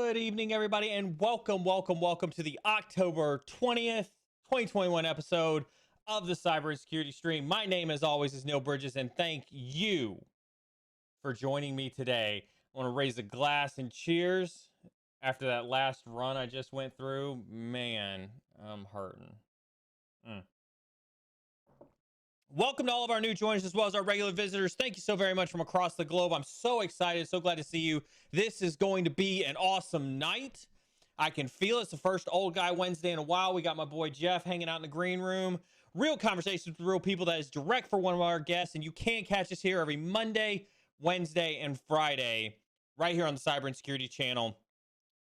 Good evening, everybody, and welcome to the October 20th, 2021 episode of the Cybersecurity Stream. My name, as always, is Neil Bridges, and thank you for joining me today. I want to raise a glass and cheers after that last run I just went through. Man, I'm hurting. Welcome to all of our new joiners as well as our regular visitors. Thank you so very much from across the globe. I'm so excited, so glad to see you. This is going to be an awesome night. I can feel it. It's the first Old Guy Wednesday in a while. We got my boy Jeff hanging out in the green room. Real conversations with real people that is direct for one of our guests, and you can catch us here every Monday, Wednesday, and Friday right here on the Cyber and Security channel.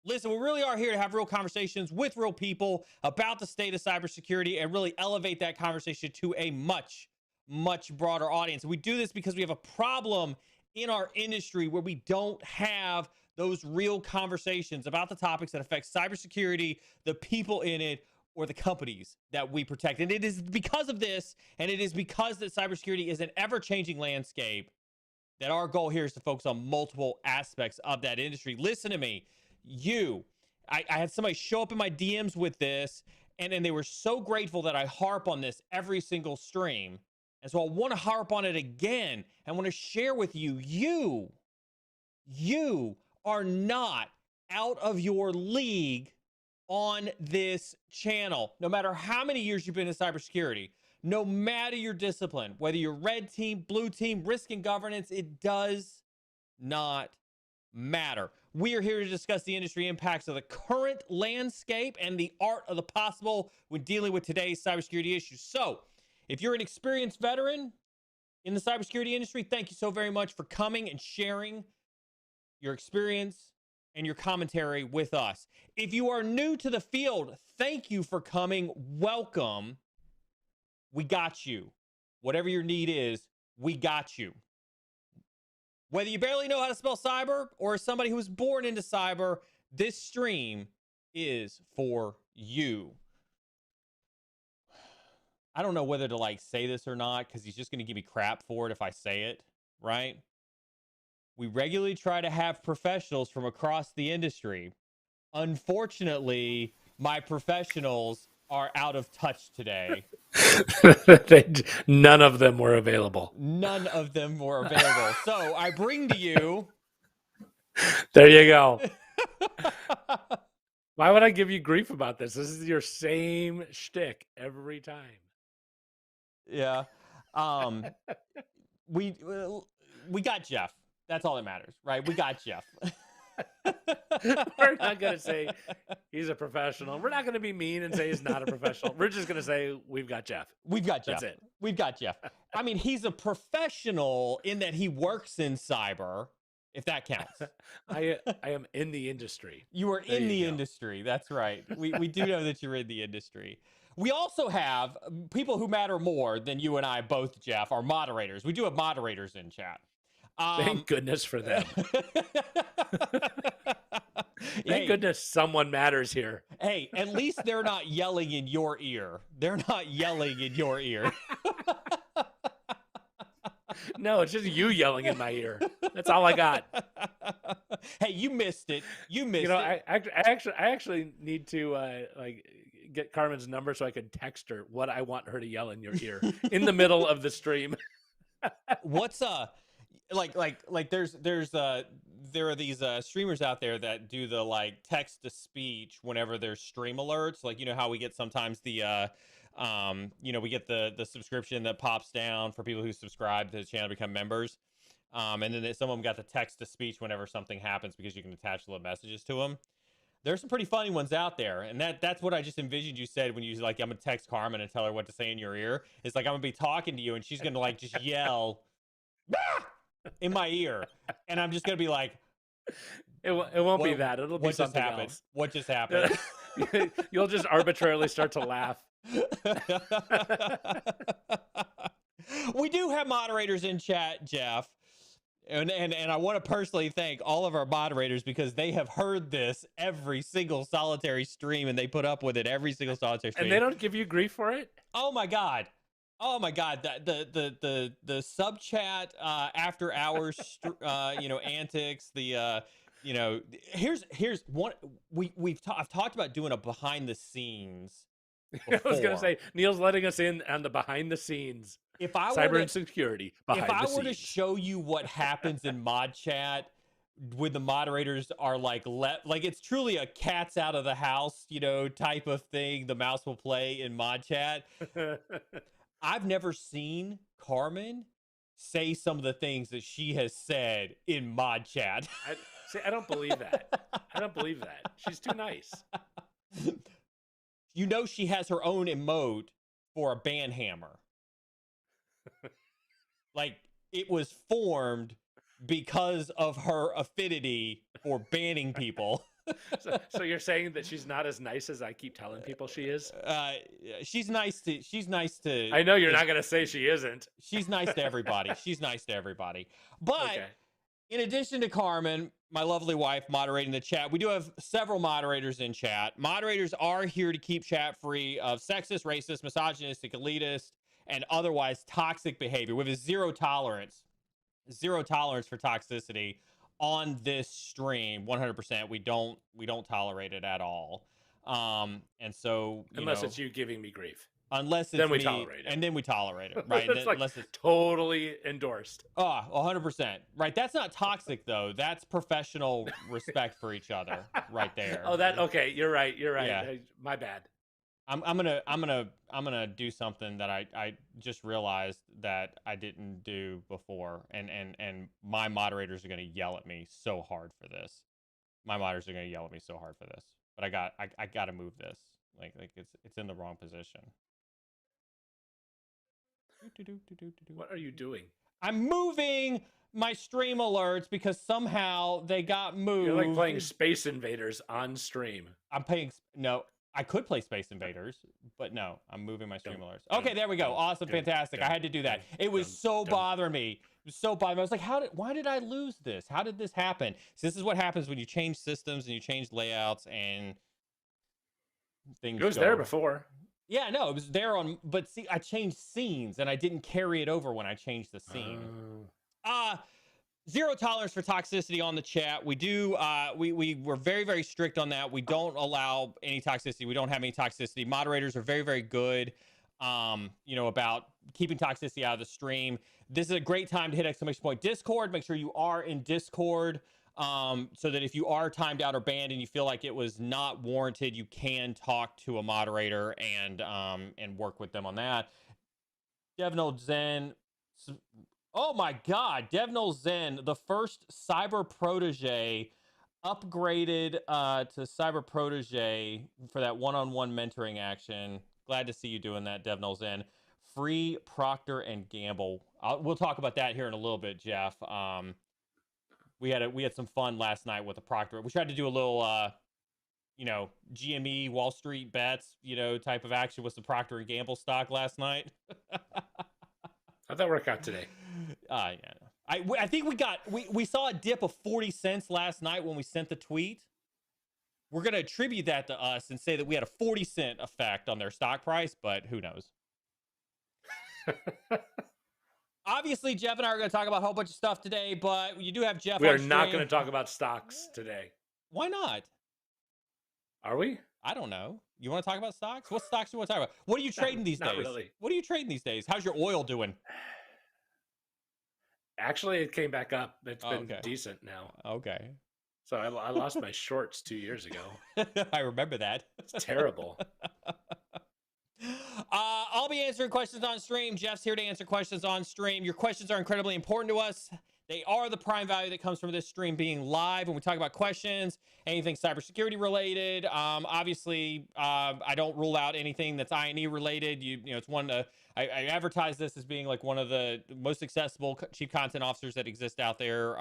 Listen, we really are here to have real conversations with real people about the state of cybersecurity and really elevate that conversation to a much broader audience. We do this because we have a problem in our industry where we don't have those real conversations about the topics that affect cybersecurity, the people in it, or the companies that we protect. And it is because of this, and it is because that cybersecurity is an ever-changing landscape, that our goal here is to focus on multiple aspects of that industry. Listen to me. I had somebody show up in my DMs with this, and then they were so grateful that I harp on this every single stream. And so I want to harp on it again. I want to share with you, you are not out of your league on this channel. No matter how many years you've been in cybersecurity, no matter your discipline, whether you're red team, blue team, risk and governance, it does not matter. We are here to discuss the industry impacts of the current landscape and the art of the possible when dealing with today's cybersecurity issues. So, if you're an experienced veteran in the cybersecurity industry, thank you so very much for coming and sharing your experience and your commentary with us. If you are new to the field, thank you for coming. Welcome. We got you. Whatever your need is, we got you. Whether you barely know how to spell cyber or as somebody who was born into cyber, this stream is for you. I don't know whether to say this or not, because he's just going to give me crap for it if I say it, right? We regularly try to have professionals from across the industry. Unfortunately, my professionals are out of touch today. None of them were available. None of them were available. So I bring to you... There you go. Why would I give you grief about this? This is your same shtick every time. Yeah. We got Jeff. That's all that matters, right? We got Jeff. We're not going to say he's a professional. We're not going to be mean and say he's not a professional. We're just going to say we've got Jeff. We've got Jeff. That's it. We've got Jeff. I mean, he's a professional in that he works in cyber, if that counts. I am in the industry. You are in the industry. That's right. We do know that you're in the industry. We also have people who matter more than you and I both, Jeff, are moderators. We do have moderators in chat. Thank goodness for them. Thank goodness someone matters here. Hey, at least they're not yelling in your ear. They're not yelling in your ear. No, it's just you yelling in my ear. That's all I got. Hey, you missed it. You missed it. I actually need to get Carmen's number so I can text her what I want her to yell in your ear in the middle of the stream. What's there are these streamers out there that do the text to speech whenever there's stream alerts. Like, you know how we get sometimes the we get the subscription that pops down for people who subscribe to the channel, become members. And then some of them got the text to speech whenever something happens because you can attach little messages to them. There's some pretty funny ones out there. And that's what I just envisioned you said when you I'm going to text Carmen and tell her what to say in your ear. It's like I'm going to be talking to you and she's going to just yell in my ear. And I'm just going to be like, it won't be that. It'll be something else. What just happened? You'll just arbitrarily start to laugh. We do have moderators in chat, Jeff. And I want to personally thank all of our moderators because they have heard this every single solitary stream and they put up with it every single solitary stream. And they don't give you grief for it? Oh my God. The sub chat after hours, antics, the you know, here's one I've talked about doing a behind the scenes I was gonna before. say Neil's letting us in on the behind the scenes. If I were Cyber to and security if behind I the were to scenes. show you what happens in mod chat when the moderators are like it's truly a cats out of the house, you know, type of thing the mouse will play in mod chat. I've never seen Carmen say some of the things that she has said in mod chat. I don't believe that. I don't believe that. She's too nice. You know, she has her own emote for a ban hammer. Like, it was formed because of her affinity for banning people. So you're saying that she's not as nice as I keep telling people she is? She's nice to I know you're not gonna say she isn't. She's nice to everybody. She's nice to everybody. But Okay. in addition to Carmen, my lovely wife, moderating the chat, we do have several moderators in chat. Moderators are here to keep chat free of sexist, racist, misogynistic, elitist, and otherwise toxic behavior. We have a zero tolerance for toxicity on this stream. 100%. We don't tolerate it at all. And so unless it's you giving me grief. Unless it's then we me, tolerate it. and then we tolerate it, right? It's like unless it's totally endorsed. 100%. Right. That's not toxic though. That's professional respect for each other, right there. Oh, okay. You're right. Yeah. My bad. I'm gonna do something that I just realized that I didn't do before, and my moderators are gonna yell at me so hard for this. My moderators are gonna yell at me so hard for this. But I gotta move this. Like it's in the wrong position. What are you doing? I'm moving my stream alerts because somehow they got moved. You're like playing Space Invaders on stream. No, I could play Space Invaders, but no, I'm moving my stream alerts. Okay, there we go. Awesome, fantastic. I had to do that. It was so bothering me. It was so bothering me. I was like, why did I lose this? How did this happen? So this is what happens when you change systems and you change layouts and things. It was there before. Yeah, no, it was there but see, I changed scenes and I didn't carry it over when I changed the scene. Zero tolerance for toxicity on the chat. We do, we're very, very strict on that. We don't allow any toxicity. We don't have any toxicity. Moderators are very, very good, about keeping toxicity out of the stream. This is a great time to hit ! Discord. Make sure you are in Discord. So that if you are timed out or banned and you feel like it was not warranted, you can talk to a moderator and work with them on that. Devnol Zen. Oh my God, Devnol Zen, the first cyber protege, upgraded to cyber protege for that one-on-one mentoring action. Glad to see you doing that, Devnol Zen. Free Procter and Gamble. We'll talk about that here in a little bit, Jeff. We had some fun last night with the Procter. We tried to do a little, GME Wall Street bets, type of action with some Procter and Gamble stock last night. How'd that work out today? Yeah. I think we saw a dip of 40 cents last night when we sent the tweet. We're gonna attribute that to us and say that we had a 40-cent effect on their stock price, but who knows? Obviously, Jeff and I are going to talk about a whole bunch of stuff today, but you do have Jeff. We are not going to talk about stocks today. Why not? Are we? I don't know. You want to talk about stocks? What stocks do you want to talk about? What are you trading these days? Really. What are you trading these days? How's your oil doing? Actually, it came back up. It's been decent now. Okay. So I lost my shorts 2 years ago. I remember that. It's terrible. I'll be answering questions on stream. Jeff's here to answer questions on stream. Your questions are incredibly important to us. They are the prime value that comes from this stream being live. When we talk about questions, anything cybersecurity related, obviously, I don't rule out anything that's INE related. It's I advertise this as being like one of the most accessible chief content officers that exist out there,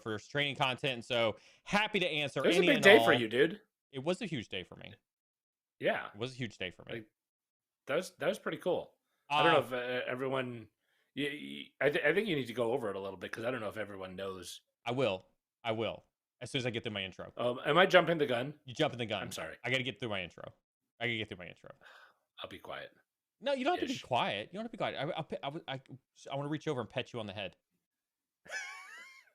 for training content. And so happy to answer. It was a big day for you, dude. It was a huge day for me. Yeah, it was a huge day for me. That was pretty cool. I don't know if everyone. I think you need to go over it a little bit because I don't know if everyone knows. I will. As soon as I get through my intro. Am I jumping the gun? You jumping the gun. I'm sorry. I got to get through my intro. I'll be quiet. No, you don't have to be quiet. You don't have to be quiet. I want to reach over and pet you on the head.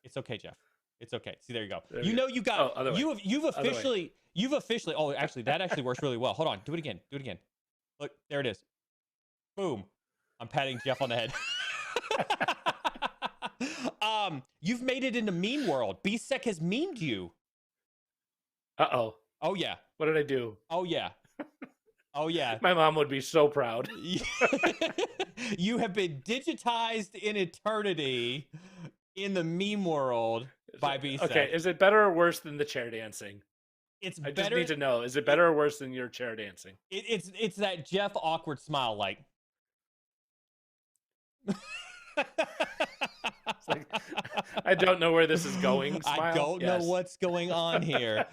It's okay, Jeff. It's okay. See, there you go. There You we know go. you got Oh, other way. you've Other way. officially. Oh, actually, that actually works really well. Hold on. Do it again. Do it again. Look, there it is. Boom. I'm patting Jeff on the head. You've made it into meme world. BSEC has memed you. Uh-oh. Oh yeah. What did I do? Oh yeah. Oh yeah. My mom would be so proud. You have been digitized in eternity in the meme world by BSEC. Okay, is it better or worse than the chair dancing? It's I better. just need to know. Is it better or worse than your chair dancing? It's that Jeff awkward smile, like. It's like, I don't know where this is going. Smile. I don't know what's going on here.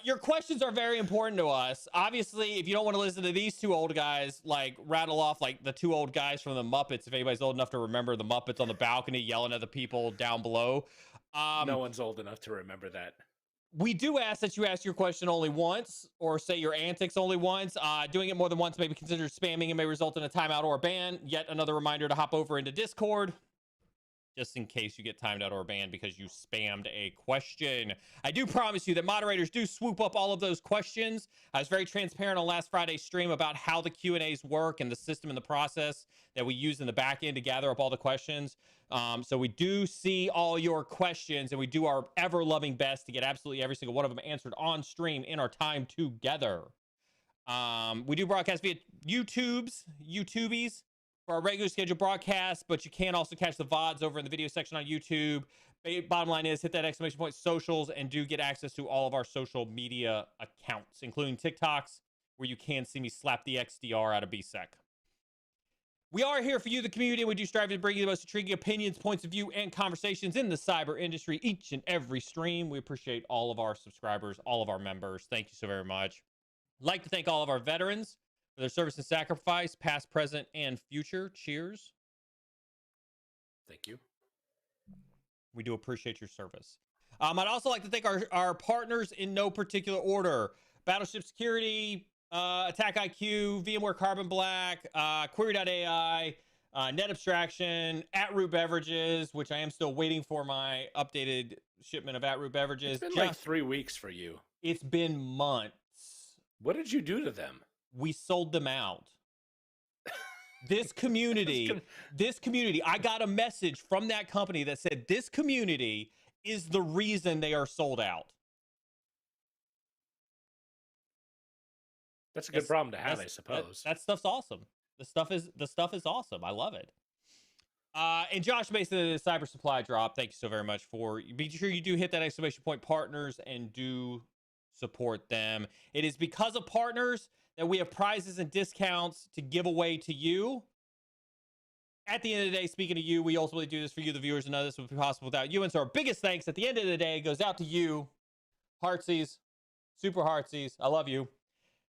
Your questions are very important to us. Obviously, if you don't want to listen to these two old guys like rattle off like the two old guys from the Muppets, if anybody's old enough to remember the Muppets on the balcony yelling at the people down below. No one's old enough to remember that. We do ask that you ask your question only once, or say your antics only once. Doing it more than once may be considered spamming and may result in a timeout or a ban. Yet another reminder to hop over into Discord, just in case you get timed out or banned because you spammed a question. I do promise you that moderators do swoop up all of those questions. I was very transparent on last Friday's stream about how the Q&As work and the system and the process that we use in the back end to gather up all the questions. So we do see all your questions, and we do our ever-loving best to get absolutely every single one of them answered on stream in our time together. We do broadcast via YouTubies for our regular scheduled broadcast, but you can also catch the VODs over in the video section on YouTube. Bottom line is, hit that exclamation point socials and do get access to all of our social media accounts, including TikToks, where you can see me slap the XDR out of BSEC. We are here for you, the community, and we do strive to bring you the most intriguing opinions, points of view, and conversations in the cyber industry each and every stream. We appreciate all of our subscribers, all of our members. Thank you so very much. I'd like to thank all of our veterans for their service and sacrifice, past, present, and future. Cheers. Thank you. We do appreciate your service. I'd also like to thank our partners in no particular order. Battleship Security, Attack IQ, VMware Carbon Black, Query.ai, Net Abstraction, @Root Beverages, which I am still waiting for my updated shipment of @Root Beverages. It's been like 3 weeks for you. It's been months. What did you do to them? We sold them out. This community, I got a message from that company that said this community is the reason they are sold out. That's a good problem to have, I suppose. That stuff's awesome. The stuff is awesome. I love it. And Josh Mason, the Cyber Supply Drop, thank you so very much for. Be sure you do hit that exclamation point partners and do support them. It is because of partners that we have prizes and discounts to give away to you. At the end of the day, speaking of you, we ultimately do this for you, the viewers, and none of this would be possible without you. And so our biggest thanks at the end of the day goes out to you, Heartsies, Super Heartsies. I love you.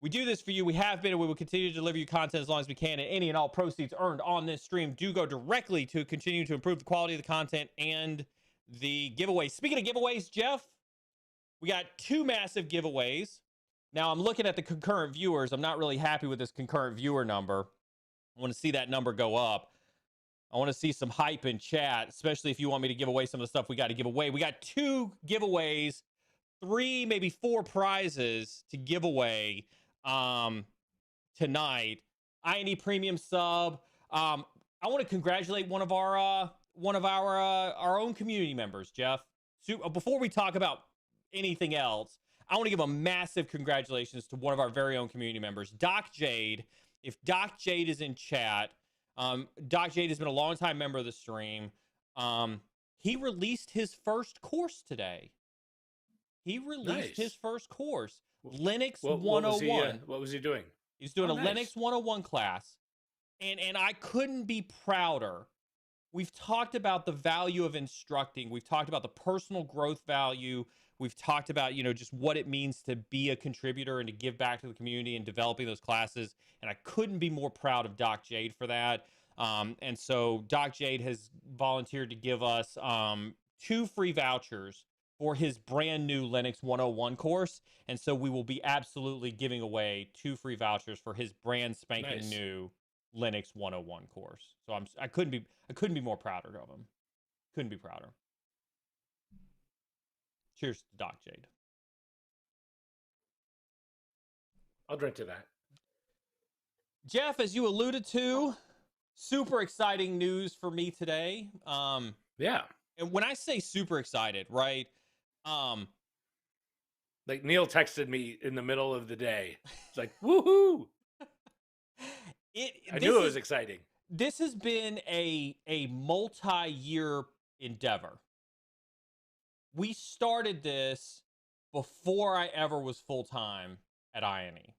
We do this for you. We have been, and we will continue to deliver you content as long as we can. And any and all proceeds earned on this stream do go directly to continue to improve the quality of the content and the giveaways. Speaking of giveaways, Jeff, we got 2 massive giveaways. Now, I'm looking at the concurrent viewers. I'm not really happy with this concurrent viewer number. I want to see that number go up. I want to see some hype in chat, especially if you want me to give away some of the stuff we got to give away. We got 2 giveaways, 3, maybe 4 prizes to give away tonight. INE Premium sub. I want to congratulate one of our own community members, Jeff. So, before we talk about anything else, I want to give a massive congratulations to one of our very own community members, Doc Jade. If Doc Jade is in chat, Doc Jade has been a longtime member of the stream. He released his first course today. He released his first course, Linux 101. What was he doing? He's doing a Linux 101 class. And I couldn't be prouder. We've talked about the value of instructing. We've talked about the personal growth value. We've talked about, just what it means to be a contributor and to give back to the community and developing those classes. And I couldn't be more proud of Doc Jade for that. And so Doc Jade has volunteered to give us 2 free vouchers for his brand new Linux 101 course. And so we will be absolutely giving away 2 free vouchers for his brand spanking new Linux 101 course. So I couldn't be more prouder of him. Couldn't be prouder. Cheers to Doc Jade. I'll drink to that. Jeff, as you alluded to, super exciting news for me today. Yeah. And when I say super excited, right? Like Neil texted me in the middle of the day. It's like, woohoo! I knew it was exciting. This has been a multi-year endeavor. We started this before I ever was full-time at INE.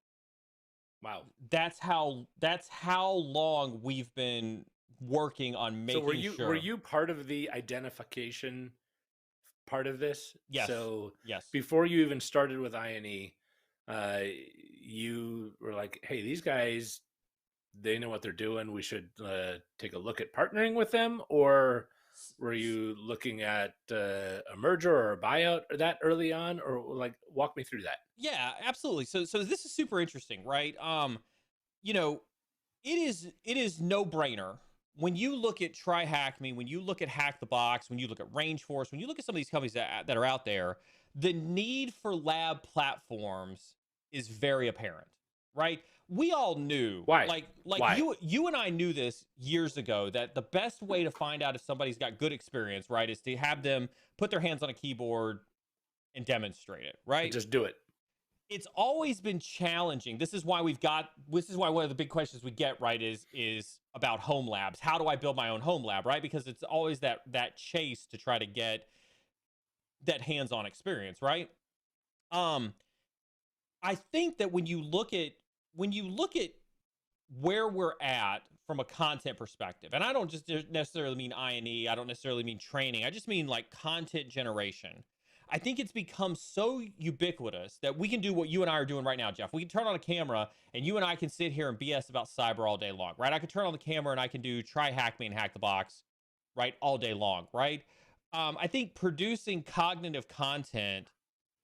Wow. That's how long we've been working on making were you part of the identification part of this? Yes. So yes. Before you even started with INE, you were like, hey, these guys, they know what they're doing. We should take a look at partnering with them. Or were you looking at a merger or a buyout that early on? Or like, walk me through that. Yeah, absolutely. So this is super interesting, right? You know, it is no brainer when you look at TryHackMe, when you look at Hack the Box, when you look at Rangeforce, when you look at some of these companies that are out there, the need for lab platforms is very apparent, right? We all knew, Why? Like Why? you and I knew this years ago, that the best way to find out if somebody's got good experience, right, is to have them put their hands on a keyboard and demonstrate it, right? Just do it. It's always been challenging. This is why one of the big questions we get, right, is about home labs. How do I build my own home lab, right? Because it's always that chase to try to get that hands-on experience, right? I think that when you look at where we're at from a content perspective, and I don't just necessarily mean INE, I don't necessarily mean training, I just mean like content generation. I think it's become so ubiquitous that we can do what you and I are doing right now, Jeff. We can turn on a camera and you and I can sit here and BS about cyber all day long, right? I can turn on the camera and I can do TryHackMe and Hack the Box, right, all day long, right? I think producing cognitive content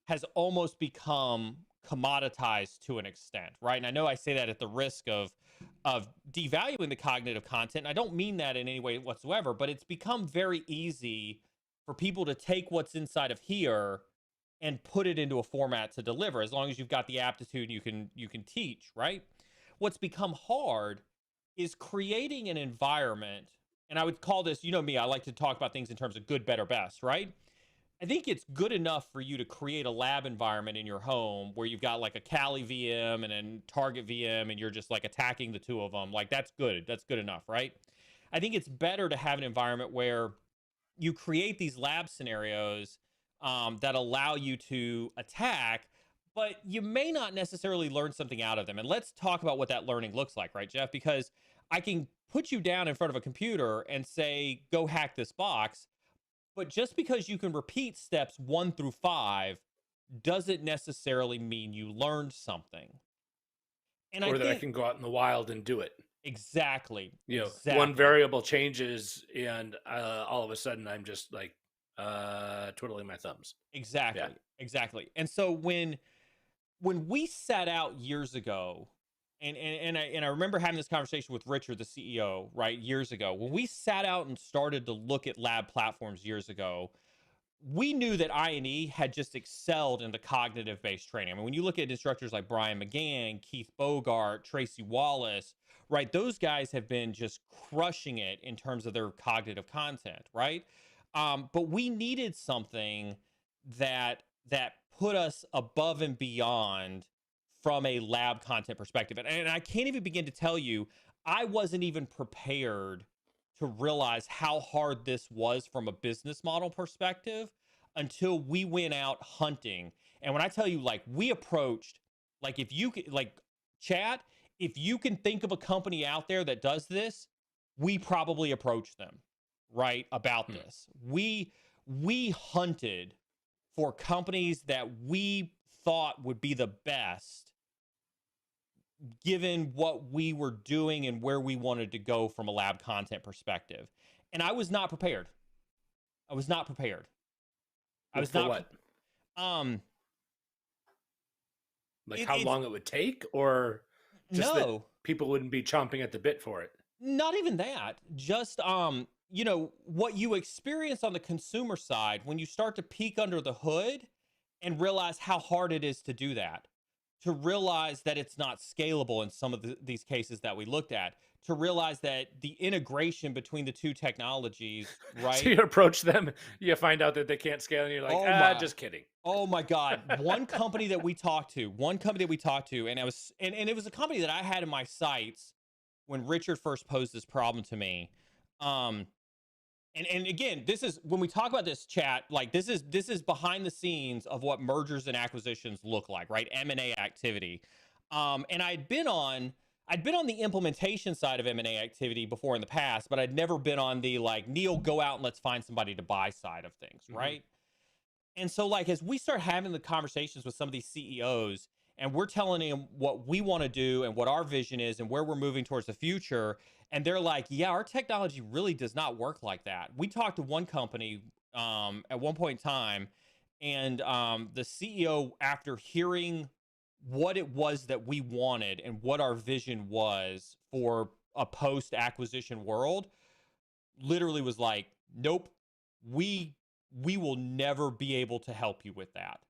has almost become commoditized to an extent, right? And I know I say that at the risk of devaluing the cognitive content. And I don't mean that in any way whatsoever, but it's become very easy for people to take what's inside of here and put it into a format to deliver, as long as you've got the aptitude you can teach, right? What's become hard is creating an environment, and I would call this, you know me, I like to talk about things in terms of good, better, best, right? I think it's good enough for you to create a lab environment in your home where you've got like a Kali VM and a Target VM and you're just like attacking the two of them. Like that's good. That's good enough, right? I think it's better to have an environment where you create these lab scenarios that allow you to attack, but you may not necessarily learn something out of them. And let's talk about what that learning looks like, right, Jeff? Because I can put you down in front of a computer and say, go hack this box. But just because you can repeat steps 1 through 5 doesn't necessarily mean you learned something. And or that I can go out in the wild and do it. Exactly. You know, exactly. One variable changes and all of a sudden I'm just like twiddling my thumbs. Exactly. Yeah. Exactly. And so when we sat out years ago, and I remember having this conversation with Richard, the CEO, right, years ago, when we sat out and started to look at lab platforms years ago, we knew that INE had just excelled in the cognitive-based training. I mean, when you look at instructors like Brian McGann, Keith Bogart, Tracy Wallace, right, those guys have been just crushing it in terms of their cognitive content, right? But we needed something that put us above and beyond from a lab content perspective. And I can't even begin to tell you, I wasn't even prepared to realize how hard this was from a business model perspective until we went out hunting. And when I tell you, like, we approached, like, if you could, like, chat, if you can think of a company out there that does this, we probably approached them, right, about this. We hunted for companies that we thought would be the best given what we were doing and where we wanted to go from a lab content perspective. And I was not prepared. I was not prepared. I was not. What? Like how long it would take, or just no, that people wouldn't be chomping at the bit for it? Not even that. Just you know, what you experience on the consumer side when you start to peek under the hood and realize how hard it is to do that, to realize that it's not scalable in some of these cases that we looked at, to realize that the integration between the two technologies, So right? you approach them, you find out that they can't scale, and you're like, Oh my, just kidding. oh my God. One company that we talked to, and and it was a company that I had in my sights when Richard first posed this problem to me. Um, and again, this is when we talk about this, chat, like this is behind the scenes of what mergers and acquisitions look like, right? M&A activity. And I'd been on the implementation side of M&A activity before in the past, but I'd never been on the like, Neil, go out and let's find somebody to buy side of things, right? And so like as we start having the conversations with some of these CEOs and we're telling them what we want to do and what our vision is and where we're moving towards the future, and they're like, yeah, our technology really does not work like that. We talked to one company at one point in time, and the CEO, after hearing what it was that we wanted and what our vision was for a post acquisition world, literally was like, nope, we will never be able to help you with that.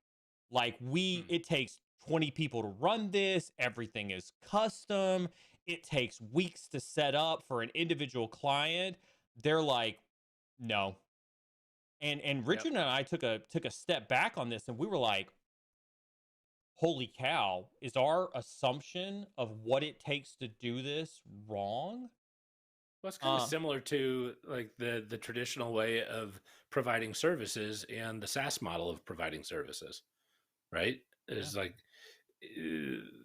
Like it takes 20 people to run this, everything is custom, it takes weeks to set up for an individual client. They're like, no. And Richard and I took a step back on this, and we were like, holy cow, is our assumption of what it takes to do this wrong? Well, it's kind of similar to like the traditional way of providing services and the SaaS model of providing services, right? It's like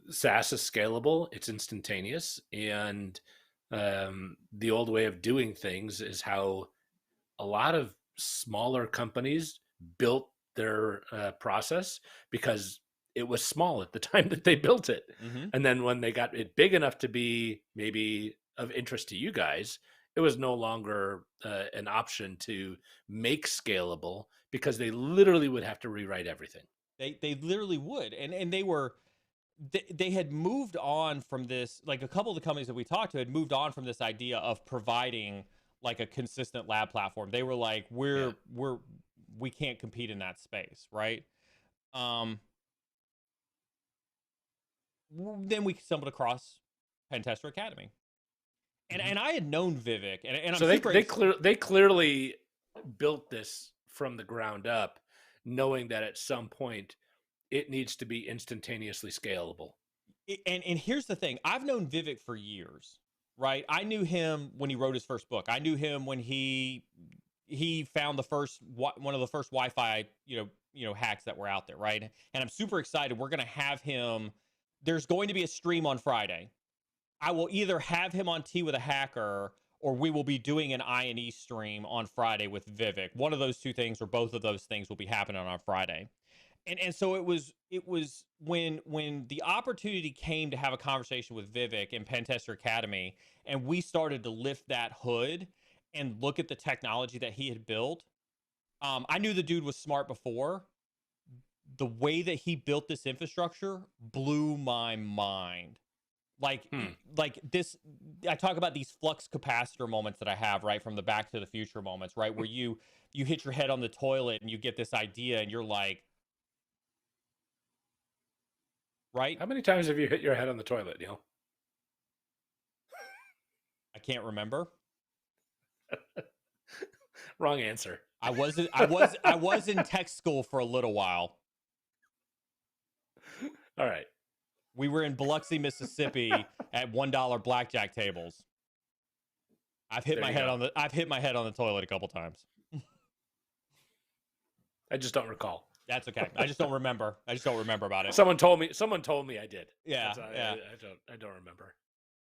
SaaS is scalable, it's instantaneous, and the old way of doing things is how a lot of smaller companies built their process because it was small at the time that they built it. And then when they got it big enough to be maybe of interest to you guys, it was no longer an option to make scalable because they literally would have to rewrite everything. They literally would. And they had moved on from this. Like a couple of the companies that we talked to had moved on from this idea of providing like a consistent lab platform. They were like, we can't compete in that space, right? Then we stumbled across Pentester Academy, and I had known Vivek, and so they clearly built this from the ground up, knowing that at some point it needs to be instantaneously scalable. And here's the thing: I've known Vivek for years, right? I knew him when he wrote his first book. I knew him when he found one of the first Wi-Fi hacks that were out there, right? And I'm super excited. We're gonna have him. There's going to be a stream on Friday. I will either have him on Tea with a Hacker, or we will be doing an I&E stream on Friday with Vivek. One of those two things, or both of those things, will be happening on Friday. And so it was when the opportunity came to have a conversation with Vivek in Pentester Academy, and we started to lift that hood and look at the technology that he had built. I knew the dude was smart before. The way that he built this infrastructure blew my mind. Like this, I talk about these flux capacitor moments that I have, right, from the Back to the Future moments, right, where you hit your head on the toilet and you get this idea and you're like, right? How many times have you hit your head on the toilet, Neil? I can't remember. Wrong answer. I was in tech school for a little while. All right. We were in Biloxi, Mississippi at $1 blackjack tables. I've hit my head on the toilet a couple times. I just don't recall. That's okay. I just don't remember. About it. Someone told me I did. Yeah. I don't remember.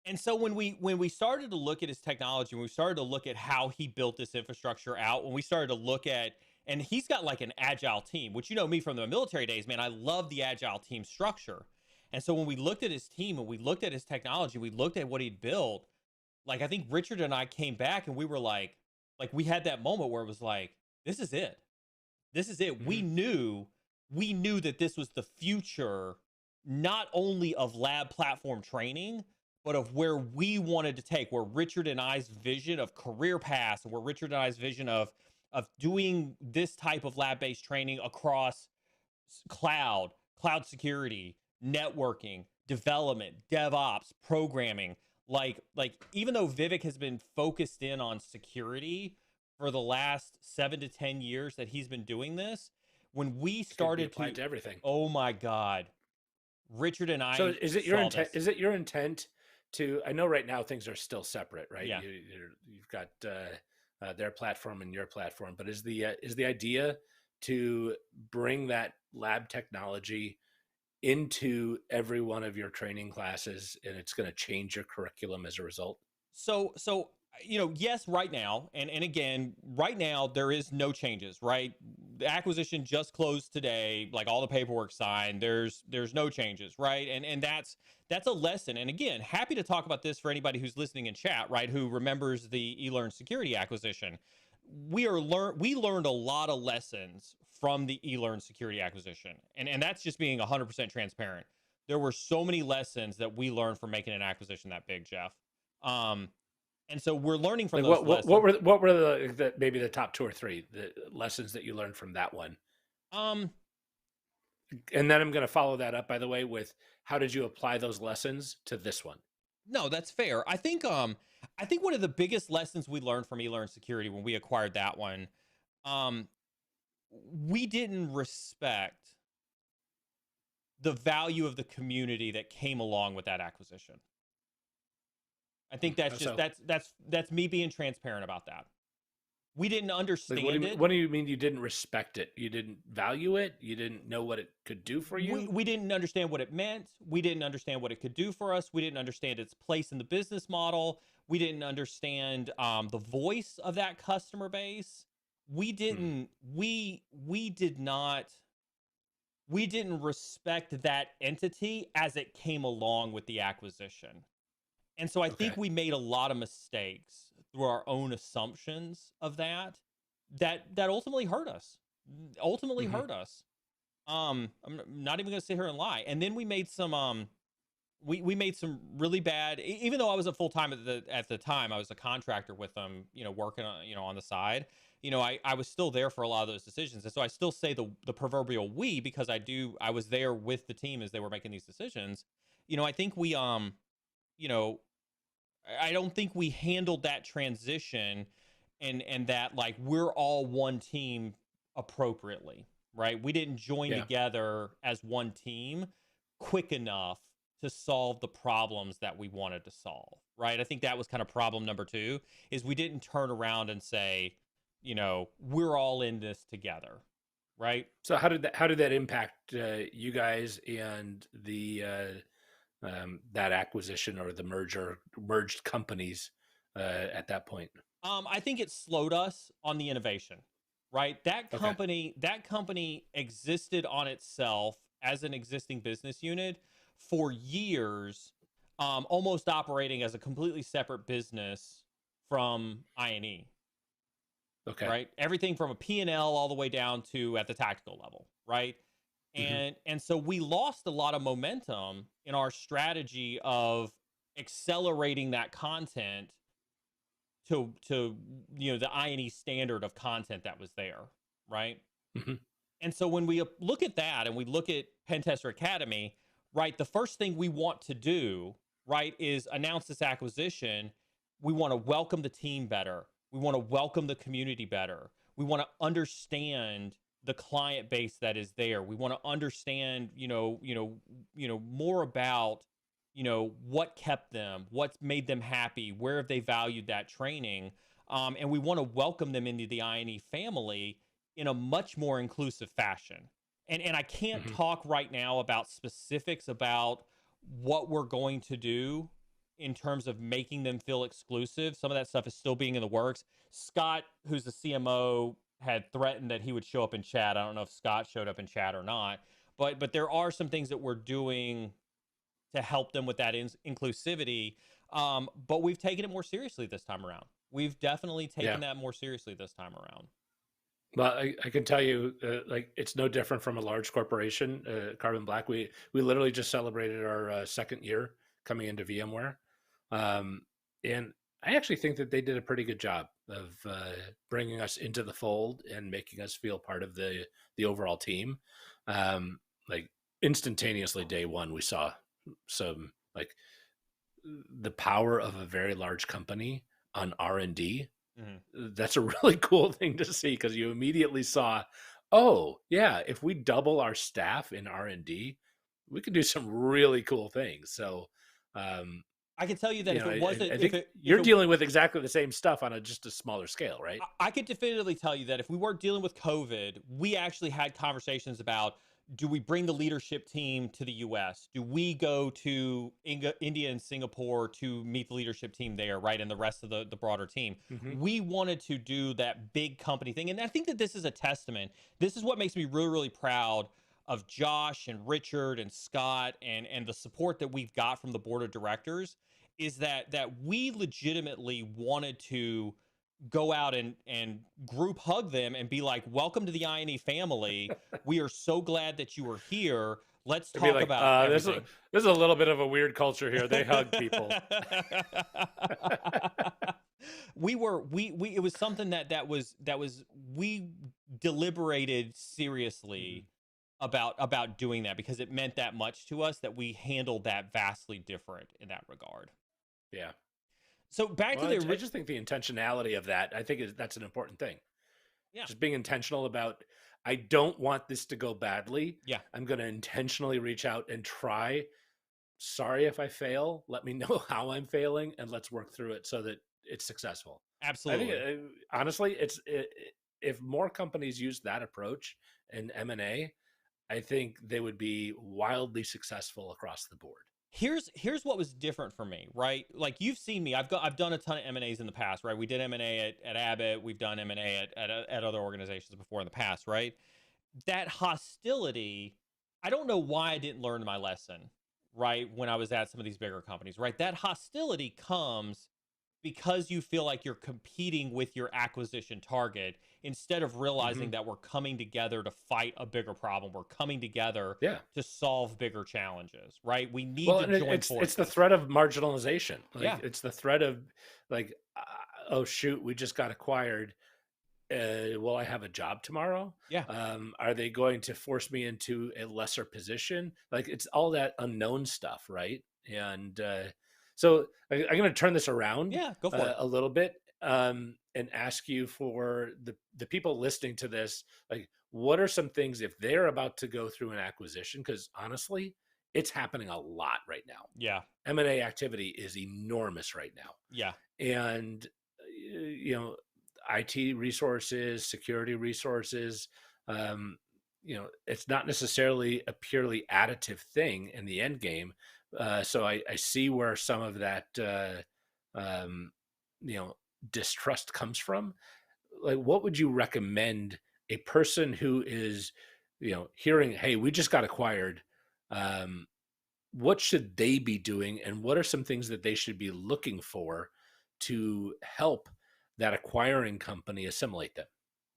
And so when we started to look at his technology, when we started to look at how he built this infrastructure out, when we started to look at, and he's got like an agile team, which, you know me from the military days, man, I love the agile team structure. And so when we looked at his team and we looked at his technology, we looked at what he'd built, like I think Richard and I came back and we were like we had that moment where it was like, this is it. This is it. Mm-hmm. We knew that this was the future, not only of lab platform training, but of where we wanted to take, where Richard and I's vision of career paths, and where Richard and I's vision of doing this type of lab-based training across cloud security, networking, development, DevOps, programming. Like even though Vivek has been focused in on security for the last 7 to 10 years that he's been doing this, when we started to everything. Oh my God. Richard and I. So is it your intent? Is it your intent to? I know right now things are still separate, right? Yeah. You've got their platform and your platform, but is the idea to bring that lab technology into every one of your training classes, and it's going to change your curriculum as a result? So yes, right now, and again, right now there is no changes, right? The acquisition just closed today, like all the paperwork signed. There's no changes, right? And that's a lesson. And again, happy to talk about this for anybody who's listening in chat, right? Who remembers the eLearn Security acquisition. We learned a lot of lessons from the eLearn Security acquisition, and that's just being 100% transparent. There were so many lessons that we learned from making an acquisition that big, Jeff. And so we're learning from those lessons. What were the maybe the top 2 or 3 the lessons that you learned from that one? And then I'm going to follow that up, by the way, with how did you apply those lessons to this one? No, that's fair. I think one of the biggest lessons we learned from eLearn Security when we acquired that one, we didn't respect the value of the community that came along with that acquisition. I think that's me being transparent about that. We didn't understand it. What do you mean you didn't respect it? You didn't value it? You didn't know what it could do for you? We didn't understand what it meant. We didn't understand what it could do for us. We didn't understand its place in the business model. We didn't understand the voice of that customer base. We didn't respect that entity as it came along with the acquisition. And so I think we made a lot of mistakes through our own assumptions of that ultimately hurt us. Hurt us. I'm not even going to sit here and lie. And then we made some we made some really bad, even though I was a full-time at the time, I was a contractor with them, working on, on the side. I was still there for a lot of those decisions. And so I still say the proverbial we, because I was there with the team as they were making these decisions. I think we I don't think we handled that transition and that like we're all one team appropriately, right? We didn't join together as one team quick enough to solve the problems that we wanted to solve, right? I think that was kind of problem number 2, is we didn't turn around and say, we're all in this together, right? So how did that impact you guys and the that acquisition or the merged companies at that point? I think it slowed us on the innovation, right? That company existed on itself as an existing business unit for years, almost operating as a completely separate business from I&E. Okay. Right. Everything from a P&L all the way down to at the tactical level. Right. And so we lost a lot of momentum in our strategy of accelerating that content to the I&E standard of content that was there, right? And so when we look at that and we look at Pentester Academy, right, the first thing we want to do, right, is announce this acquisition. We want to welcome the team better. We want to welcome the community better. We want to understand the client base that is there. We want to understand, more about, what kept them, what's made them happy, where have they valued that training, and we want to welcome them into the I&E family in a much more inclusive fashion. And I can't talk right now about specifics about what we're going to do in terms of making them feel exclusive. Some of that stuff is still being in the works. Scott, who's the CMO, had threatened that he would show up in chat. I don't know if Scott showed up in chat or not, but there are some things that we're doing to help them with that inclusivity. But we've taken it more seriously this time around. We've definitely taken that more seriously this time around. Well, I can tell you, it's no different from a large corporation, Carbon Black. We literally just celebrated our 2nd year coming into VMware. And I actually think that they did a pretty good job of bringing us into the fold and making us feel part of the overall team. Like instantaneously, day one, we saw some like the power of a very large company on R&D. That's a really cool thing to see, because you immediately saw, oh yeah, if we double our staff in R&D, we can do some really cool things. So I can tell you that if it wasn't, I if think it, if you're it, dealing with exactly the same stuff on just a smaller scale, right? I could definitively tell you that if we weren't dealing with COVID, we actually had conversations about, do we bring the leadership team to the US? Do we go to India and Singapore to meet the leadership team there, right? And the rest of the broader team. Mm-hmm. We wanted to do that big company thing. And I think that this is a testament. This is what makes me really, really proud of Josh and Richard and Scott and the support that we've got from the board of directors, is that we legitimately wanted to go out and group hug them and be like, welcome to the INE family. We are so glad that you are here. Let's It'd be talk like, about this everything. is a little bit of a weird culture here. They hug people. We it was something that was we deliberated seriously about doing that, because it meant that much to us that we handled that vastly different in that regard. Yeah. So back Well, to the I just think the intentionality of that, I think that's an important thing. Yeah. Just being intentional about, I don't want this to go badly. Yeah. I'm going to intentionally reach out and try. Sorry if I fail. Let me know how I'm failing, and let's work through it so that it's successful. Absolutely. I think, honestly, if more companies use that approach in M&A, I think they would be wildly successful across the board. Here's what was different for me, right? Like, you've seen me. I've done a ton of M&As in the past, right? We did M&A at Abbott. We've done M&A at other organizations before in the past, right? That hostility, I don't know why I didn't learn my lesson, right? When I was at some of these bigger companies, right? That hostility comes because you feel like you're competing with your acquisition target, instead of realizing that we're coming together to fight a bigger problem. We're coming together to solve bigger challenges, right? We need to join forces. It's the threat of marginalization. Yeah. It's the threat of like, oh shoot, we just got acquired. Will I have a job tomorrow? Yeah. Are they going to force me into a lesser position? Like, it's all that unknown stuff, right? And so I'm going to turn this around Go for it. a little bit, and ask you, for the people listening to this, like, what are some things if they're about to go through an acquisition? Because honestly, it's happening a lot right now. Yeah. M&A activity is enormous right now. Yeah. And, IT resources, security resources, it's not necessarily a purely additive thing in the end game. So I see where some of that, distrust comes from. Like, what would you recommend a person who is, hearing, hey, we just got acquired, what should they be doing, and what are some things that they should be looking for to help that acquiring company assimilate them?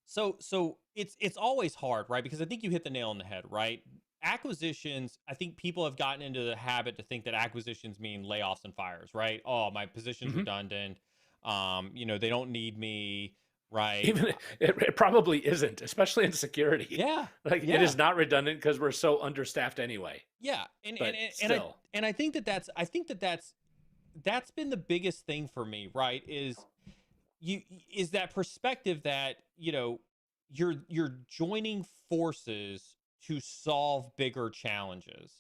So it's always hard, right? Because I think you hit the nail on the head, right? Acquisitions, I think people have gotten into the habit to think that acquisitions mean layoffs and fires, right? Oh, my position's redundant. They don't need me, right? Even it probably isn't, especially in security. Yeah. It is not redundant because we're so understaffed anyway. Yeah. Still. And I think that's been the biggest thing for me, right? Is that perspective that, you're joining forces to solve bigger challenges.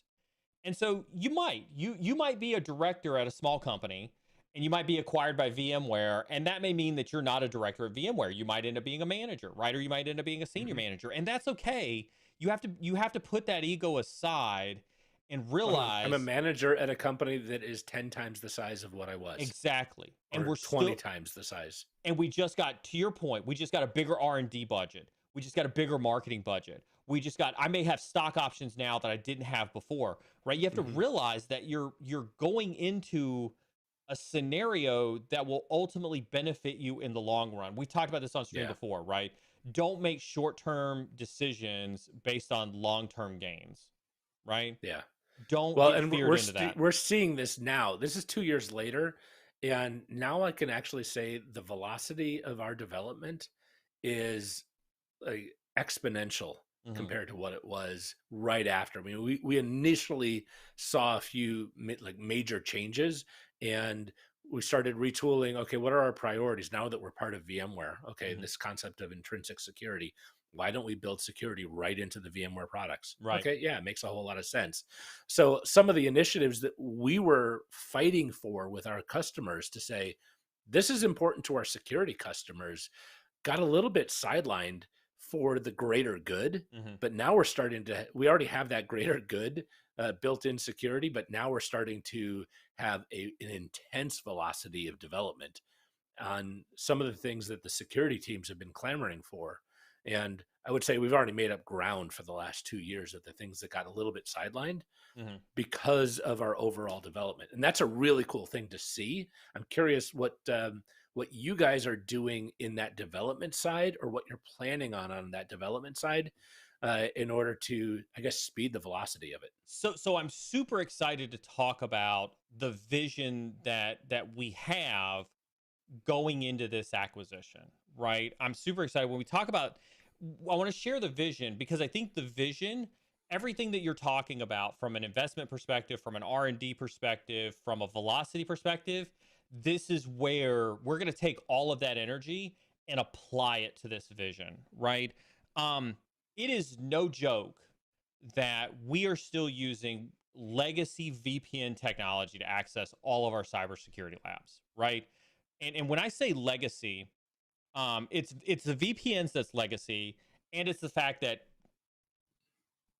And so you might be a director at a small company, and you might be acquired by VMware, and that may mean that you're not a director at VMware. You might end up being a manager, right? Or you might end up being a senior manager, and that's okay. You have to put that ego aside and realize, I'm a manager at a company that is 10 times the size of what I was. Exactly. And we're 20 times the size. And we just got, to your point, we just got a bigger R&D budget. We just got a bigger marketing budget. I may have stock options now that I didn't have before, right? You have to realize that you're going into a scenario that will ultimately benefit you in the long run. We've talked about this on stream before, right? Don't make short-term decisions based on long-term gains, right? Yeah. Don't Well, get and feared into that. we're seeing this now. This is 2 years later, and now I can actually say the velocity of our development is like exponential Mhm. compared to what it was right after. I mean, we initially saw a few like major changes, and we started retooling. Okay, what are our priorities now that we're part of VMware? Okay, Mhm. this concept of intrinsic security. Why don't we build security right into the VMware products? Right. Okay, yeah, it makes a whole lot of sense. So some of the initiatives that we were fighting for with our customers to say, this is important to our security customers, got a little bit sidelined for the greater good. Mhm. But now we're starting to, we already have that greater good built in security, but now we're starting to have an intense velocity of development on some of the things that the security teams have been clamoring for. And I would say we've already made up ground for the last 2 years of the things that got a little bit sidelined Mhm. because of our overall development, and that's a really cool thing to see. I'm curious what you guys are doing in that development side, or what you're planning on that development side, in order to, I guess, speed the velocity of it. So I'm super excited to talk about the vision that we have going into this acquisition, right? I'm super excited when we talk about, I want to share the vision because I think the vision, everything that you're talking about from an investment perspective, from an R&D perspective, from a velocity perspective, this is where we're going to take all of that energy and apply it to this vision, right? Um it is no joke that we are still using legacy VPN technology to access all of our cybersecurity labs, right? And when I say legacy, it's the VPNs that's legacy, and it's the fact that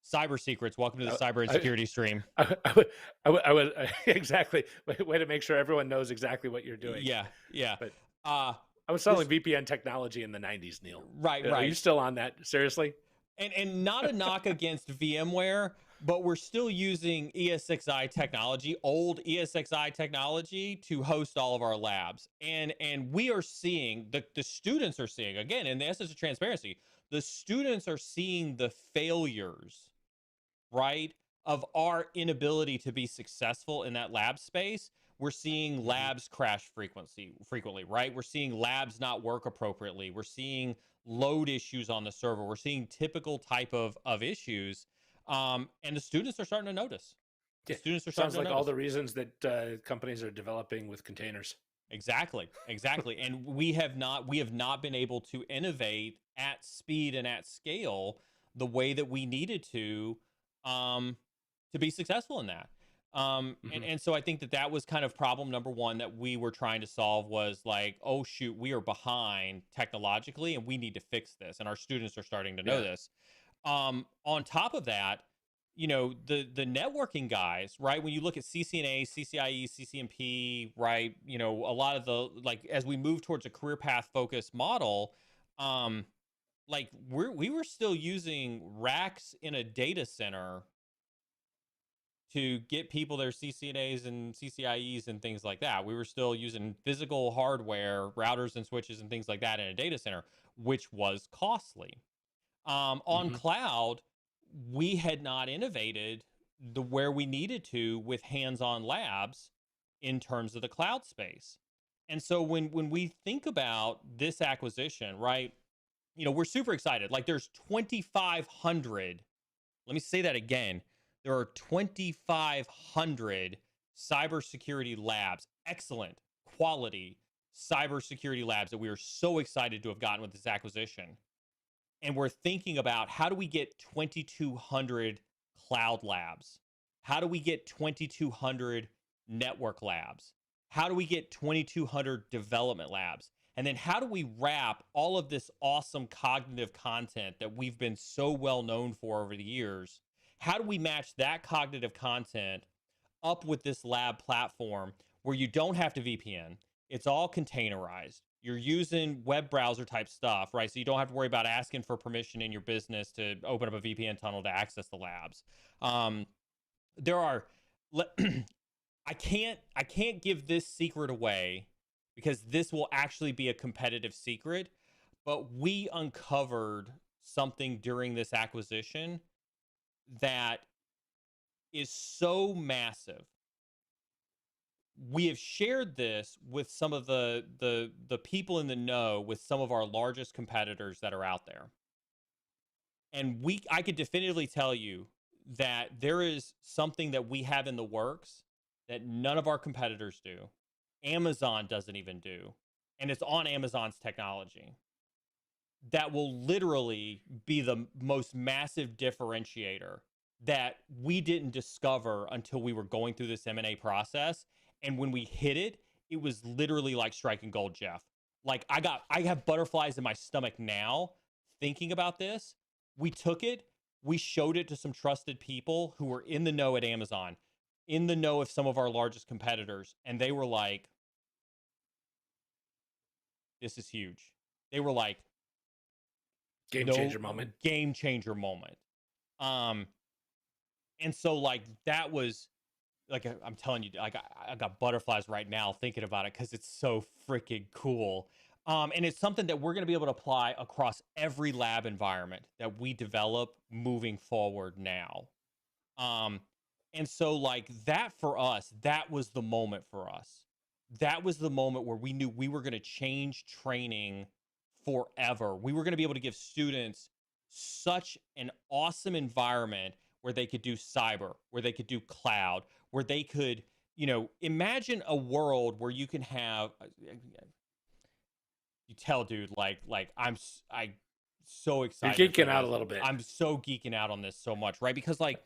cyber secrets. Welcome to the I, cyber I, insecurity stream. I would exactly, way to make sure everyone knows exactly what you're doing. Yeah, yeah. But Uh, I was we're selling VPN technology in the 90s, Neil. right, Are you right. still on that? Seriously? And not a knock against VMware, but we're still using ESXi technology, old ESXi technology, to host all of our labs. And we are seeing the students are seeing, again, in the essence of transparency, the students are seeing the failures, right, of our inability to be successful in that lab space. We're seeing Hmm. labs crash frequently, right? We're seeing labs not work appropriately. We're seeing load issues on the server. We're seeing typical type of issues. And the students are starting to notice. The Yeah, students are starting sounds to like all notice. the reasons that companies are developing with containers. Exactly, exactly. And we have not been able to innovate at speed and at scale the way that we needed um, to be successful in that. And Hmm. and so I think that was kind of problem number one that we were trying to solve, was like, oh shoot, we are behind technologically and we need to fix this. And our students are starting to know Yeah. this. On top of that, the networking guys, right? When you look at CCNA, CCIE, CCNP, right? A lot of the, like, as we move towards a career path focused model, um, like we were still using racks in a data center to get people their CCNAs and CCIEs and things like that. We were still using physical hardware, routers and switches and things like that in a data center, which was costly. On Hmm. cloud, we had not innovated the where we needed to with hands-on labs in terms of the cloud space. And so when we think about this acquisition, right, we're super excited. Like, there's 2,500. Let me say that again. There are 2,500 cybersecurity labs, excellent quality cybersecurity labs, that we are so excited to have gotten with this acquisition. And we're thinking about, how do we get 2,200 cloud labs? How do we get 2,200 network labs? How do we get 2,200 development labs? And then how do we wrap all of this awesome cognitive content that we've been so well known for over the years? How do we match that cognitive content up with this lab platform where you don't have to VPN? It's all containerized. You're using web browser type stuff, right? So you don't have to worry about asking for permission in your business to open up a VPN tunnel to access the labs. Um, there are, I can't give this secret away because this will actually be a competitive secret. But we uncovered something during this acquisition that is so massive. We have shared this with some of the people in the know, with some of our largest competitors that are out there. And I could definitively tell you that there is something that we have in the works that none of our competitors do. Amazon doesn't even do. And it's on Amazon's technology. That will literally be the most massive differentiator that we didn't discover until we were going through this M&A process. And when we hit it, it was literally like striking gold, Jeff. Like I have butterflies in my stomach now thinking about this. We took it, we showed it to some trusted people who were in the know at Amazon, in the know of some of our largest competitors, and they were like, this is huge. They were like, Game changer moment. Game changer moment. And so like that was like, I'm telling you, like I got butterflies right now thinking about it because it's so freaking cool. And it's something that we're going to be able to apply across every lab environment that we develop moving forward now. And so like that for us, that was the moment for us. That was the moment where we knew we were going to change training forever. We were going to be able to give students such an awesome environment where they could do cyber, where they could do cloud, where they could, you know, imagine a world where you can have, you tell, dude, like I'm so excited. You're geeking out a little bit. I'm so geeking out on this so much, right? Because like,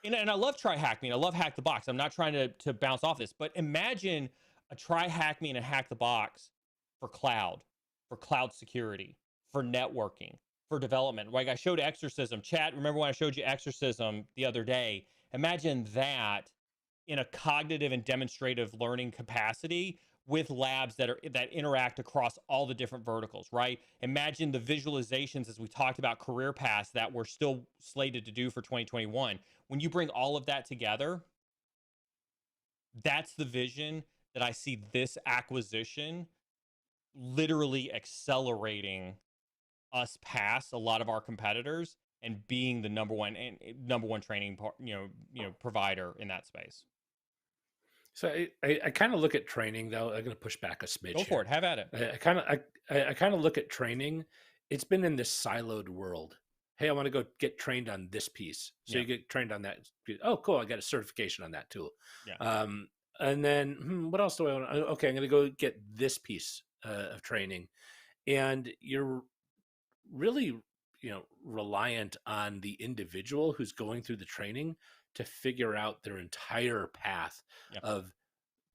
and I love Try Hack Me, and I love Hack the Box. I'm not trying to bounce off this, but imagine a Try Hack Me and a Hack the Box for cloud security, for networking, for development. Like I showed Exorcism. Chat, remember when I showed you Exorcism the other day? Imagine that in a cognitive and demonstrative learning capacity with labs that interact across all the different verticals, right? Imagine the visualizations, as we talked about, career paths that we're still slated to do for 2021. When you bring all of that together, that's the vision that I see this acquisition literally accelerating us past a lot of our competitors and being the number one training provider in that space. So I kind of look at training, though. I'm going to push back a smidge. Go for it. Have at it. I kind of look at training. It's been in this siloed world. Hey, I want to go get trained on this piece. So you get trained on that. Oh, cool. I got a certification on that tool. Yeah. And then what else do I want? Okay, I'm going to go get this piece of training. And you're really, reliant on the individual who's going through the training to figure out their entire path of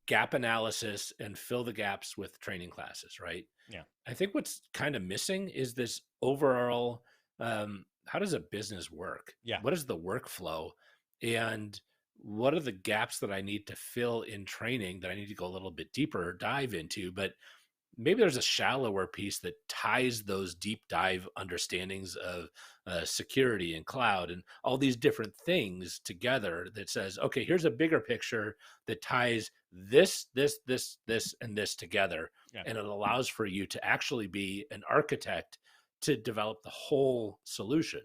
gap analysis and fill the gaps with training classes, right? Yeah. I think what's kind of missing is this overall, how does a business work? Yeah. What is the workflow? And what are the gaps that I need to fill in training that I need to go a little bit deeper dive into? But maybe there's a shallower piece that ties those deep dive understandings of security and cloud and all these different things together that says, okay, here's a bigger picture that ties this, and this together. Yeah. And it allows for you to actually be an architect to develop the whole solution.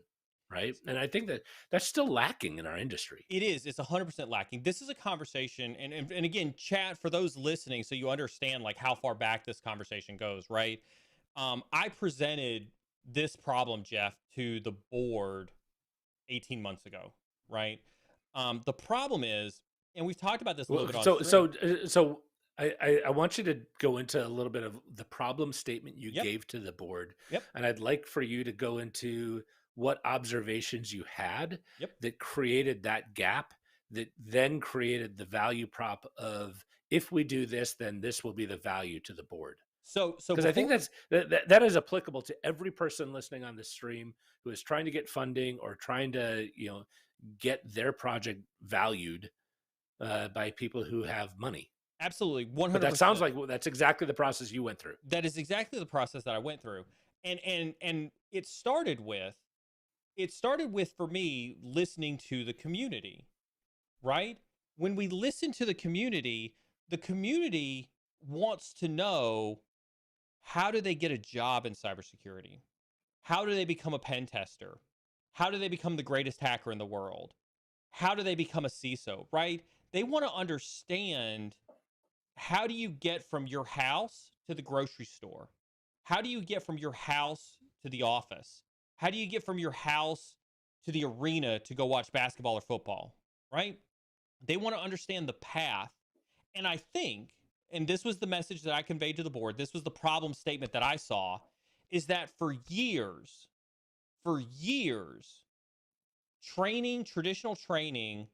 Right. And I think that that's still lacking in our industry. It is. It's 100% lacking. This is a conversation. And again, chat, for those listening, so you understand like how far back this conversation goes, right? I presented this problem, Jeff, to the board 18 months ago, right? The problem is, and we've talked about this a little bit on So I want you to go into a little bit of the problem statement you gave to the board. Yep. And I'd like for you to go into what observations you had that created that gap, that then created the value prop of, if we do this, then this will be the value to the board. So because I think that is applicable to every person listening on this stream who is trying to get funding or trying to, get their project valued by people who have money. Absolutely. 100%. But that sounds like that's exactly the process you went through. That is exactly the process that I went through. And it started with, for me, listening to the community, right? When we listen to the community wants to know, how do they get a job in cybersecurity? How do they become a pen tester? How do they become the greatest hacker in the world? how do they become a CISO, right? They want to understand, how do you get from your house to the grocery store? How do you get from your house to the office? How do you get from your house to the arena to go watch basketball or football, right? They want to understand the path. And I think, and this was the message that I conveyed to the board, this was the problem statement that I saw, is that for years, training, traditional training,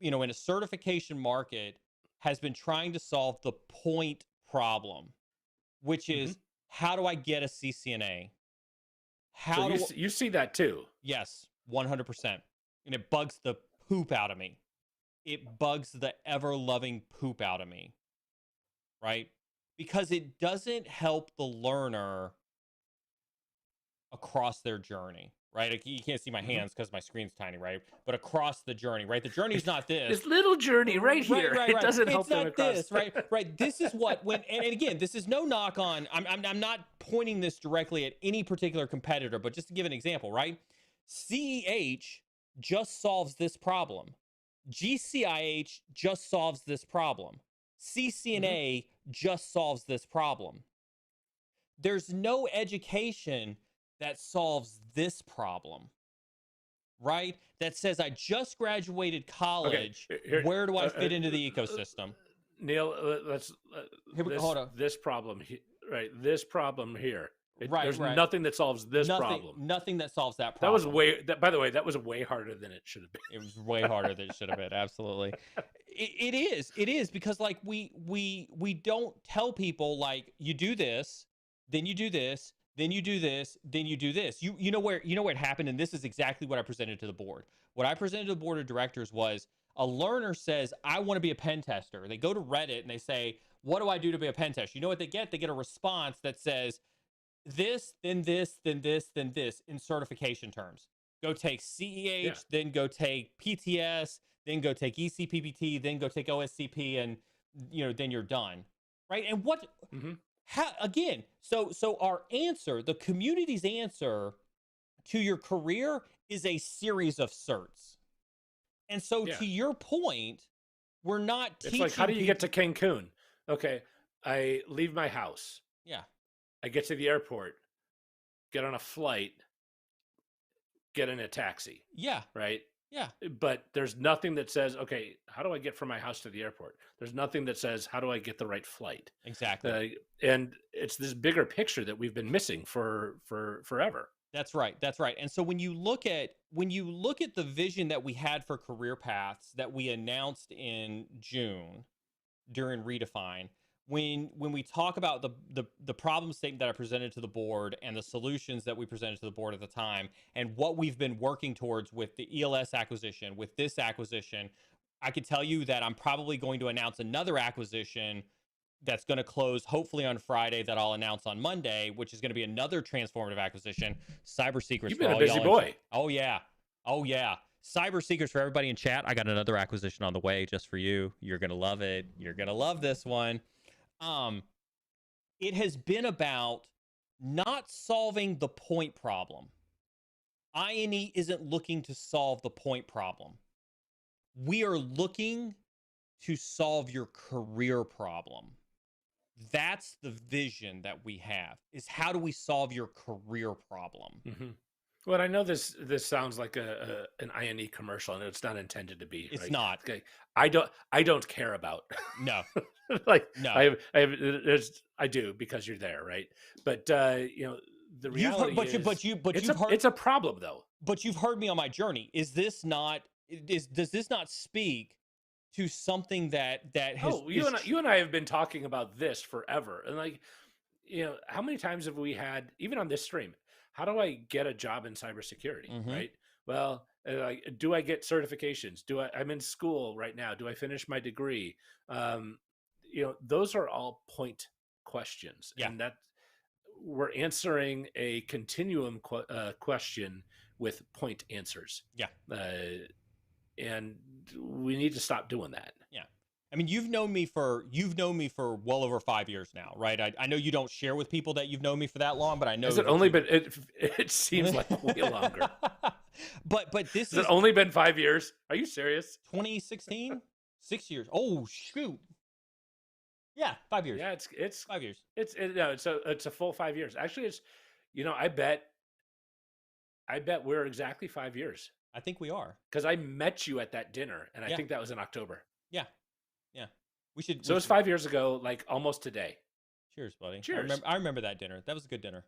in a certification market, has been trying to solve the point problem, which is, how do I get a CCNA? You see that too? Yes, 100%. And it bugs the poop out of me. It bugs the ever-loving poop out of me, right? Because it doesn't help the learner across their journey, right? You can't see my hands because my screen's tiny, right? But across the journey, right? The journey's not this. This little journey right here. Right. It doesn't help them not across. This, right? Right. This is what, and again, this is no knock on, I'm not pointing this directly at any particular competitor, but just to give an example, right? CEH just solves this problem. GCIH just solves this problem. CCNA just solves this problem. There's no education that solves this problem, right? That says, I just graduated college. Here, where do I fit into the ecosystem? Neil, hold on. This problem, right? This problem here. There's nothing that solves this problem. Nothing that solves that problem. By the way, that was way harder than it should have been. It was way harder than it should have been. Absolutely. It is because like we don't tell people, like, you do this, then you do this, then you do this, then you do this. You know where it happened, and this is exactly what I presented to the board. What I presented to the board of directors was, a learner says, I want to be a pen tester. They go to Reddit and they say, what do I do to be a pen tester? You know what they get? They get a response that says, this, then this, then this, then this, in certification terms. Go take CEH, then go take PTS, then go take ECPPT, then go take OSCP, and then you're done, right? And what? How, again? So our answer, the community's answer to your career, is a series of certs. And so, to your point, we're not teaching. It's like, how do you get to Cancun? Okay, I leave my house. Yeah. I get to the airport, get on a flight, get in a taxi. Yeah. Right? Yeah. But there's nothing that says, okay, how do I get from my house to the airport? There's nothing that says, how do I get the right flight? Exactly. And it's this bigger picture that we've been missing for forever. That's right. That's right. And so when you look at the vision that we had for career paths that we announced in June during Redefine, when we talk about the problem statement that I presented to the board and the solutions that we presented to the board at the time, and what we've been working towards with the ELS acquisition, with this acquisition, I could tell you that I'm probably going to announce another acquisition that's going to close hopefully on Friday, that I'll announce on Monday, which is going to be another transformative acquisition. Cyber Secrets. You've been a busy boy. Oh yeah. Cyber Secrets for everybody in chat. I got another acquisition on the way just for you. You're going to love it. You're going to love this one. It has been about not solving the point problem. INE isn't looking to solve the point problem. We are looking to solve your career problem. That's the vision that we have, is how do we solve your career problem? Well, I know this sounds like an INE commercial, and it's not intended to be. It's right? not. Okay. I don't care about. No. Like, no. I do, because you're there, right? But the reality it's a problem, though. But you've heard me on my journey. Does this not speak to something that has? Oh, you and I have been talking about this forever, and like, how many times have we had, even on this stream, how do I get a job in cybersecurity, right? Well, do I get certifications? I'm in school right now. Do I finish my degree? Those are all point questions, and that we're answering a continuum question with point answers. Yeah. And we need to stop doing that. Yeah. I mean, you've known me for well over 5 years now, right? I know you don't share with people that you've known me for that long, but I know. Has it only been? It seems like way longer. but this Has is it only been 5 years? Are you serious? 2016, 6 years. Oh shoot. Yeah, 5 years. Yeah, 5 years. no, it's a full 5 years. Actually, it's, I bet we're exactly 5 years I think we are. because I met you at that dinner, and I Yeah. think that was in October. Yeah. Yeah. So it was 5 years ago, like almost today. Cheers, buddy. Cheers. I remember that dinner. That was a good dinner.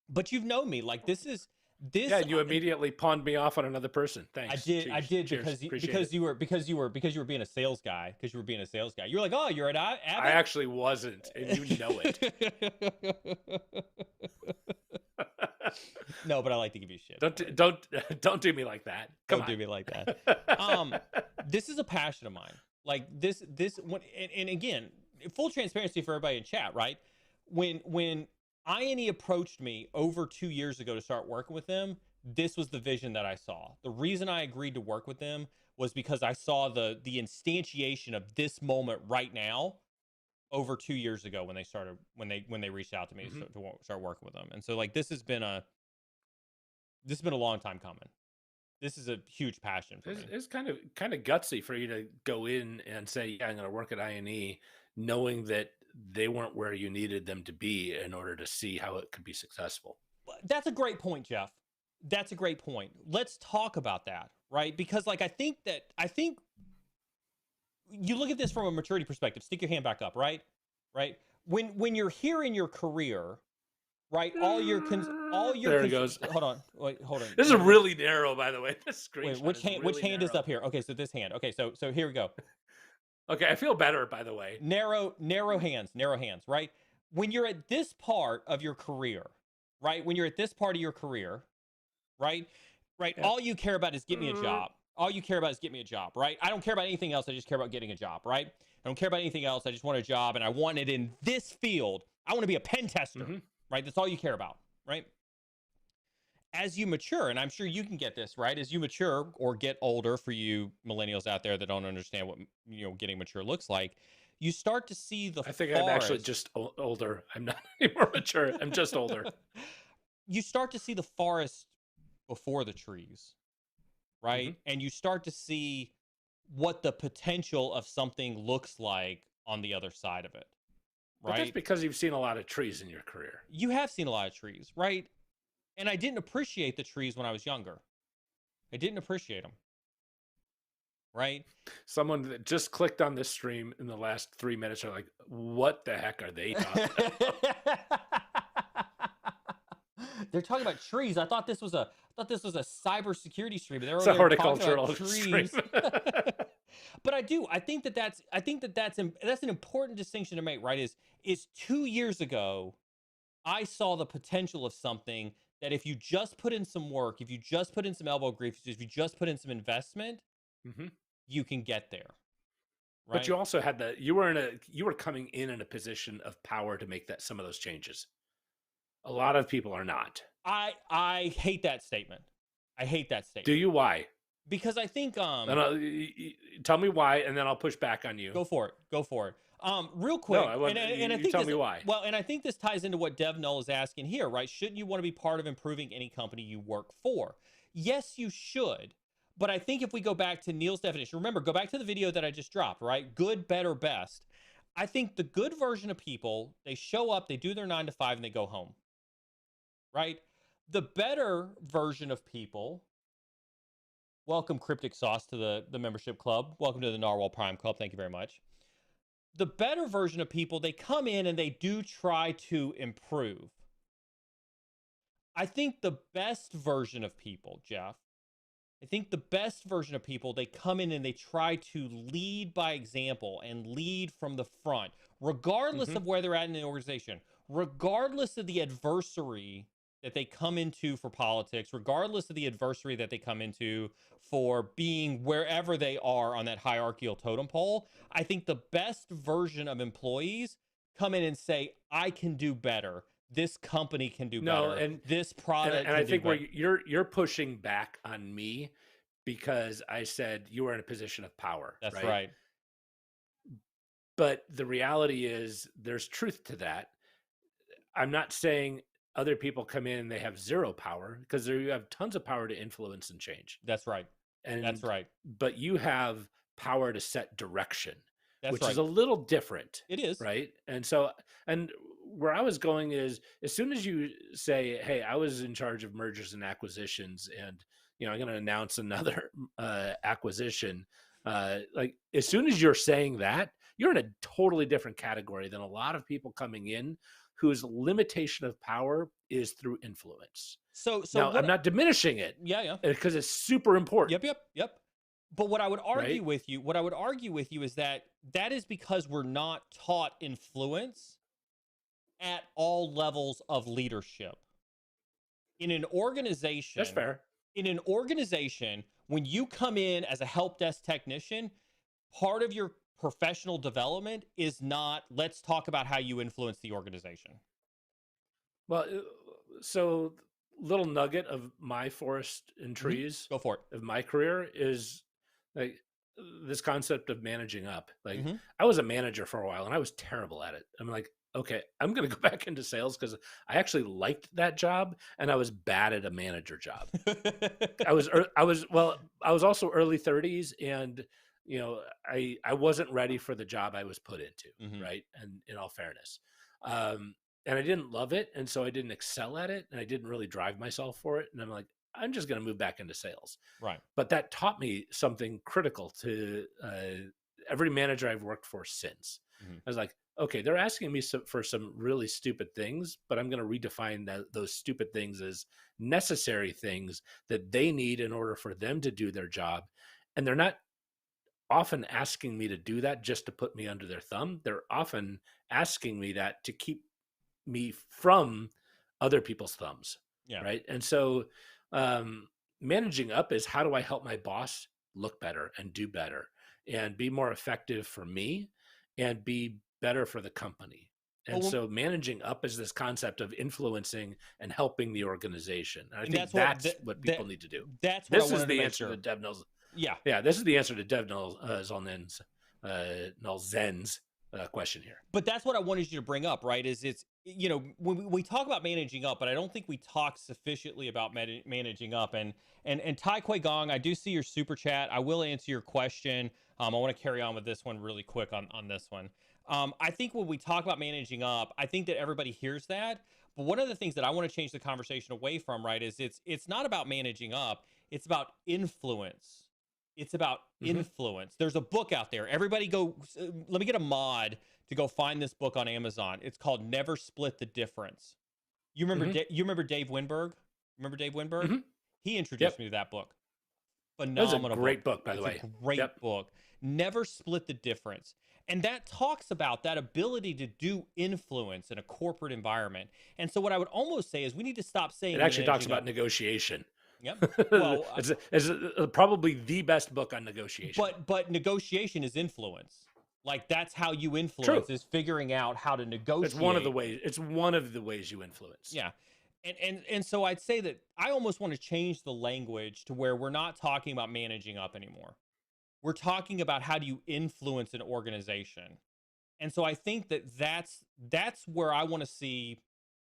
But you've known me. Like this. Yeah, and you immediately pawned me off on another person. Thanks. I did Cheers. because you were being a sales guy. Because you were being a sales guy. You're like, oh, you're at Abbott? I actually wasn't, and you know it. No, but I like to give you shit. Don't do me like that. Don't do me like that. This is a passion of mine. Like this and again, full transparency for everybody in chat, right? When INE approached me over 2 years ago to start working with them, this was the vision that I saw. The reason I agreed to work with them was because I saw the instantiation of this moment right now over 2 years ago when they reached out to me to start working with them. And so like this has been a long time coming. This is a huge passion for me. It's kind of gutsy for you to go in and say, yeah, I'm going to work at INE, knowing that they weren't where you needed them to be in order to see how it could be successful. That's a great point, Jeff. That's a great point. Let's talk about that, right? Because like I think you look at this from a maturity perspective. Stick your hand back up, right? Right? When you're here in your career, right? All your there it goes. Hold on. This is really narrow, by the way. This screenshot. Wait, which hand is up here? Okay, so this hand. Okay, so here we go. Okay, I feel better, by the way. Narrow hands, right? When you're at this part of your career, right? When you're at this part of your career, right? Yeah. All you care about is get me a job. All you care about is get me a job, right? I don't care about anything else. I just care about getting a job, right? I don't care about anything else. I just want a job, and I want it in this field. I want to be a pen tester, right? That's all you care about, right? As you mature, and I'm sure you can get this, right? As you mature or get older, for you millennials out there that don't understand what getting mature looks like, you start to see the I think I'm actually just older. I'm not any more mature. I'm just older. You start to see the forest before the trees, right? And you start to see what the potential of something looks like on the other side of it, right? But that's because you've seen a lot of trees in your career. You have seen a lot of trees, right? And I didn't appreciate the trees when I was younger. I didn't appreciate them. Right? Someone that just clicked on this stream in the last 3 minutes are like, what the heck are they talking about? They're talking about trees. I thought this was a cybersecurity stream. It's a horticultural stream. But I think that's an important distinction to make, right? Is 2 years ago, I saw the potential of something that if you just put in some work, if you just put in some elbow grease, if you just put in some investment, you can get there. Right? But you also had you were coming in a position of power to make some of those changes. A lot of people are not. I hate that statement. I hate that statement. Do you? Why? Because I think tell me why, and then I'll push back on you. Go for it. Real quick, no, I think tell me why. Well, and I think this ties into what Dev Null is asking here, right? Shouldn't you want to be part of improving any company you work for? Yes, you should. But I think if we go back to Neil's definition, remember, go back to the video that I just dropped, right? Good, better, best. I think the good version of people, they show up, they do their 9 to 5, and they go home, right? The better version of people, welcome Cryptic Sauce to the membership club. Welcome to the Narwhal Prime Club. Thank you very much. The better version of people, they come in and they do try to improve. I think the best version of people, Jeff, they come in and they try to lead by example and lead from the front, regardless of where they're at in the organization, regardless of the adversary that they come into for politics, regardless of the adversary that they come into for being wherever they are on that hierarchical totem pole. I think the best version of employees come in and say, I can do better. This company can do better. And this product and I think where you're pushing back on me because I said you were in a position of power. That's right. But the reality is there's truth to that. I'm not saying other people come in and they have zero power, because you have tons of power to influence and change. That's right. That's And right. but you have power to set direction, That's which is right. a little different, It is. right? And so, and where I was going is, as soon as you say, hey, I was in charge of mergers and acquisitions, and I'm going to announce another acquisition, like as soon as you're saying that, you're in a totally different category than a lot of people coming in whose limitation of power is through influence. So Now, what? I'm not diminishing it, Yeah. because it's super important. Yep. But what I would argue Right? with you is that is because we're not taught influence at all levels of leadership. In an organization, That's fair. When you come in as a help desk technician, part of your professional development is not, let's talk about how you influence the organization. Well, so little nugget of my forest and trees Go for it. of my career is like this concept of managing up. Like Mhm. I was a manager for a while and I was terrible at it. I'm like, okay, I'm going to go back into sales because I actually liked that job and I was bad at a manager job. I was also early 30s, and I wasn't ready for the job I was put into, Mhm. right? And in all fairness, and I didn't love it, and so I didn't excel at it, and I didn't really drive myself for it. And I'm like, I'm just going to move back into sales. Right. But that taught me something critical to every manager I've worked for since. Mhm. I was like, okay, they're asking me for some really stupid things, but I'm going to redefine those stupid things as necessary things that they need in order for them to do their job. And they're not often asking me to do that just to put me under their thumb. They're often asking me that to keep me from other people's thumbs. Yeah. Right. And so managing up is, how do I help my boss look better and do better and be more effective for me and be better for the company? And so managing up is this concept of influencing and helping the organization. And I think that's what people need to do. That's what this I is the to answer sure. to Dev Nulzen's. Yeah. Yeah, this is the answer to Dev Nulzen's question here. But that's what I wanted you to bring up, right? Is it's, when we talk about managing up, but I don't think we talk sufficiently about managing up. And Tai Kwei Gong, I do see your super chat. I will answer your question. I want to carry on with this one really quick on this one. I think when we talk about managing up, I think that everybody hears that. But one of the things that I want to change the conversation away from, right, is it's not about managing up. It's about influence. It's about influence. There's a book out there. Everybody go, let me get a mod to go find this book on Amazon. It's called Never Split the Difference. You remember you remember Dave Winberg? Remember Dave Winberg? He introduced me to that book. Phenomenal. That's a great book, by the way. It's a great book. Never Split the Difference. And that talks about that ability to do influence in a corporate environment. And so what I would almost say is we need to stop saying it actually talks about negotiation. Yep. Well, it's probably the best book on negotiation. But negotiation is influence. Like that's how you influence. True. Is figuring out how to negotiate. It's one of the ways. It's one of the ways you influence. Yeah. And so I'd say that I almost want to change the language to where we're not talking about managing up anymore. We're talking about how do you influence an organization. And so I think that's where I want to see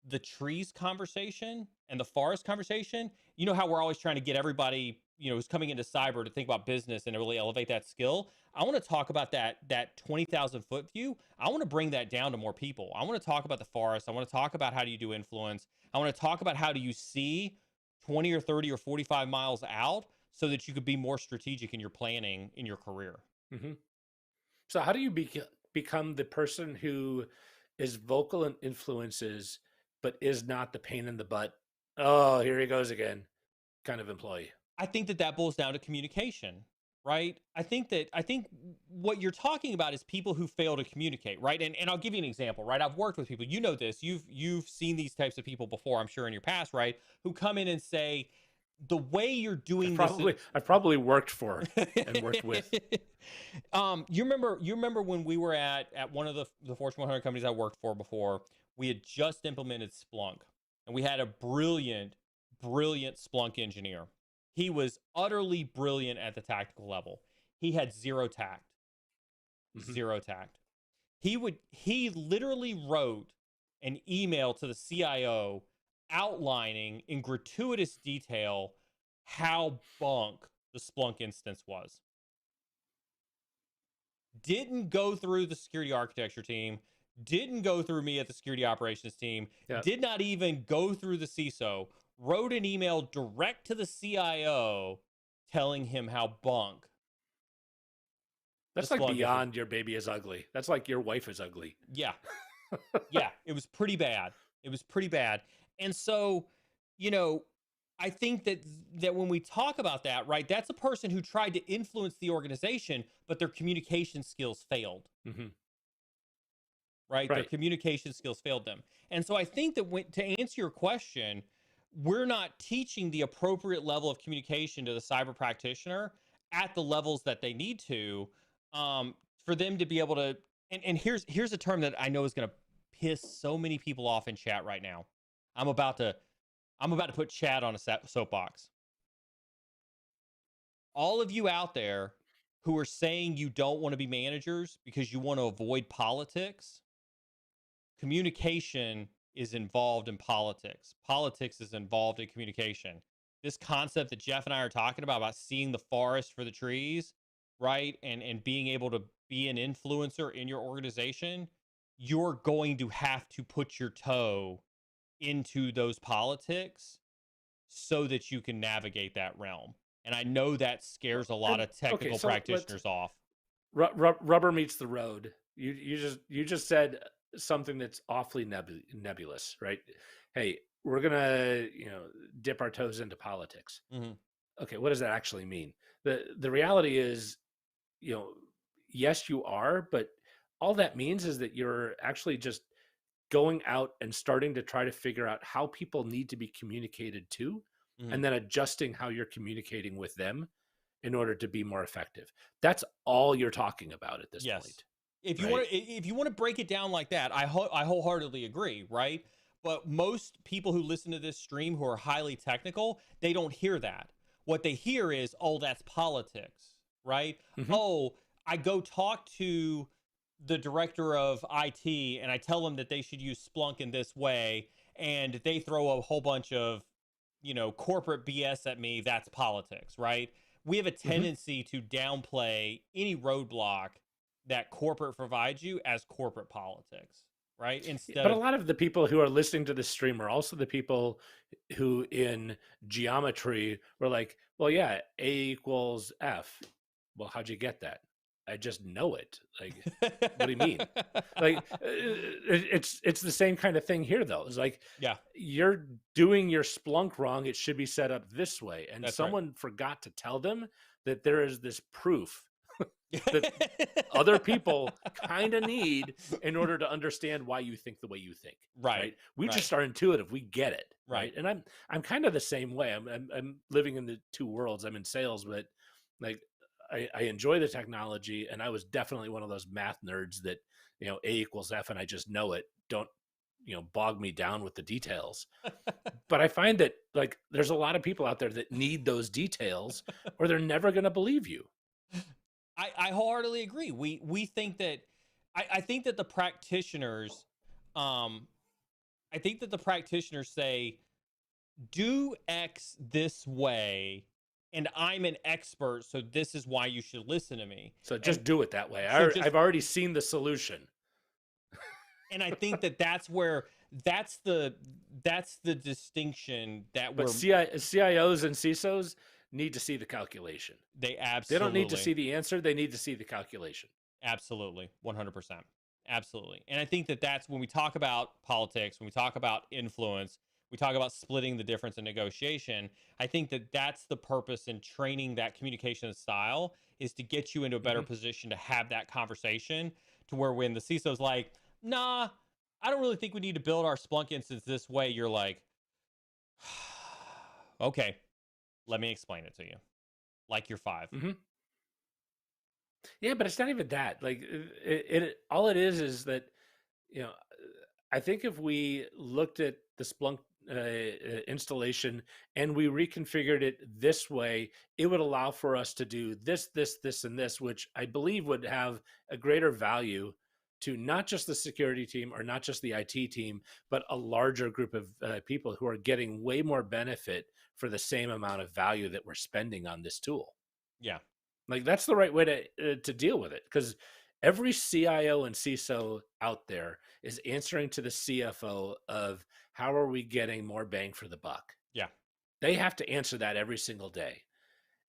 the trees conversation and the forest conversation. You know how we're always trying to get everybody, who's coming into cyber to think about business and to really elevate that skill. I want to talk about that 20,000 foot view. I want to bring that down to more people. I want to talk about the forest. I want to talk about how do you do influence. I want to talk about how do you see 20 or 30 or 45 miles out so that you could be more strategic in your planning in your career. Mm-hmm. So how do you become the person who is vocal and influences, but is not the pain in the butt? Oh, here he goes again, kind of employee. I think that boils down to communication, right? I think what you're talking about is people who fail to communicate, right? And I'll give you an example, right? I've worked with people, this, you've seen these types of people before, I'm sure in your past, right? Who come in and say, the way you're doing I've probably worked for and worked with. You remember when we were at one of the Fortune 100 companies I worked for before, we had just implemented Splunk, and we had a brilliant Splunk engineer. He was utterly brilliant at the tactical level. He had zero tact. Zero tact. He literally wrote an email to the CIO outlining in gratuitous detail how bunk the Splunk instance was. Didn't go through the security architecture team, didn't go through me at the security operations team, Yeah. did not even go through the CISO, wrote an email direct to the CIO telling him how bunk That's the like Splunk instance. beyond your baby is ugly. That's like your wife is ugly. Yeah. Yeah, it was pretty bad. It was pretty bad. And so, you know, I think that when we talk about that, right, that's a person who tried to influence the organization, but their communication skills failed. Mm-hmm. Right? Their Right. communication skills failed them. And so I think that to answer your question, we're not teaching the appropriate level of communication to the cyber practitioner at the levels that they need to, for them to be able to. And here's a term that I know is going to piss so many people off in chat right now. I'm about to put chat on a soapbox. All of you out there who are saying you don't want to be managers because you want to avoid politics, communication is involved in politics. Politics is involved in communication. This concept that Jeff and I are talking about seeing the forest for the trees, right? And being able to be an influencer in your organization, you're going to have to put your toe into those politics so that you can navigate that realm. And I know that scares a lot of technical practitioners off. Rubber meets the road. You just said something that's awfully nebulous, right? Hey, we're gonna dip our toes into politics. Mm-hmm. Okay, what does that actually mean? The reality is, yes, you are, but all that means is that you're actually just going out and starting to try to figure out how people need to be communicated to, Mm-hmm. and then adjusting how you're communicating with them in order to be more effective. That's all you're talking about at this point. If you want to break it down like that, I wholeheartedly agree, right? But most people who listen to this stream who are highly technical, they don't hear that. What they hear is, oh, that's politics, right? Mm-hmm. Oh, I go talk to the director of IT and I tell them that they should use Splunk in this way, and they throw a whole bunch of, corporate BS at me. That's politics, right? We have a tendency to downplay any roadblock that corporate provides you as corporate politics, right? But a lot of the people who are listening to this stream are also the people who in geometry were like, well, yeah, A equals F. Well, how'd you get that? I just know it. Like, what do you mean? Like, it's the same kind of thing here, though. It's like, yeah, you're doing your Splunk wrong. It should be set up this way. And that's someone right. forgot to tell them that there is this proof that other people kind of need in order to understand why you think the way you think. Right. We just are intuitive. We get it. Right. And I'm kind of the same way. I'm living in the two worlds. I'm in sales, but like, I enjoy the technology, and I was definitely one of those math nerds that, A equals F and I just know it. Don't, bog me down with the details. But I find that like there's a lot of people out there that need those details or they're never going to believe you. I wholeheartedly agree. We think that I think that the practitioners say, do X this way, and I'm an expert, so this is why you should listen to me. So just do it that way. I've already seen the solution. And I think that's the distinction that but CIOs and CISOs need to see the calculation. They don't need to see the answer. They need to see the calculation. Absolutely. 100%. Absolutely. And I think that's when we talk about politics, when we talk about influence, we talk about splitting the difference in negotiation. I think that's the purpose in training that communication style, is to get you into a better position to have that conversation, to where when the CISO's like, nah, I don't really think we need to build our Splunk instance this way, you're like, okay, let me explain it to you. Like you're 5. Yeah, but it's not even that. Like it all it is that, I think if we looked at the Splunk installation and we reconfigured it this way, it would allow for us to do this, and this, which I believe would have a greater value to not just the security team or not just the IT team, but a larger group of people who are getting way more benefit for the same amount of value that we're spending on this tool. Yeah. Like that's the right way to deal with it, because every CIO and CISO out there is answering to the CFO of how are we getting more bang for the buck? Yeah. They have to answer that every single day.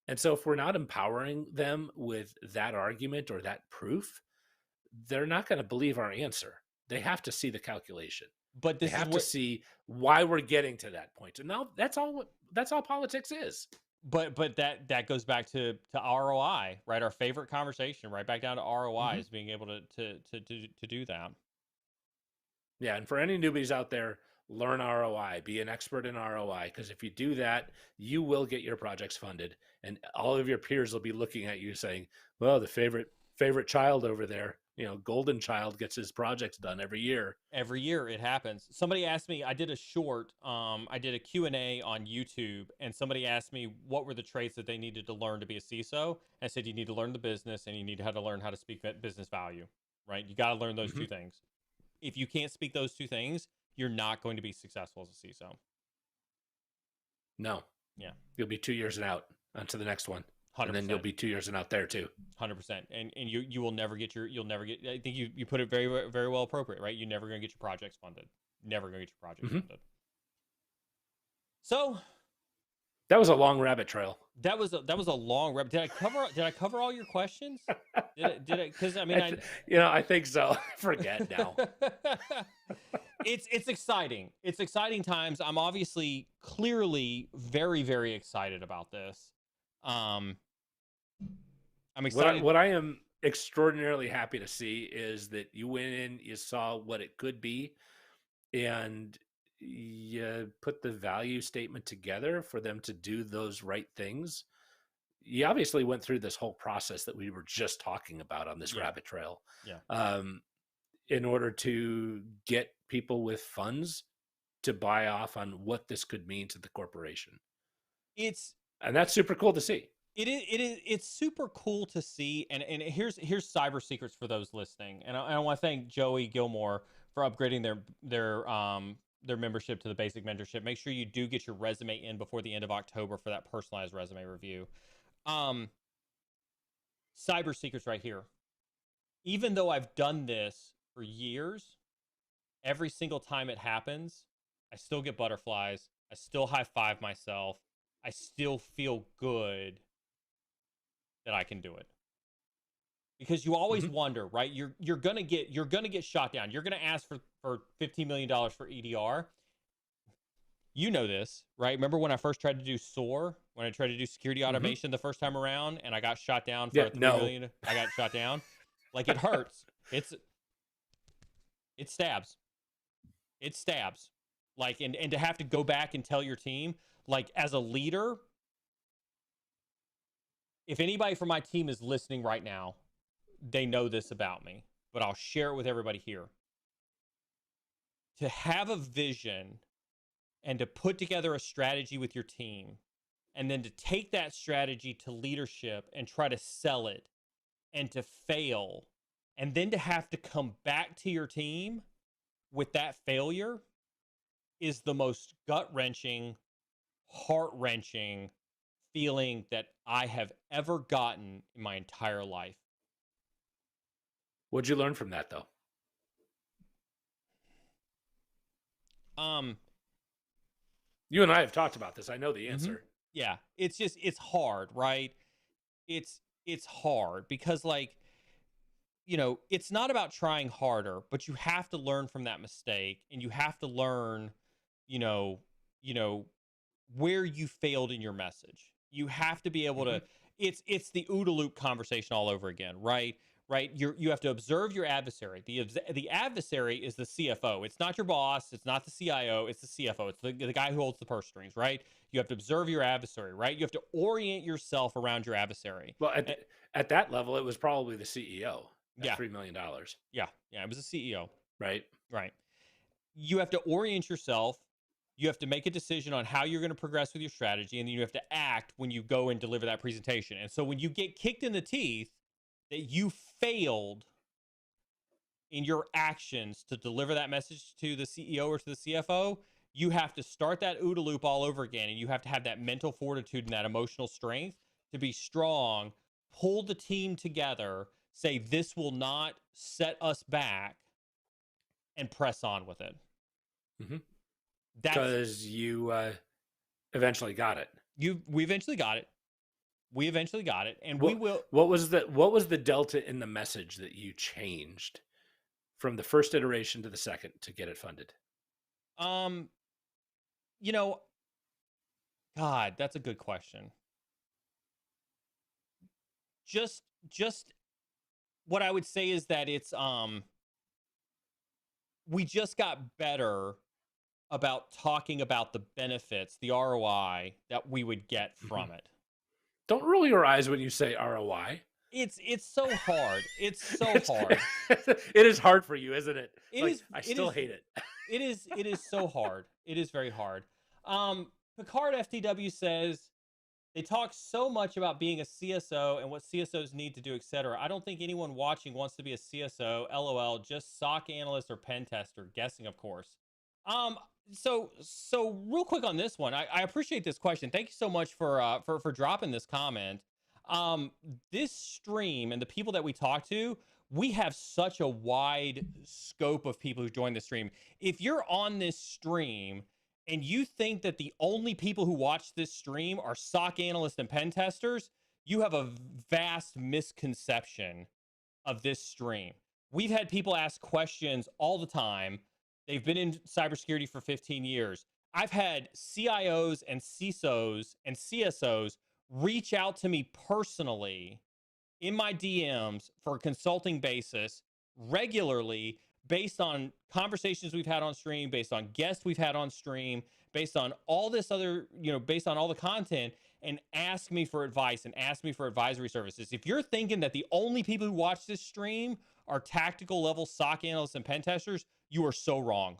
And so if we're not empowering them with that argument or that proof, they're not going to believe our answer. They have to see the calculation. But they have to see why we're getting to that point. And now that's all politics is. But that goes back to ROI, right? Our favorite conversation, right back down to ROI, is being able to do that. Yeah, and for any newbies out there, learn ROI, be an expert in ROI, because if you do that, you will get your projects funded, and all of your peers will be looking at you saying, "Well, the favorite child over there, golden child gets his projects done every year." Every year it happens. Somebody asked me, I did a short, I did a Q&A on YouTube, and somebody asked me what were the traits that they needed to learn to be a CISO. I said, you need to learn the business and you need to learn how to speak business value, right? You got to learn those two things. If you can't speak those two things, you're not going to be successful as a CISO. No. Yeah. You'll be 2 years and out onto the next one. 100%. And then you'll be 2 years and out there too. 100%. And you will never get I think you put it very, very well appropriate, right? You're never going to get your projects funded. Never going to get your projects funded. So that was a long rabbit trail. That was a long rabbit. Did I cover all your questions? Did I? Because I mean, I think so. I forget now. It's exciting. It's exciting times. I'm obviously clearly very, very excited about this. I'm excited. What I am extraordinarily happy to see is that you went in, you saw what it could be, and you put the value statement together for them to do those right things. You obviously went through this whole process that we were just talking about on this rabbit trail. Yeah. In order to get people with funds to buy off on what this could mean to the corporation. And that's super cool to see. It's super cool to see. And here's cyber secrets for those listening. And I want to thank Joey Gilmore for upgrading their membership to the basic mentorship. Make sure you do get your resume in before the end of October for that personalized resume review. Cyber secrets right here. Even though I've done this for years, every single time it happens, I still get butterflies. I still high five myself. I still feel good that I can do it. Because you always wonder, right? You're gonna get shot down. You're gonna ask for $15 million for EDR. You know this, right? Remember when I first tried to do SOAR, when I tried to do security automation the first time around, and I got shot down for $3 million? I got shot down. Like, it hurts. It stabs. It stabs. Like, and to have to go back and tell your team, like, as a leader, if anybody from my team is listening right now, they know this about me, but I'll share it with everybody here. To have a vision and to put together a strategy with your team, and then to take that strategy to leadership and try to sell it, and to fail, and then to have to come back to your team with that failure is the most gut-wrenching, heart-wrenching feeling that I have ever gotten in my entire life. What'd you learn from that, though? You and I have talked about this. I know the answer. Yeah, it's hard, right? It's hard because, like, it's not about trying harder, but you have to learn from that mistake, and you have to learn, where you failed in your message. You have to be able to. It's the OODA loop conversation all over again, right? Right. You have to observe your adversary. The adversary is the CFO. It's not your boss. It's not the CIO. It's the CFO. It's the guy who holds the purse strings, right? You have to observe your adversary, right? You have to orient yourself around your adversary. Well, at that level, it was probably the CEO. Yeah. $3 million. Yeah. It was a CEO. Right. You have to orient yourself. You have to make a decision on how you're going to progress with your strategy, and then you have to act when you go and deliver that presentation. And so when you get kicked in the teeth that you failed, in your actions to deliver that message to the CEO or to the CFO, you have to start that OODA loop all over again. And you have to have that mental fortitude and that emotional strength to be strong, pull the team together, say, this will not set us back, and press on with it. Because you eventually got it. We eventually got it. We eventually got it. And What, we will. What was the delta in the message that you changed from the first iteration to the second to get it funded? You know, God, that's a good question. Just what I would say is that it's we just got better about talking about the benefits, the ROI that we would get from it. Don't roll your eyes when you say ROI. It's so hard. It's so hard. It is hard for you, isn't it? I still hate it. It is so hard. It is very hard. Picard FTW says they talk so much about being a CSO and what CSOs need to do, etc. I don't think anyone watching wants to be a CSO. LOL, just SOC analyst or pen tester. Guessing, of course. So real quick on this one, I appreciate this question. Thank you so much for dropping this comment. This stream and the people that we talk to, we have such a wide scope of people who join the stream. If you're on this stream and you think that the only people who watch this stream are SOC analysts and pen testers, you have a vast misconception of this stream. We've had people ask questions all the time. They've been in cybersecurity for 15 years. I've had CIOs and CISOs and CSOs reach out to me personally in my DMs for a consulting basis regularly, based on conversations we've had on stream, based on guests we've had on stream, based on all this other, based on all the content, and ask me for advice and ask me for advisory services. If you're thinking that the only people who watch this stream are tactical level SOC analysts and pen testers, you are so wrong.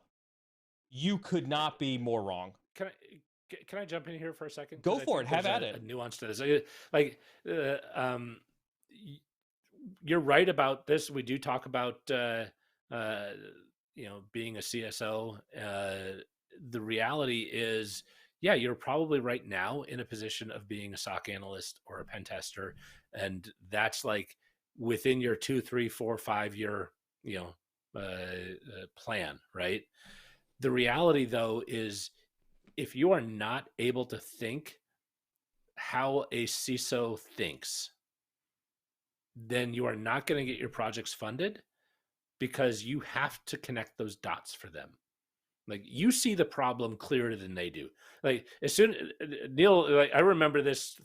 You could not be more wrong. Can I jump in here for a second? Go for it. Have at it. A nuance to this. You're right about this. We do talk about being a CSO. The reality is, yeah, you're probably right now in a position of being a SOC analyst or a pen tester, and that's like within your 2, 3, 4, 5 year plan, right? The reality, though, is if you are not able to think how a CISO thinks, then you are not going to get your projects funded, because you have to connect those dots for them. Like, you see the problem clearer than they do. Like, as soon, Neil, like, I remember this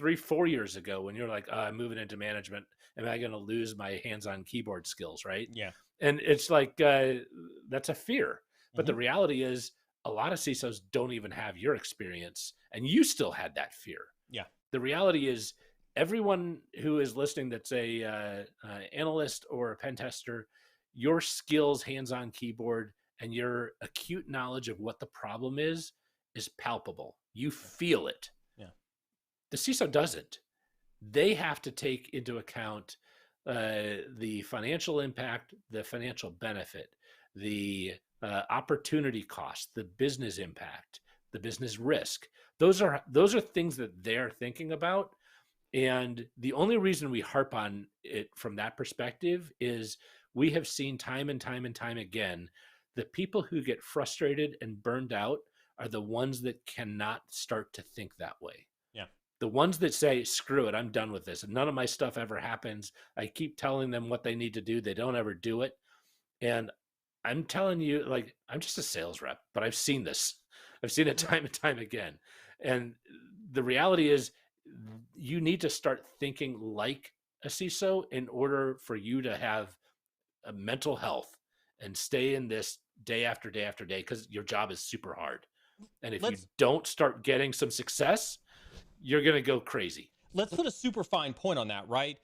3-4 years ago when you're like, I'm moving into management. Am I going to lose my hands-on keyboard skills? Right. Yeah. And it's like, that's a fear. But the reality is, a lot of CISOs don't even have your experience, and you still had that fear. Yeah. The reality is, everyone who is listening that's a analyst or a pen tester, your skills, hands-on keyboard, and your acute knowledge of what the problem is palpable. You feel it. Yeah. The CISO doesn't. They have to take into account the financial impact, the financial benefit, the opportunity cost, the business impact, the business risk. Those are things that they're thinking about. And the only reason we harp on it from that perspective is we have seen time and time and time again, the people who get frustrated and burned out are the ones that cannot start to think that way. Yeah. The ones that say, screw it, I'm done with this. None of my stuff ever happens. I keep telling them what they need to do. They don't ever do it. And I'm telling you, like, I'm just a sales rep, but I've seen this. I've seen it time and time again. And the reality is, you need to start thinking like a CISO in order for you to have a mental health and stay in this day after day after day, because your job is super hard. And if you don't start getting some success, you're going to go crazy. Let's put a super fine point on that, right?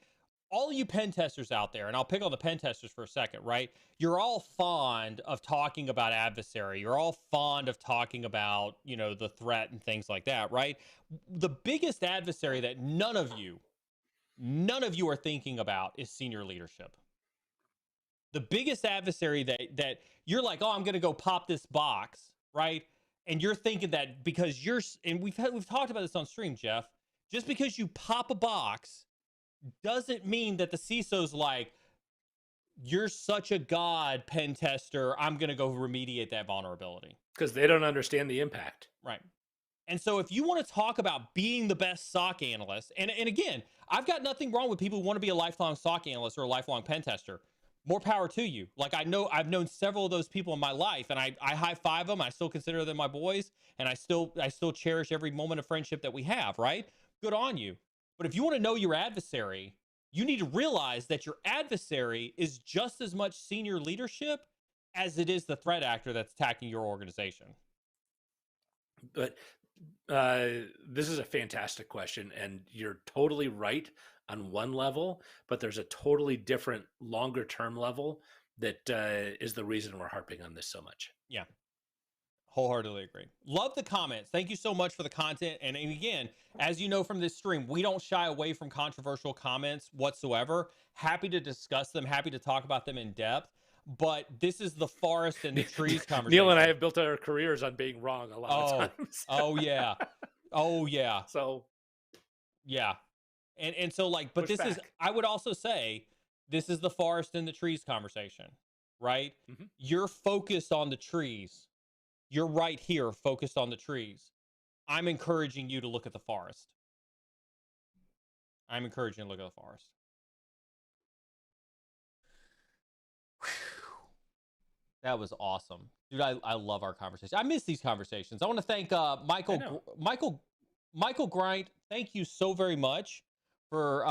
All you pen testers out there, and I'll pick on the pen testers for a second, right? You're all fond of talking about adversary. You're all fond of talking about, the threat and things like that, right? The biggest adversary that none of you are thinking about is senior leadership. The biggest adversary that you're like, oh, I'm going to go pop this box, right? And you're thinking that because and we've talked about this on stream, Jeff. Just because you pop a box doesn't mean that the CISO's like, you're such a god, pen tester, I'm going to go remediate that vulnerability. Because they don't understand the impact. Right. And so if you want to talk about being the best SOC analyst, and again, I've got nothing wrong with people who want to be a lifelong SOC analyst or a lifelong pen tester. More power to you. Like I've known several of those people in my life, and I high five them. I still consider them my boys, and I still cherish every moment of friendship that we have, right? Good on you. But if you want to know your adversary, you need to realize that your adversary is just as much senior leadership as it is the threat actor that's attacking your organization. But this is a fantastic question, and you're totally right on one level, but there's a totally different longer term level that is the reason we're harping on this so much. Yeah. Wholeheartedly agree. Love the comments. Thank you so much for the content. And again, as you know from this stream, we don't shy away from controversial comments whatsoever. Happy to discuss them, happy to talk about them in depth. But this is the forest and the trees conversation. Neil and I have built our careers on being wrong a lot of times. Oh yeah. Oh yeah. So yeah. And so like, but this is, I would also say, this is the forest and the trees conversation, right? Mm-hmm. You're focused on the trees. You're right here focused on the trees. I'm encouraging you to look at the forest. I'm encouraging you to look at the forest. Whew. That was awesome. Dude, I love our conversation. I miss these conversations. I want to thank Michael Grind. Thank you so very much for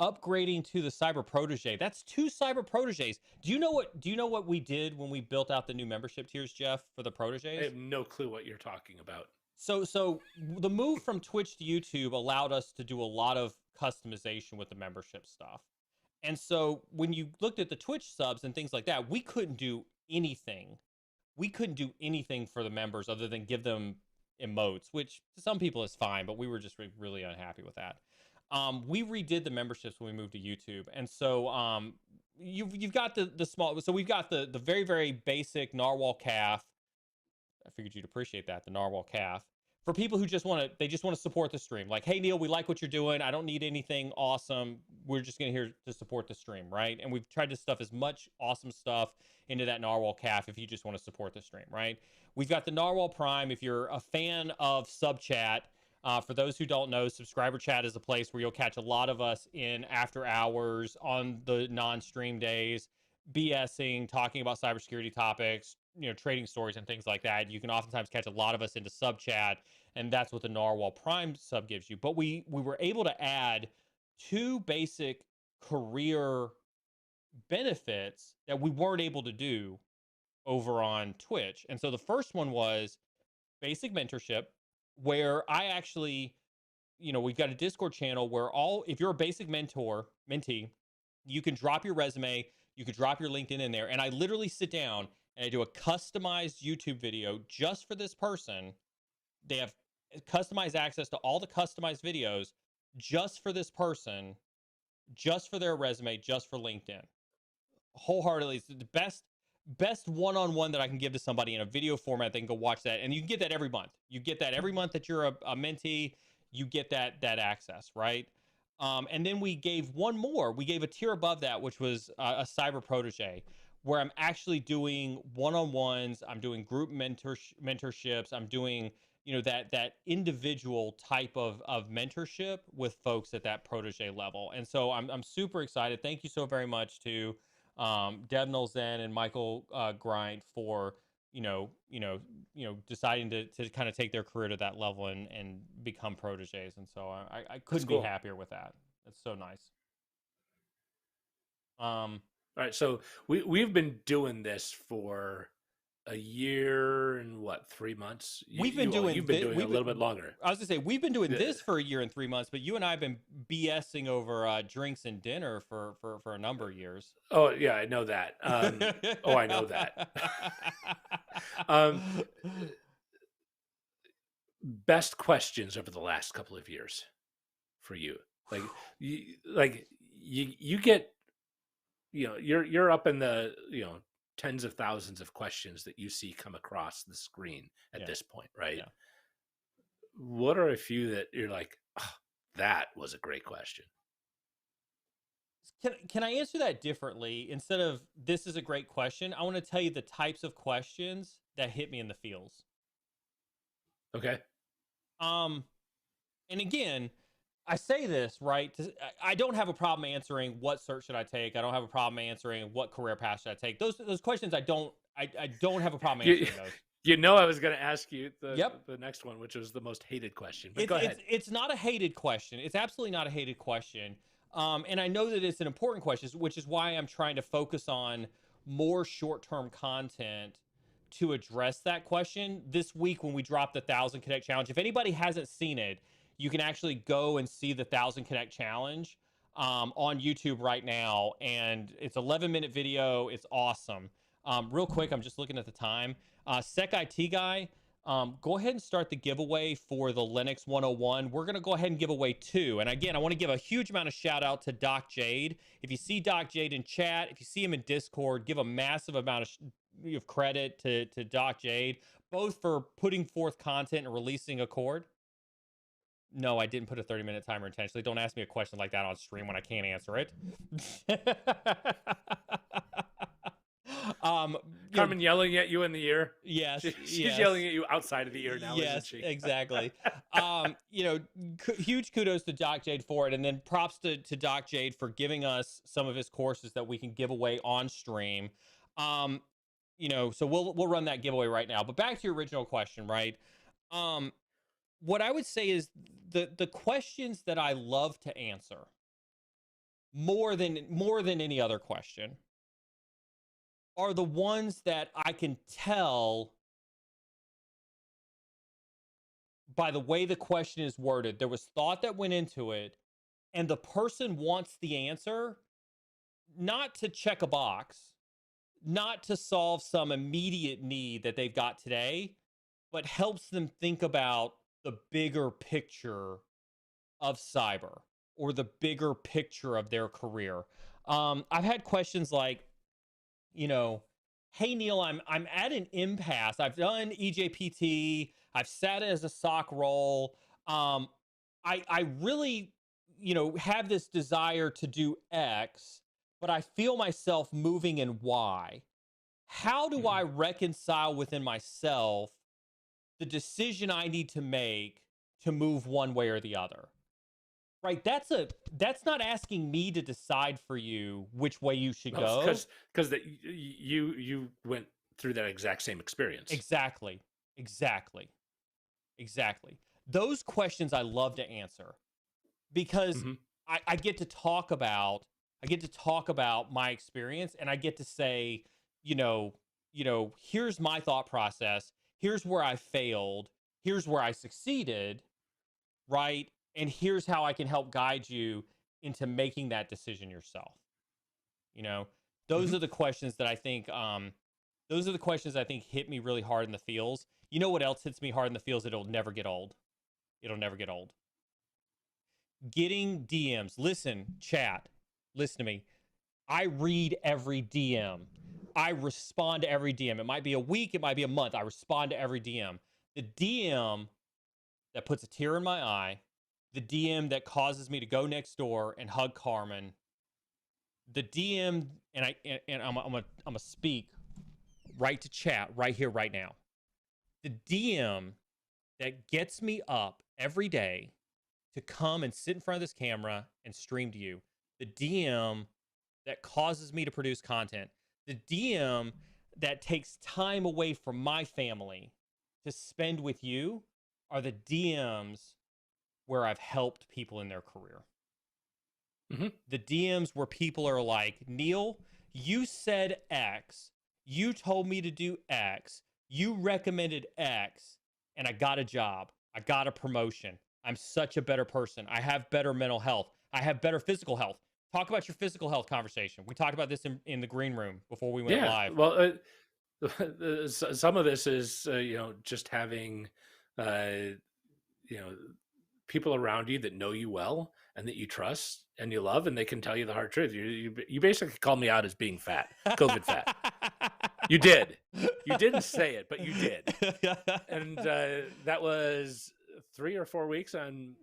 upgrading to the Cyber Protege. That's 2 Cyber Proteges. Do you know what we did when we built out the new membership tiers, Jeff, for the Proteges? I have no clue what you're talking about. So the move from Twitch to YouTube allowed us to do a lot of customization with the membership stuff. And so when you looked at the Twitch subs and things like that, we couldn't do anything. We couldn't do anything for the members other than give them emotes, which to some people is fine, but we were just really unhappy with that. We redid the memberships when we moved to YouTube. And so you've got the small, so we've got the very, very basic narwhal calf. I figured you'd appreciate that, the narwhal calf. For people who just want to support the stream. Like, hey, Neil, we like what you're doing. I don't need anything awesome. We're just going to here to support the stream, right? And we've tried to stuff as much awesome stuff into that narwhal calf if you just want to support the stream, right? We've got the narwhal prime. If you're a fan of sub chat, for those who don't know, subscriber chat is a place where you'll catch a lot of us in after hours on the non-stream days, BSing, talking about cybersecurity topics, trading stories and things like that. You can oftentimes catch a lot of us into sub chat, and that's what the Narwhal Prime sub gives you. But we were able to add 2 basic career benefits that we weren't able to do over on Twitch. And so the first one was basic mentorship, where I actually, we've got a Discord channel where if you're a basic mentee, you can drop your resume, you could drop your LinkedIn in there, and I literally sit down and I do a customized YouTube video just for this person. They have customized access to all the customized videos just for this person, just for their resume, just for LinkedIn. Wholeheartedly, it's the best one-on-one that I can give to somebody in a video format. They can go watch that, and you can get that every month. You get that every month that you're a mentee. You get that access, right? And then we gave one more. We gave a tier above that, which was a Cyber Protege, where I'm actually doing one-on-ones. I'm doing group mentorships. I'm doing that individual type of mentorship with folks at that protege level. And so I'm super excited. Thank you so very much to Devnal Zen and Michael Grind for deciding to kind of take their career to that level and become proteges. And so I couldn't be happier with that. It's so nice. All right, so we've been doing this for a year and 3 months. You've been doing a little bit longer. I was gonna say we've been doing this for a year and 3 months, but you and I have been BSing over drinks and dinner for a number of years. Oh yeah, I know that. I know that. Best questions over the last couple of years for you, you get you're up in the, tens of thousands of questions that you see come across the screen at Yeah. this point, right? Yeah. What are a few that you're like, oh, that was a great question? Can I answer that differently? Instead of this is a great question, I want to tell you the types of questions that hit me in the feels. Okay. And again, I say this, right? I don't have a problem answering what cert should I take. I don't have a problem answering what career path should I take. Those questions I don't have a problem answering those. I was going to ask you the next one, which was the most hated question. But go ahead. It's not a hated question. It's absolutely not a hated question. And I know that it's an important question, which is why I'm trying to focus on more short-term content to address that question. This week when we dropped the 1,000 Connect Challenge, if anybody hasn't seen it, you can actually go and see the 1,000 Connect Challenge on YouTube right now. And it's 11-minute video. It's awesome. Real quick, I'm just looking at the time. Sec IT guy, go ahead and start the giveaway for the Linux 101. We're going to go ahead and give away 2. And again, I want to give a huge amount of shout out to Doc Jade. If you see Doc Jade in chat, if you see him in Discord, give a massive amount of credit to Doc Jade, both for putting forth content and releasing a cord. No, I didn't put a 30-minute timer intentionally. Don't ask me a question like that on stream when I can't answer it. Carmen yelling at you in the ear. Yes, she's yelling at you outside of the ear now, isn't she? Exactly. Huge kudos to Doc Jade for it, and then props to Doc Jade for giving us some of his courses that we can give away on stream. So we'll run that giveaway right now. But back to your original question, right? What I would say is the questions that I love to answer more than any other question are the ones that I can tell by the way the question is worded. There was thought that went into it, and the person wants the answer not to check a box, not to solve some immediate need that they've got today, but helps them think about the bigger picture of cyber or the bigger picture of their career. I've had questions like, hey Neil, I'm at an impasse. I've done EJPT. I've sat as a SOC role. I really, have this desire to do X, but I feel myself moving in Y. How do I reconcile within myself the decision I need to make to move one way or the other? Right, that's not asking me to decide for you which way you should go. Because that you went through that exact same experience. Exactly. Those questions I love to answer because I get to talk about my experience, and I get to say, here's my thought process. Here's where I failed. Here's where I succeeded. Right. And here's how I can help guide you into making that decision yourself. Those are the questions that I think, hit me really hard in the feels. You know what else hits me hard in the feels? It'll never get old. Getting DMs. Listen, chat, listen to me. I read every DM. I respond to every DM. It might be a week. It might be a month. I respond to every DM. The DM that puts a tear in my eye, the DM that causes me to go next door and hug Carmen, the DM, and I'm gonna speak right to chat right here, right now. The DM that gets me up every day to come and sit in front of this camera and stream to you, the DM that causes me to produce content, the DM that takes time away from my family to spend with you are the DMs where I've helped people in their career. The DMs where people are like, Neil, you said X, you told me to do X, you recommended X, and I got a job. I got a promotion. I'm such a better person. I have better mental health. I have better physical health. Talk about your physical health conversation. We talked about this in the green room before we went live. Well, some of this is, just having, people around you that know you well and that you trust and you love, and they can tell you the hard truth. You basically called me out as being fat, COVID fat. You did. You didn't say it, but you did. And that was 3 or 4 weeks. I'm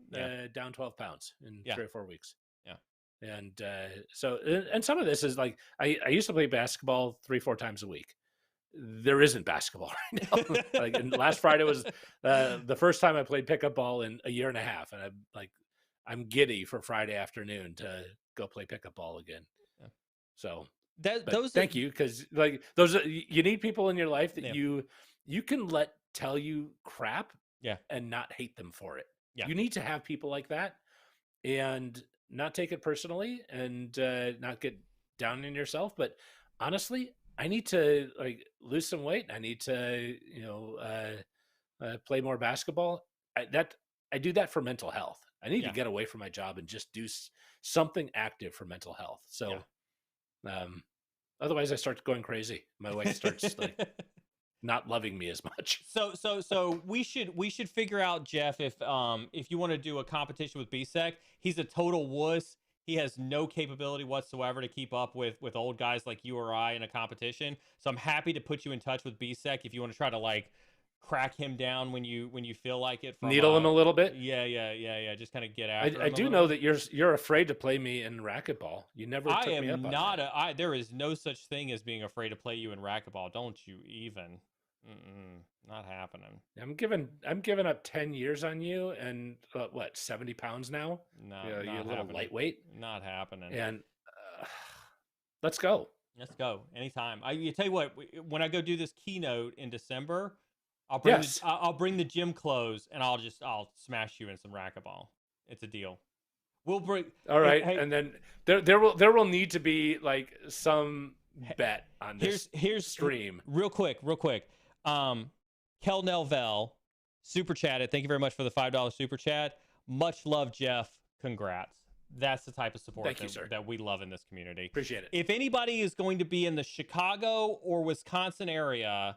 down 12 pounds in 3 or 4 weeks. Yeah. And so, and some of this is like, I used to play basketball 3-4 times a week. There isn't basketball right now. Like, and last Friday was the first time I played pickup ball in a year and a half. And I'm giddy for Friday afternoon to go play pickup ball again. Yeah. So thank you. Cause like you need people in your life that you can tell you crap and not hate them for it. Yeah. You need to have people like that and not take it personally and not get down on yourself. But honestly, I need to like lose some weight. I need to, play more basketball. I do that for mental health. I need to get away from my job and just do something active for mental health. So, otherwise I start going crazy. My wife starts like not loving me as much. So we should figure out, Jeff, if you want to do a competition with BSEC. He's a total wuss. He has no capability whatsoever to keep up with old guys like you or I in a competition. So I'm happy to put you in touch with BSEC if you want to try to like crack him down when you feel like it. Needle him a little bit. Yeah. Just kind of get after him. I do know that you're afraid to play me in racquetball. You never took me up on that. There is no such thing as being afraid to play you in racquetball. Don't you even. Not happening. I'm giving up 10 years on you, and what, 70 pounds now? No, you're a little lightweight. Not happening. And let's go. Anytime. You tell you what, when I go do this keynote in December, I'll bring the gym clothes and I'll smash you in some racquetball. It's a deal. We'll bring. All right, and then there will need to be like some bet on this. Here's stream. Real quick. Kel Nelvell super chatted. Thank you very much for the $5 super chat. Much love, Jeff. Congrats. That's the type of support that we love in this community. Appreciate it. If anybody is going to be in the Chicago or Wisconsin area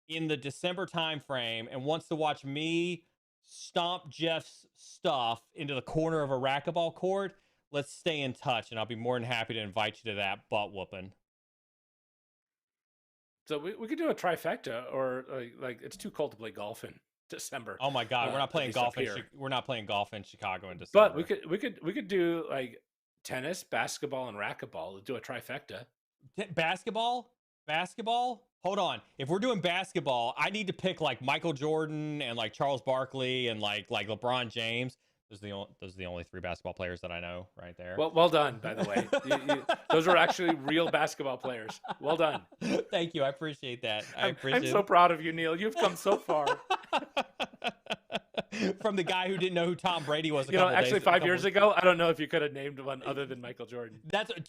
in the December timeframe and wants to watch me stomp Jeff's stuff into the corner of a racquetball court, let's stay in touch, and I'll be more than happy to invite you to that butt whooping. So we could do a trifecta, or like it's too cold to play golf in December. Oh my God, we're not playing golf we're not playing golf in Chicago in December. But we could do like tennis, basketball, and racquetball. Let's do a trifecta. Basketball? Hold on. If we're doing basketball, I need to pick like Michael Jordan and like Charles Barkley and like LeBron James. Those are the only 3 basketball players that I know right there. Well done, by the way. Those are actually real basketball players. Well done. Thank you. I appreciate that. I'm so proud of you, Neil. You've come so far. From the guy who didn't know who Tom Brady was. Actually 5 years ago, I don't know if you could have named one other than Michael Jordan.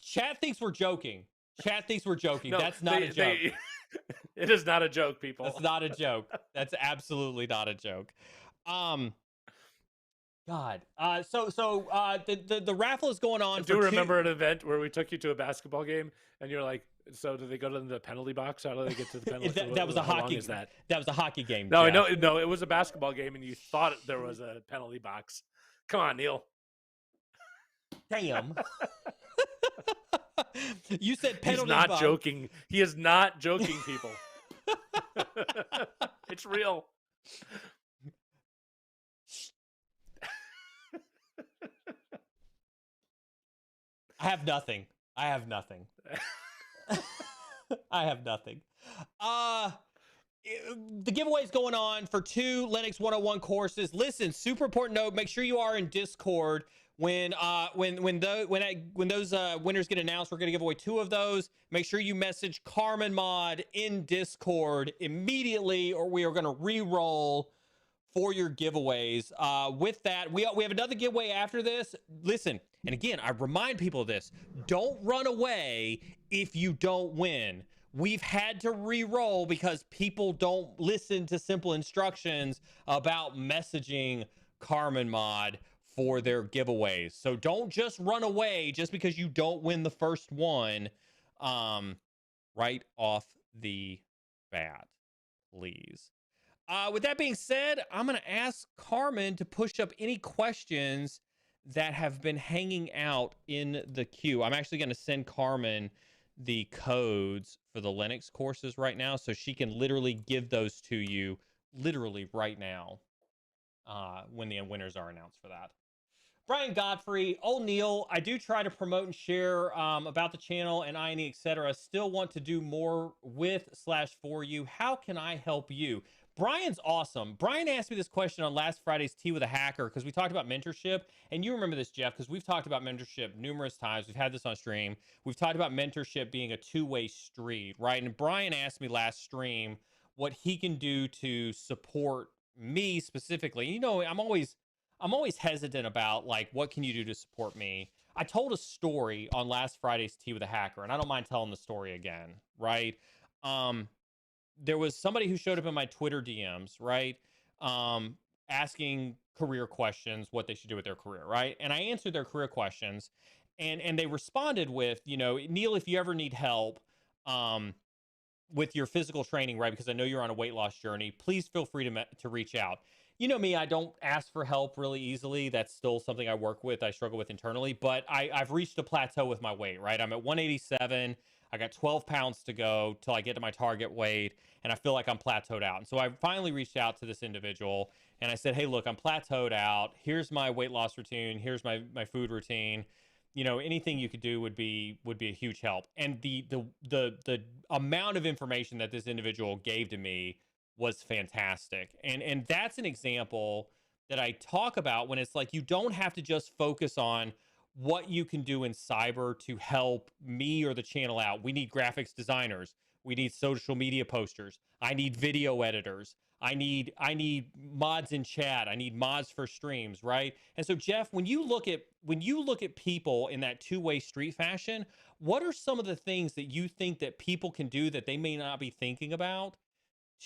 Chat thinks we're joking. No, that's not a joke. It is not a joke, people. That's not a joke. That's absolutely not a joke. God. So the raffle is going on. Do you remember an event where we took you to a basketball game and you're like, so do they go to the penalty box? How do they get to the penalty? that was a hockey. That was a hockey game. No, no, it was a basketball game, and you thought there was a penalty box. Come on, Neil. Damn. You said penalty. He's not joking. He is not joking, people. It's real. I have nothing. The giveaway's going on for 2 Linux 101 courses. Listen, super important note, make sure you are in Discord. When those winners get announced, we're going to give away 2 of those. Make sure you message Carmen Mod in Discord immediately, or we are going to re-roll for your giveaways. With that, we have another giveaway after this. Listen, and again, I remind people of this. Don't run away if you don't win. We've had to re-roll because people don't listen to simple instructions about messaging Carmen Mod for their giveaways. So don't just run away just because you don't win the first one right off the bat, please. With that being said, I'm going to ask Carmen to push up any questions that have been hanging out in the queue. I'm actually going to send Carmen the codes for the Linux courses right now, so she can literally give those to you literally right now when the winners are announced for that. Brian Godfrey, O'Neill, I do try to promote and share about the channel and INE, etc. Still want to do more with/for you. How can I help you? Brian's awesome. Brian asked me this question on last Friday's Tea with a Hacker because we talked about mentorship. And you remember this, Jeff, because we've talked about mentorship numerous times. We've had this on stream. We've talked about mentorship being a two-way street, right? And Brian asked me last stream what he can do to support me specifically. You know, I'm always hesitant about like, what can you do to support me? I told a story on last Friday's Tea with a Hacker, and I don't mind telling the story again, right? There was somebody who showed up in my Twitter DMs, right? Asking career questions, what they should do with their career, right? And I answered their career questions, and they responded with, you know, Neil, if you ever need help, with your physical training, right? Because I know you're on a weight loss journey, please feel free to reach out. You know me, I don't ask for help really easily. That's still something I work with, I struggle with internally, but I've reached a plateau with my weight, right? I'm at 187. I got 12 pounds to go till I get to my target weight, and I feel like I'm plateaued out. And so I finally reached out to this individual, and I said, hey, look, I'm plateaued out. Here's my weight loss routine. Here's my food routine. You know, anything you could do would be a huge help. And the amount of information that this individual gave to me was fantastic. And that's an example that I talk about when it's like, you don't have to just focus on what you can do in cyber to help me or the channel out. We need graphics designers. We need social media posters. I need video editors. I need mods in chat. I need mods for streams, right? And so, Jeff, when you look at people in that two-way street fashion, what are some of the things that you think that people can do that they may not be thinking about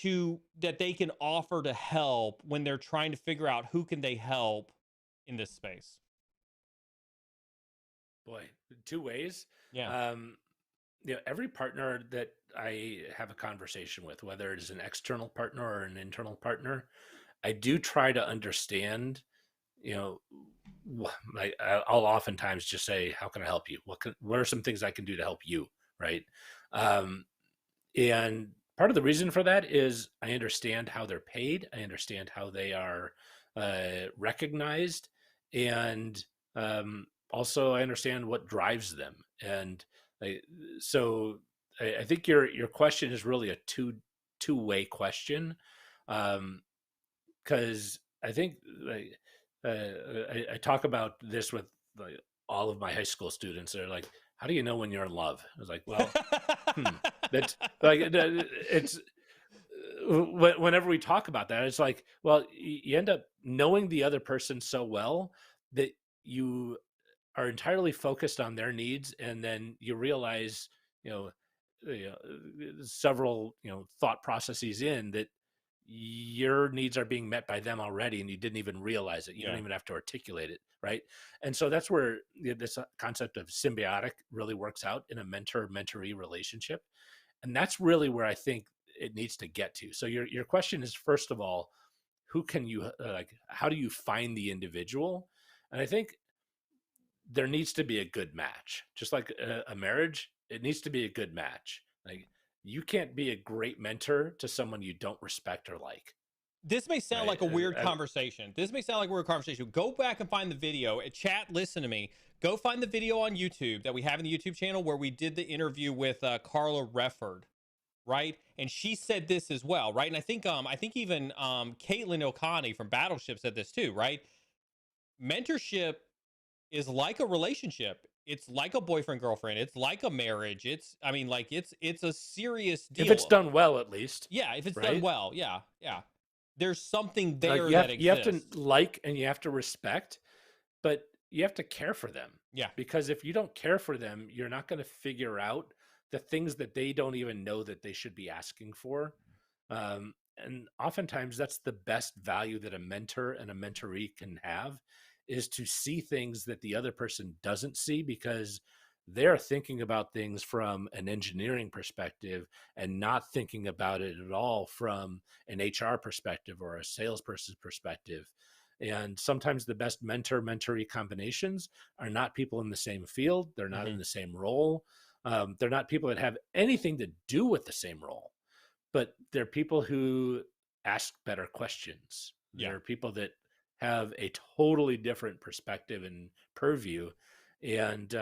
that they can offer to help when they're trying to figure out who can they help in this space? Boy, two ways. Yeah. You know, every partner that I have a conversation with, whether it is an external partner or an internal partner, I do try to understand, you know, I'll oftentimes just say, how can I help you? What are some things I can do to help you? Right. And part of the reason for that is I understand how they're paid. I understand how they are recognized. And also I understand what drives them. And so I think your question is really a two-way question, because I think I talk about this with like all of my high school students. They're like, "How do you know when you're in love?" I was like, "Well, that's like it's." Whenever we talk about that, it's like, well, you end up knowing the other person so well that you are entirely focused on their needs, and then you realize, several thought processes in that your needs are being met by them already, and you didn't even realize it. You don't even have to articulate it, right? And so that's where this concept of symbiotic really works out in a mentor-mentee relationship, and that's really where I think it needs to get to. So your question is, first of all, who can you how do you find the individual? And I think there needs to be a good match. Just like a marriage, it needs to be a good match. Like, you can't be a great mentor to someone you don't respect or like. This may sound like a weird conversation. Go back and find the video. Chat, listen to me. Go find the video on YouTube that we have in the YouTube channel where we did the interview with Carla Refford, right? And she said this as well, right? And I think even Caitlin O'Connie from Battleship said this too, right? Mentorship is like a relationship. It's like a boyfriend girlfriend. It's like a marriage. It's a serious deal. If it's done well, at least. Yeah, if it's done well. Yeah. There's something there that exists. You have to like and you have to respect, but you have to care for them. Yeah. Because if you don't care for them, you're not going to figure out the things that they don't even know that they should be asking for. And oftentimes that's the best value that a mentor and a mentoree can have, is to see things that the other person doesn't see, because they're thinking about things from an engineering perspective and not thinking about it at all from an HR perspective or a salesperson's perspective. And sometimes the best mentor-mentee combinations are not people in the same field. They're not in the same role. They're not people that have anything to do with the same role, but they're people who ask better questions. Yeah. They're people that have a totally different perspective and purview. And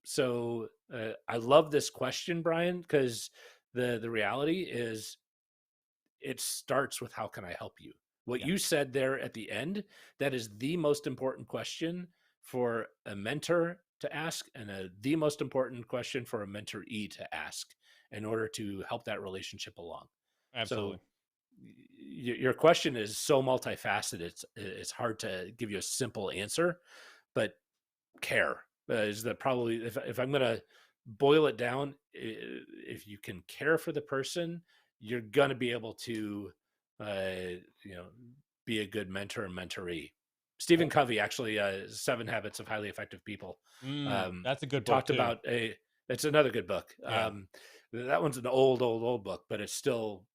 so I love this question, Brian, because the reality is it starts with how can I help you? What you said there at the end, that is the most important question for a mentor to ask, and the most important question for a mentoree to ask in order to help that relationship along. Absolutely. So your question is so multifaceted. It's hard to give you a simple answer, but care is the probably, if I'm going to boil it down, if you can care for the person, you're going to be able to, be a good mentor and mentoree. Stephen Covey, actually, 7 Habits of Highly Effective People. That's a good book Talked too. about it's another good book. Yeah. That one's an old book, but it's still,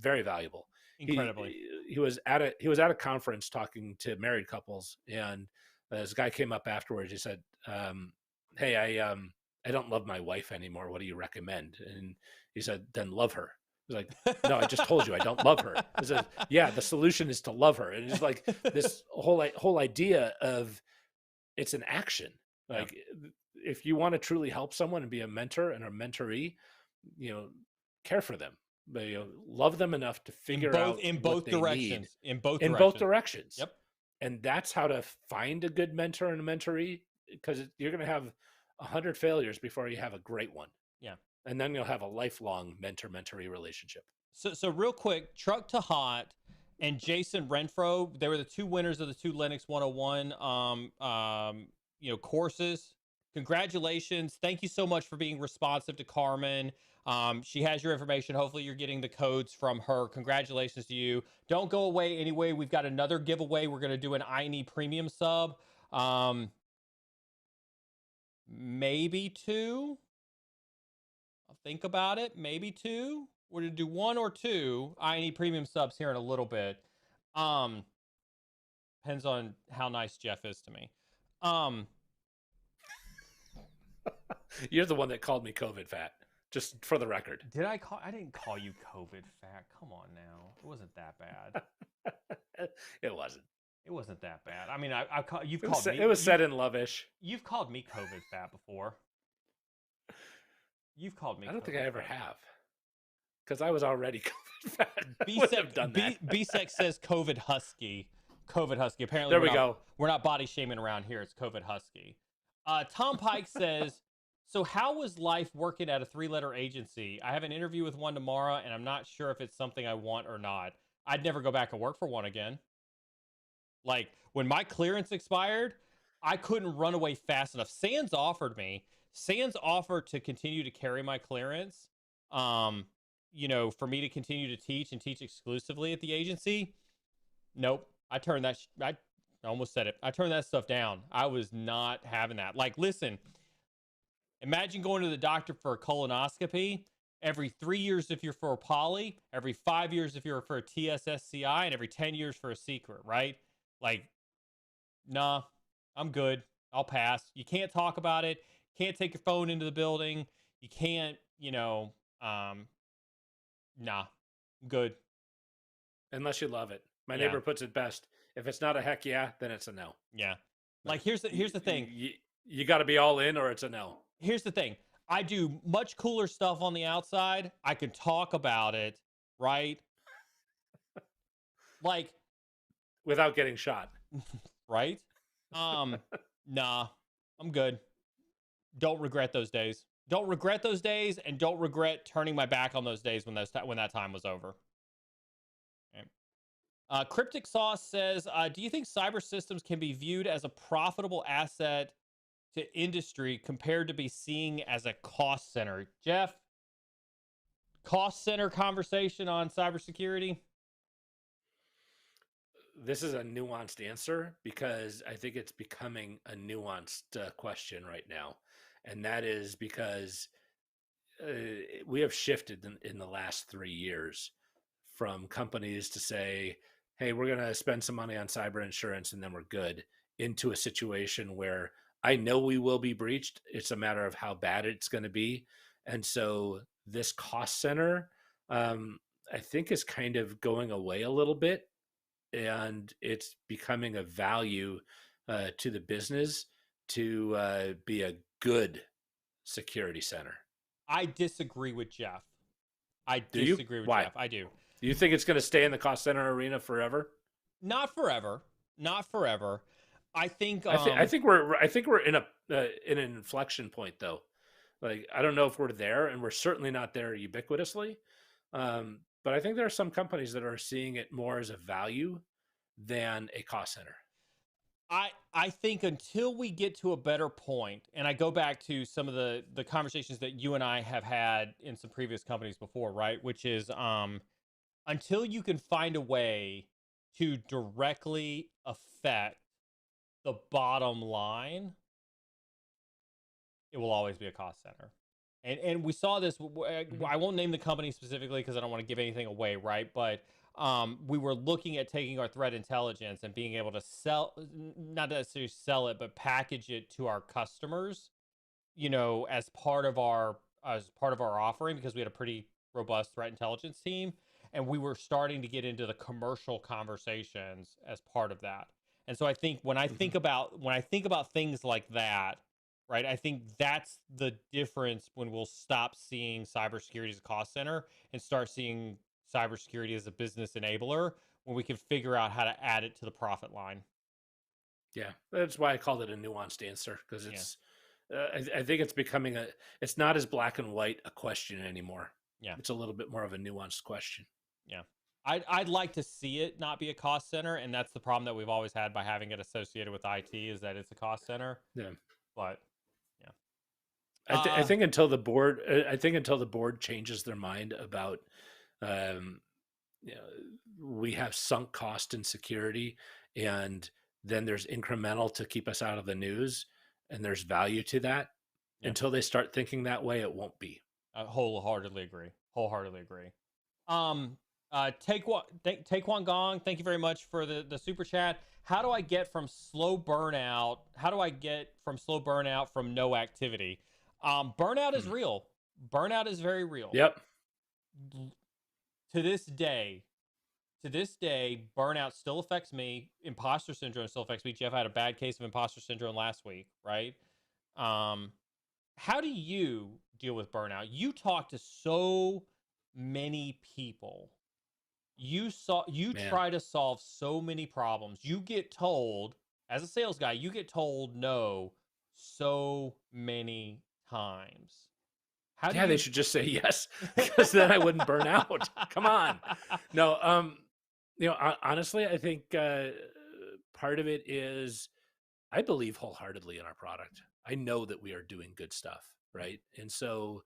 very valuable. Incredibly. He was at a conference talking to married couples, and this guy came up afterwards. He said, "Hey, I don't love my wife anymore. What do you recommend?" And he said, "Then love her." He's like, "No, I just told you I don't love her." He said, "Yeah, the solution is to love her." And it's like this whole idea of it's an action. Like if you want to truly help someone and be a mentor and a mentoree, care for them, but, love them enough to figure out in what both they directions. need In both in directions. both directions. Yep. And that's how to find a good mentor and a mentoree, because you're going to have 100 failures before you have a great one. Yeah. And then you'll have a lifelong mentor-mentoree relationship. So real quick, Truck to Hot and Jason Renfro, they were the 2 winners of the 2 Linux 101 courses. Congratulations. Thank you so much for being responsive to Carmen. She has your information. Hopefully you're getting the codes from her. Congratulations to you. Don't go away anyway. We've got another giveaway. We're going to do an INE premium sub. Maybe 2. I'll think about it. Maybe 2. We're going to do 1 or 2 INE premium subs here in a little bit. Depends on how nice Jeff is to me. You're the one that called me COVID fat, just for the record. Did I call? I didn't call you COVID fat. Come on now. It wasn't that bad. It wasn't. It wasn't that bad. I mean, you've It called was, me. it was said in love-ish. You've called me COVID fat before. You've called me. I don't COVID think I ever fat. have, because I was already COVID fat. BSEC says COVID husky. COVID husky. Apparently, there we go. We're not body shaming around here. It's COVID husky. Tom Pike says, so how was life working at a 3-letter agency? I have an interview with one tomorrow, and I'm not sure if it's something I want or not. I'd never go back and work for one again. Like, when my clearance expired, I couldn't run away fast enough. Sands offered to continue to carry my clearance, for me to continue to teach and teach exclusively at the agency. Nope. I turned that, I almost said it. I turned that stuff down. I was not having that. Like, listen, imagine going to the doctor for a colonoscopy every 3 years if you're for a poly, every 5 years if you're for a TSSCI, and every 10 years for a secret, right? Like, nah, I'm good. I'll pass. You can't talk about it. Can't take your phone into the building. You can't, nah, I'm good. Unless you love it. My neighbor puts it best. If it's not a heck yeah, then it's a no. Yeah. Like, here's the thing. You got to be all in or it's a no. Here's the thing. I do much cooler stuff on the outside. I can talk about it, right? Like, without getting shot. Right? Nah, I'm good. Don't regret those days. Don't regret those days, and don't regret turning my back on those days when that time was over. Okay. Cryptic Sauce says, do you think cyber systems can be viewed as a profitable asset to industry compared to be seen as a cost center? Jeff, cost center conversation on cybersecurity? This is a nuanced answer, because I think it's becoming a nuanced question right now. And that is because we have shifted in the last 3 years from companies to say, hey, we're going to spend some money on cyber insurance and then we're good, into a situation where I know we will be breached. It's a matter of how bad it's going to be. And so this cost center, um, I think, is kind of going away a little bit, and it's becoming a value to the business to be a good security center. I disagree with Jeff. I Do you? disagree with Why? Jeff. I do. Do you think it's going to stay in the cost center arena forever? Not forever. Not forever. I think I think we're in an inflection point, though. Like, I don't know if we're there, and we're certainly not there ubiquitously. But I think there are some companies that are seeing it more as a value than a cost center. I think until we get to a better point, and I go back to some of the conversations that you and I have had in some previous companies before, right? Which is until you can find a way to directly affect the bottom line, it will always be a cost center. And we saw this. I won't name the company specifically because I don't want to give anything away, right? But we were looking at taking our threat intelligence and being able to sell, not necessarily sell it, but package it to our customers, as part of our offering, because we had a pretty robust threat intelligence team, and we were starting to get into the commercial conversations as part of that. And so I think when I think about things like that, right, I think that's the difference when we'll stop seeing cybersecurity as a cost center and start seeing cybersecurity as a business enabler, when we can figure out how to add it to the profit line. Yeah, that's why I called it a nuanced answer, because it's. I think it's becoming it's not as black and white a question anymore. Yeah, it's a little bit more of a nuanced question. yeah. I'd like to see it not be a cost center, and that's the problem that we've always had by having it associated with IT, is that it's a cost center. Yeah, but yeah, I think until the board changes their mind about, um, we have sunk cost in security, and then there's incremental to keep us out of the news, and there's value to that. Yeah. Until they start thinking that way, it won't be. I wholeheartedly agree. Taekwon Gong, thank you very much for the super chat. How do I get from slow burnout? From no activity? Burnout is real. Burnout is very real. Yep. To this day, burnout still affects me. Impostor syndrome still affects me. Jeff had a bad case of impostor syndrome last week, right? How do you deal with burnout? You talk to so many people. You try to solve so many problems. You get told, as a sales guy, no so many times. They should just say yes, because then I wouldn't burn out. Come on. No, honestly, I think part of it is I believe wholeheartedly in our product. I know that we are doing good stuff, right? And so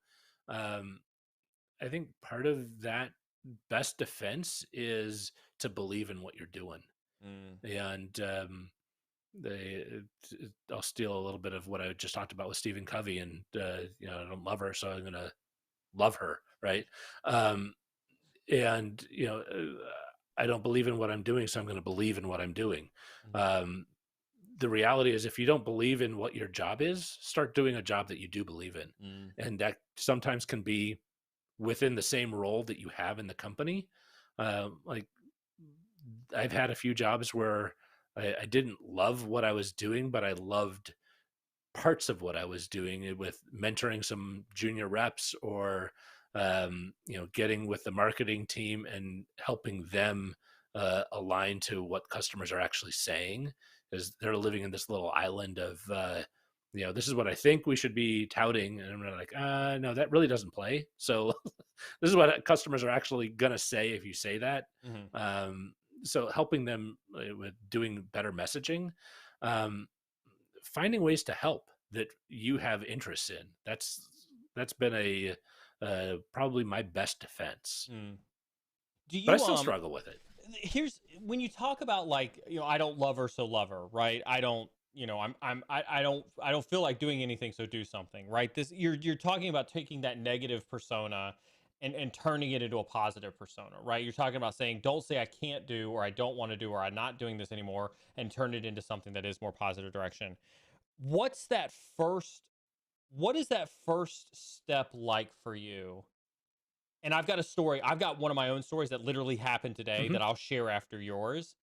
I think part of that best defense is to believe in what you're doing. And I'll steal a little bit of what I just talked about with Stephen Covey, and I don't love her, so I'm gonna love her, right? And I don't believe in what I'm doing, so I'm going to believe in what I'm doing. The reality is, if you don't believe in what your job is, start doing a job that you do believe in. And that sometimes can be within the same role that you have in the company. Like, I've had a few jobs where I didn't love what I was doing, but I loved parts of what I was doing, with mentoring some junior reps, or getting with the marketing team and helping them align to what customers are actually saying, because they're living in this little island of this is what I think we should be touting, and I'm like, no, that really doesn't play. So this is what customers are actually gonna say if you say that. So helping them with doing better messaging, finding ways to help that you have interests in. That's been probably my best defense. But I still struggle with it. Here's when you talk about, like, I don't love her, so love her, right? I don't feel like doing anything, so do something, right? You're talking about taking that negative persona and turning it into a positive persona, right? You're talking about saying, don't say I can't do, or I don't want to do, or I'm not doing this anymore, and turn it into something that is more positive direction. What's that first, what is that first step like for you? And I've got a story. I've got one of my own stories that literally happened today Mhm. that I'll share after yours.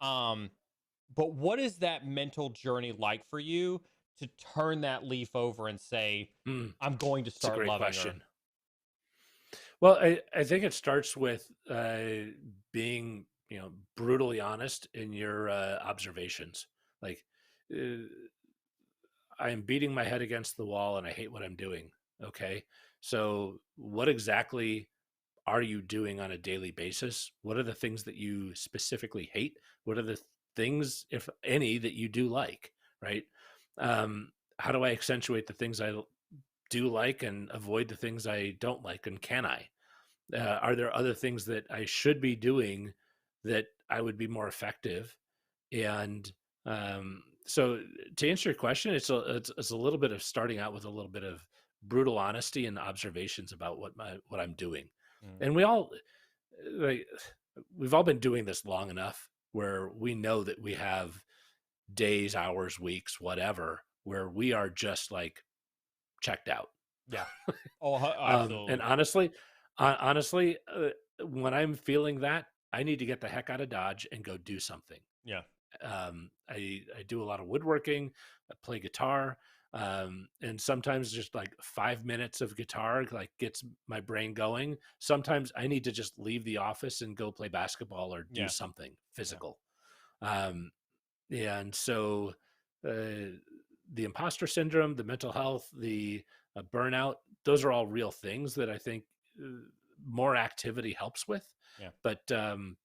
Um, but what is that mental journey like for you to turn that leaf over and say, Mm, I'm going to it's a start great loving her? question. Well, I think it starts with being, brutally honest in your observations. Like, uh, I am beating my head against the wall and I hate what I'm doing. Okay. So, what exactly are you doing on a daily basis? What are the things that you specifically hate? What are the things, if any, that you do like? Right. How do I accentuate the things I do like and avoid the things I don't like? And can I? Are there other things that I should be doing that I would be more effective? And so, to answer your question, it's a little bit of starting out with a little bit of brutal honesty and observations about what I'm doing. Mm, And like we've all been doing this long enough where we know that we have days, hours, weeks, whatever, where we are just like checked out. yeah. Oh, And absolutely. honestly, when I'm feeling that, I need to get the heck out of Dodge and go do something. Yeah. I do a lot of woodworking, I play guitar, and sometimes just like 5 minutes of guitar like gets my brain going. Sometimes I need to just leave the office and go play basketball or do Yeah. something Yeah. physical. Um, and so uh, the imposter syndrome, the mental health, the burnout, those are all real things that I think uh, more activity helps with. Yeah. But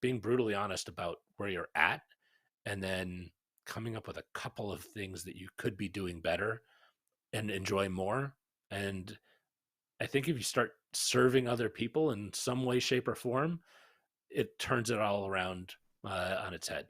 being brutally honest about where you're at and then coming up with a couple of things that you could be doing better and enjoy more. And I think if you start serving other people in some way, shape, or form, it turns it all around on its head.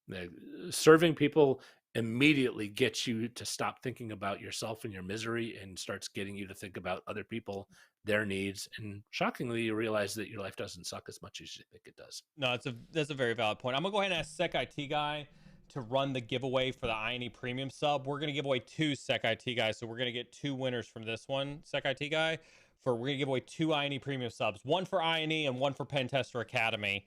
Like, serving people immediately gets you to stop thinking about yourself and your misery and starts getting you to think about other people, their needs. And shockingly, you realize that your life doesn't suck as much as you think it does. No, that's a very valid point. I'm gonna go ahead and ask Sec IT guy to run the giveaway for the INE premium sub. We're gonna give away two Sec IT guys, so we're gonna get two winners from this one, Sec IT guy. We're gonna give away two INE premium subs, one for INE and one for Pen Tester Academy.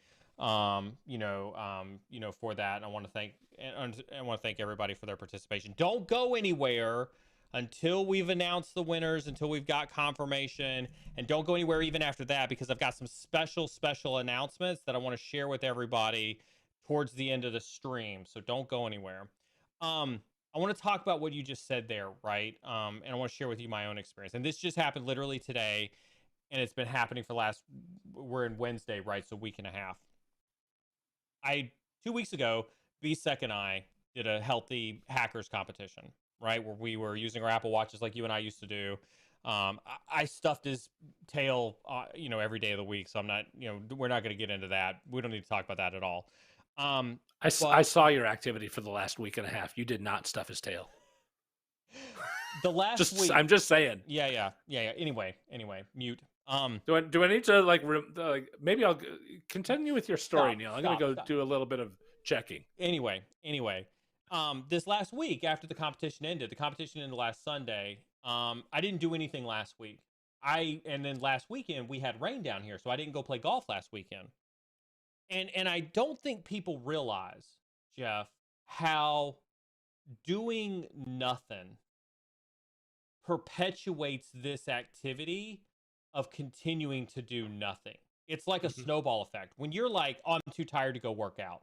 For that, and I want to thank everybody for their participation. Don't go anywhere until we've announced the winners, until we've got confirmation, and don't go anywhere even after that, because I've got some special announcements that I want to share with everybody towards the end of the stream. So don't go anywhere. I want to talk about what you just said there, right? And I want to share with you my own experience. And this just happened literally today, and it's been happening for the last, we're in Wednesday, right? So week and a half. 2 weeks ago, VSec and I did a healthy hackers competition, right? Where we were using our Apple Watches like you and I used to do. I stuffed his tail, every day of the week. So I'm not, we're not going to get into that. We don't need to talk about that at all. Um, I but saw your activity for the last week and a half. You did not stuff his tail. the last Just week, I'm just saying. yeah. Anyway, mute. Do I need to maybe I'll continue with your story, Stop, Neil? I'm gonna stop, go stop. do a little bit of checking. Anyway, this last week after the competition ended last Sunday. I didn't do anything last week. And then last weekend we had rain down here, so I didn't go play golf last weekend. And I don't think people realize, Jeff, how doing nothing perpetuates this activity of continuing to do nothing. It's like a Mhm. snowball effect. When you're like, oh, I'm too tired to go work out.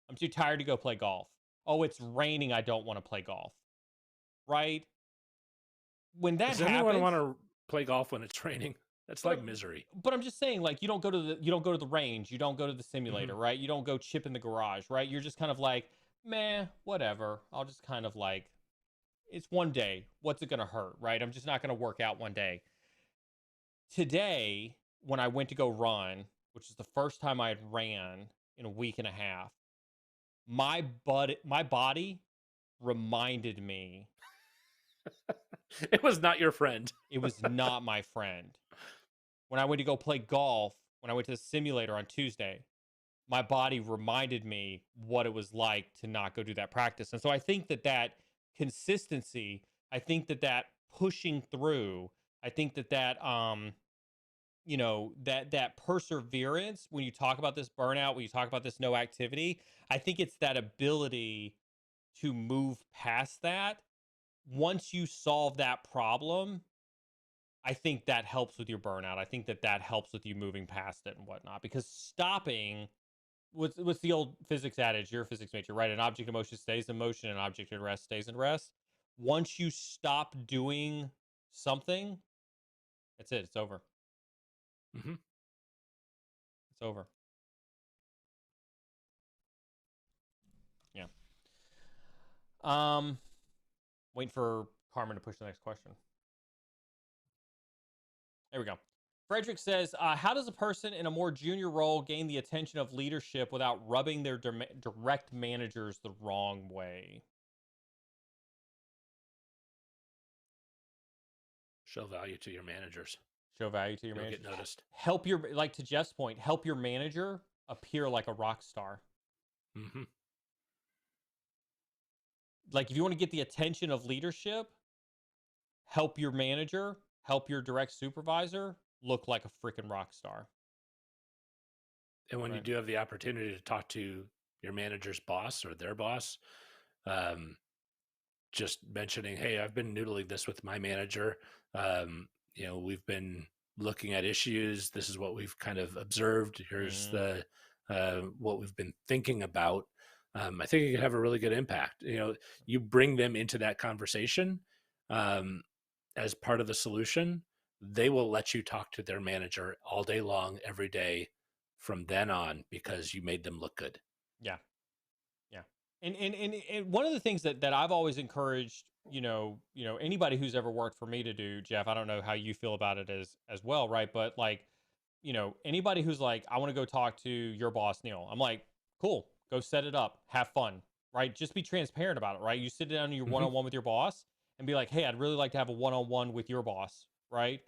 I'm too tired to go play golf. Oh, it's raining. I don't want to play golf. Right? When that Does anyone happens, want to play golf when it's raining? That's but like misery. but I'm just saying, like, you don't go to the range, you don't go to the Hmm. simulator, right? You don't go chip in the garage, right? You're just kind of like, meh, whatever. I'll just kind of like, it's one day. What's it gonna hurt, right? I'm just not gonna work out one day. Today, when I went to go run, which is the first time I had ran in a week and a half, my body reminded me It was not your friend. it was not my friend. When I went to go play golf, when I went to the simulator on Tuesday, my body reminded me what it was like to not go do that practice. And so I think that consistency, I think that pushing through, I think that that perseverance, when you talk about this burnout, when you talk about this no activity, I think it's that ability to move past that. Once you solve that problem, I think that helps with your burnout. I think that helps with you moving past it and whatnot. Because stopping, what's the old physics adage? You're a physics major, right? An object in motion stays in motion, an object at rest stays in rest. Once you stop doing something, that's it. It's over. Mm-hmm. It's over. Yeah. Waiting for Carmen to push the next question. There we go. Frederick says, how does a person in a more junior role gain the attention of leadership without rubbing their direct managers the wrong way? Show value to your managers. Show value to your You'll manager. get noticed. Help your, like to Jeff's point, help your manager appear like a rock star. Mm-hmm. Like if you want to get the attention of leadership, help your manager, help your direct supervisor look like a freaking rock star. And when you do have the opportunity to talk to your manager's boss or their boss, just mentioning, hey, I've been noodling this with my manager. We've been looking at issues. This is what we've kind of observed. Here's the what we've been thinking about. I think it could have a really good impact. You bring them into that conversation as part of the solution. They will let you talk to their manager all day long, every day from then on, because you made them look good. Yeah. Yeah. And one of the things that I've always encouraged, anybody who's ever worked for me to do, Jeff, I don't know how you feel about it as well, right? But like, anybody who's like, I want to go talk to your boss, Neil, I'm like, cool, go set it up, have fun, right? Just be transparent about it, right? You sit down in your one-on-one with your boss and be like, hey, I'd really like to have a one-on-one with your boss, right?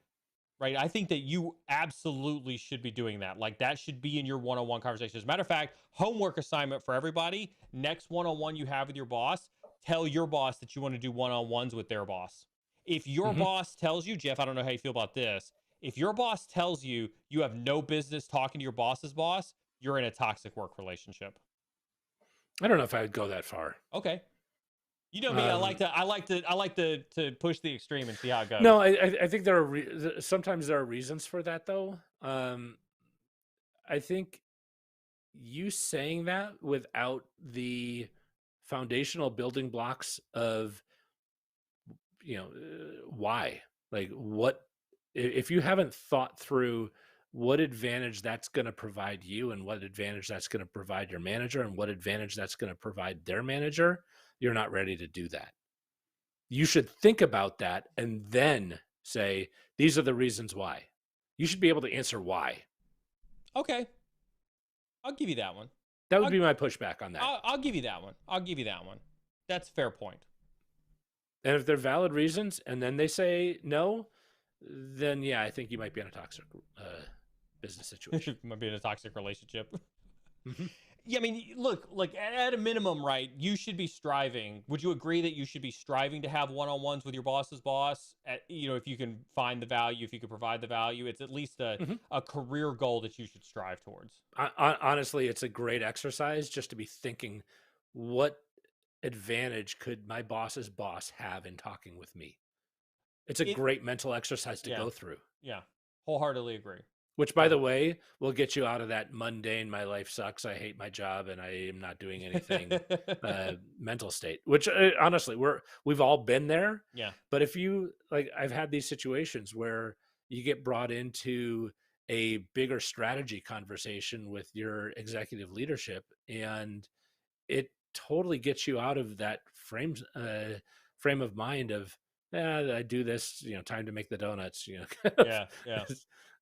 Right. I think that you absolutely should be doing that. Like that should be in your one-on-one conversation. As a matter of fact, homework assignment for everybody. Next one-on-one you have with your boss, tell your boss that you want to do one-on-ones with their boss. If your boss tells you, Jeff, I don't know how you feel about this. If your boss tells you you have no business talking to your boss's boss, you're in a toxic work relationship. I don't know if I would go that far. Okay. You know me. I like to push the extreme and see how it goes. No, I think there are sometimes there are reasons for that though. I think you saying that without the foundational building blocks of why, like what, if you haven't thought through what advantage that's going to provide you and what advantage that's going to provide your manager and what advantage that's going to provide their manager, you're not ready to do that. You should think about that and then say, these are the reasons why. You should be able to answer why. Okay. I'll give you that one. That would be my pushback on that. I'll give you that one. I'll give you that one. That's a fair point. And if they're valid reasons and then they say no, then yeah, I think you might be in a toxic business situation. Might be in a toxic relationship. Yeah, I mean, look, like at a minimum, right? You should be striving. Would you agree that you should be striving to have one-on-ones with your boss's boss? If you can find the value, if you can provide the value, it's at least a career goal that you should strive towards. Honestly, it's a great exercise just to be thinking, what advantage could my boss's boss have in talking with me? It's a great mental exercise to go through. Yeah, wholeheartedly agree. Which, by the way, will get you out of that mundane, my life sucks, I hate my job, and I am not doing anything mental state. Which, honestly, we've all been there. Yeah. But if you, like, I've had these situations where you get brought into a bigger strategy conversation with your executive leadership, and it totally gets you out of that frame of mind of, I do this, time to make the donuts, Yeah.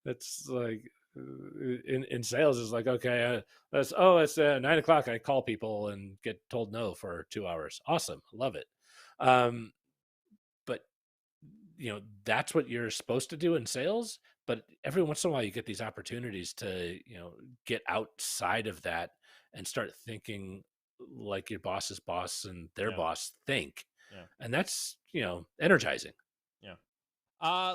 It's like in sales is like, okay, it's 9:00. I call people and get told no for 2 hours. Awesome. Love it. But that's what you're supposed to do in sales. But every once in a while you get these opportunities to, get outside of that and start thinking like your boss's boss and their Yeah. boss think. Yeah. And that's, energizing. Yeah.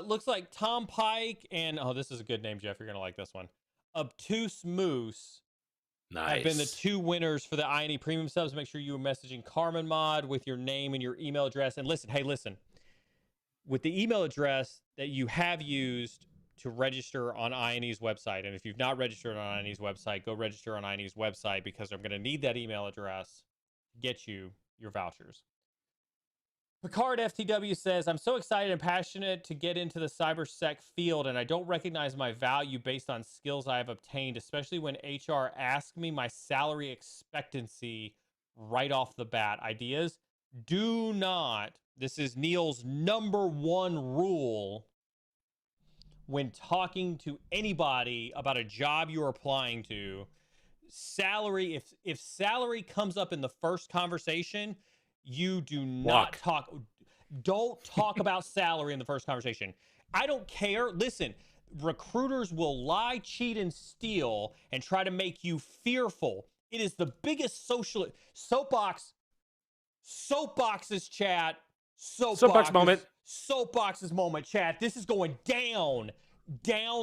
Looks like Tom Pike and, oh, this is a good name, Jeff. You're going to like this one. Obtuse Moose have been the Nice. 2 winners for the INE premium subs. Make sure you are messaging Carmen Mod with your name and your email address. And listen, with the email address that you have used to register on INE's website, and if you've not registered on INE's website, go register on INE's website, because I'm going to need that email address to get you your vouchers. Picard FTW says, I'm so excited and passionate to get into the cybersec field, and I don't recognize my value based on skills I have obtained, especially when HR asks me my salary expectancy right off the bat. Ideas? Do not. This is Neil's number 1 rule when talking to anybody about a job you're applying to. Salary, if salary comes up in the first conversation, you do not don't talk about salary in the first conversation. I don't care. Listen, recruiters will lie, cheat, and steal and try to make you fearful. It is the biggest social soapboxes, chat. Soapbox moment. Soapboxes moment, chat. This is going down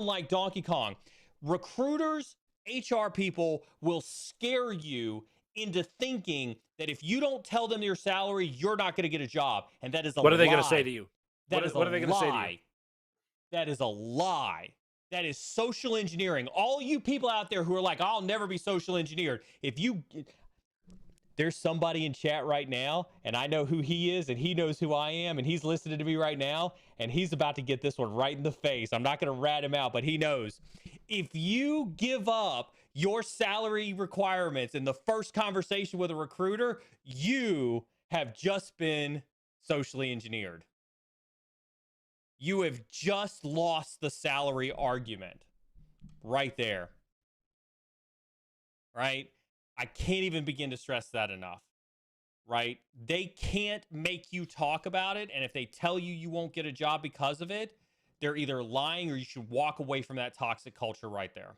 like Donkey Kong. Recruiters, HR people will scare you into thinking that if you don't tell them your salary, you're not going to get a job. And that is a lie. What are they going to say to you? What are they going to say to you? That is a lie. That is social engineering. All you people out there who are like, I'll never be social engineered. There's somebody in chat right now, and I know who he is, and he knows who I am, and he's listening to me right now, and he's about to get this one right in the face. I'm not going to rat him out, but he knows. If you give up your salary requirements in the first conversation with a recruiter, you have just been socially engineered. You have just lost the salary argument right there. Right? I can't even begin to stress that enough. Right? They can't make you talk about it. And if they tell you you won't get a job because of it, they're either lying, or you should walk away from that toxic culture right there.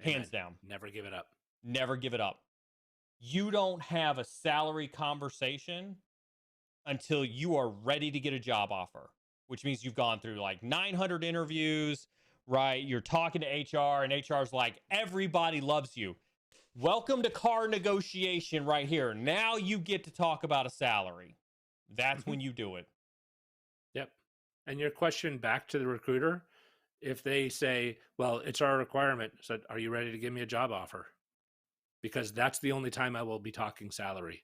Amen. Hands down. Never give it up. Never give it up. You don't have a salary conversation until you are ready to get a job offer, which means you've gone through like 900 interviews, right? You're talking to HR, and HR's like, everybody loves you. Welcome to car negotiation right here. Now you get to talk about a salary. That's when you do it. Yep. And your question back to the recruiter, if they say, well, it's our requirement, so are you ready to give me a job offer? Because that's the only time I will be talking salary.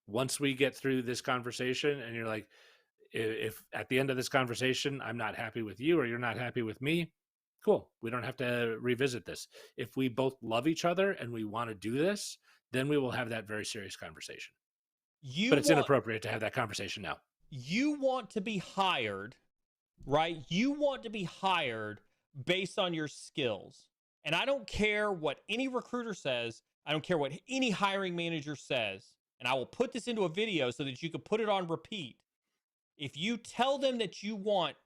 Once we get through this conversation and you're like, if at the end of this conversation, I'm not happy with you or you're not happy with me, cool. We don't have to revisit this. If we both love each other and we want to do this, then we will have that very serious conversation. But it's inappropriate to have that conversation now. You want to be hired, right? You want to be hired based on your skills. And I don't care what any recruiter says. I don't care what any hiring manager says. And I will put this into a video so that you can put it on repeat. If you tell them that you want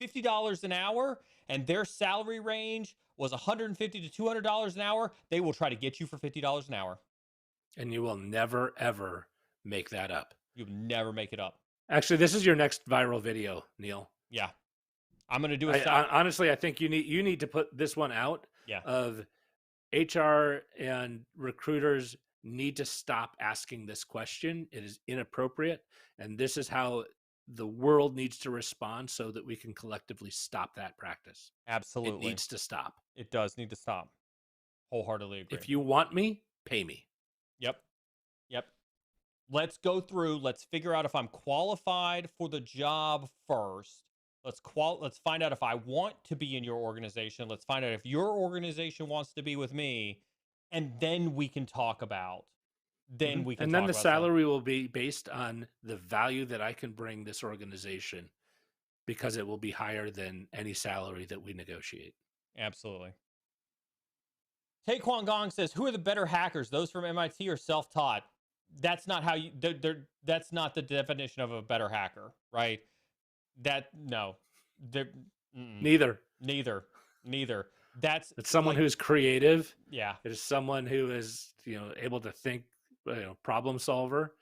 $50 an hour and their salary range was $150 to $200 an hour, they will try to get you for $50 an hour. And you will never, ever make that up. You'll never make it up. Actually, this is your next viral video, Neil. Yeah. I'm going to do honestly, I think you need to put this one out. Yeah. Of HR and recruiters need to stop asking this question. It is inappropriate. And this is how the world needs to respond so that we can collectively stop that practice. Absolutely. It needs to stop. It does need to stop. Wholeheartedly agree. If you want me, pay me. Yep. Let's go through. Let's figure out if I'm qualified for the job first. Let's find out if I want to be in your organization. Let's find out if your organization wants to be with me, and then we can talk about. Then we can. And then the salary will be based on the value that I can bring this organization, because it will be higher than any salary that we negotiate. Absolutely. Taekwon Gong says, "Who are the better hackers? Those from MIT or self-taught?" That's not how you. That's not the definition of a better hacker, right? No. Neither. Neither. That's It's someone like, who's creative. yeah. It is someone who is, able to think, problem solver,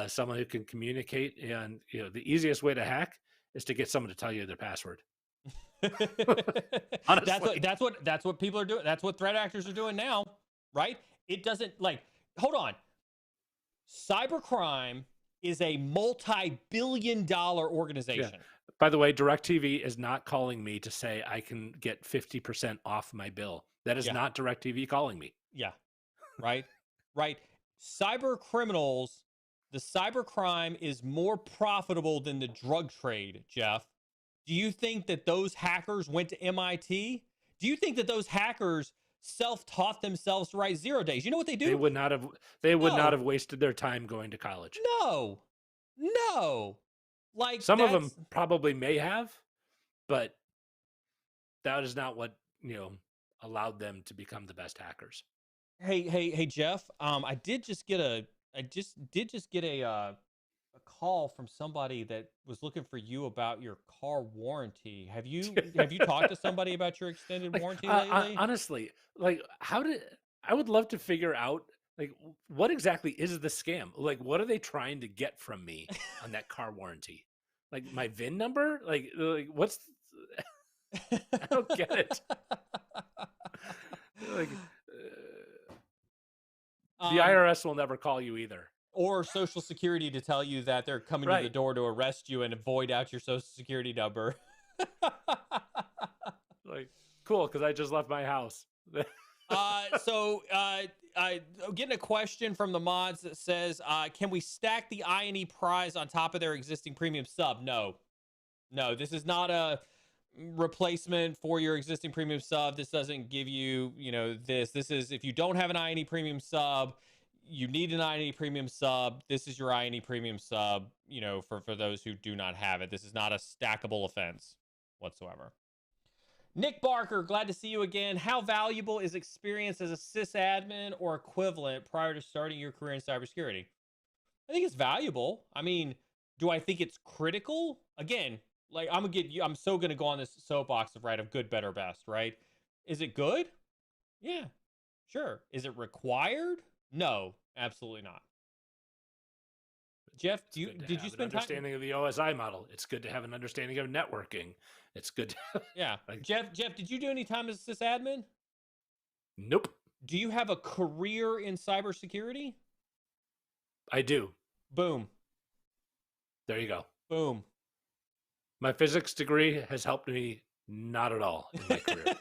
someone who can communicate. And, the easiest way to hack is to get someone to tell you their password. Honestly. That's what people are doing. That's what threat actors are doing now, right? It doesn't hold on. Cybercrime is a multi-billion-dollar organization. Yeah. By the way, DirecTV is not calling me to say I can get 50% off my bill. That is not DirecTV calling me. Yeah. Right? Right. Cyber criminals, the cybercrime is more profitable than the drug trade, Jeff. Do you think that those hackers went to MIT? Do you think that those hackers self-taught themselves to write 0 days? You know what they do? They would not have wasted their time going to college. No. Like, some of them probably may have, but that is not what, allowed them to become the best hackers. Hey, Jeff. I did just get a call from somebody that was looking for you about your car warranty. Have you talked to somebody about your extended warranty lately? Honestly, I would love to figure out what exactly is the scam? What are they trying to get from me on that car warranty? My VIN number? What's I don't get it. The IRS will never call you either. Or Social Security to tell you that they're coming to the door to arrest you and void out your Social Security number. Cool, because I just left my house. So getting a question from the mods that says, can we stack the I&E prize on top of their existing premium sub? No, this is not a replacement for your existing premium sub. This doesn't give you, this is, if you don't have an I&E premium sub, you need an I&E premium sub. This is your I&E premium sub, for those who do not have it. This is not a stackable offense whatsoever. Nick Barker, glad to see you again. How valuable is experience as a sysadmin or equivalent prior to starting your career in cybersecurity? I think it's valuable. I mean, do I think it's critical? Again, I'm so going to go on this soapbox of good, better, best, right? Is it good? Yeah, sure. Is it required? No, absolutely not. Jeff, did you spend an understanding of the OSI model? It's good to have an understanding of networking. It's good to yeah. Jeff, did you do any time as a sysadmin? Nope. Do you have a career in cybersecurity? I do. Boom. There you go. Boom. My physics degree has helped me not at all in my career.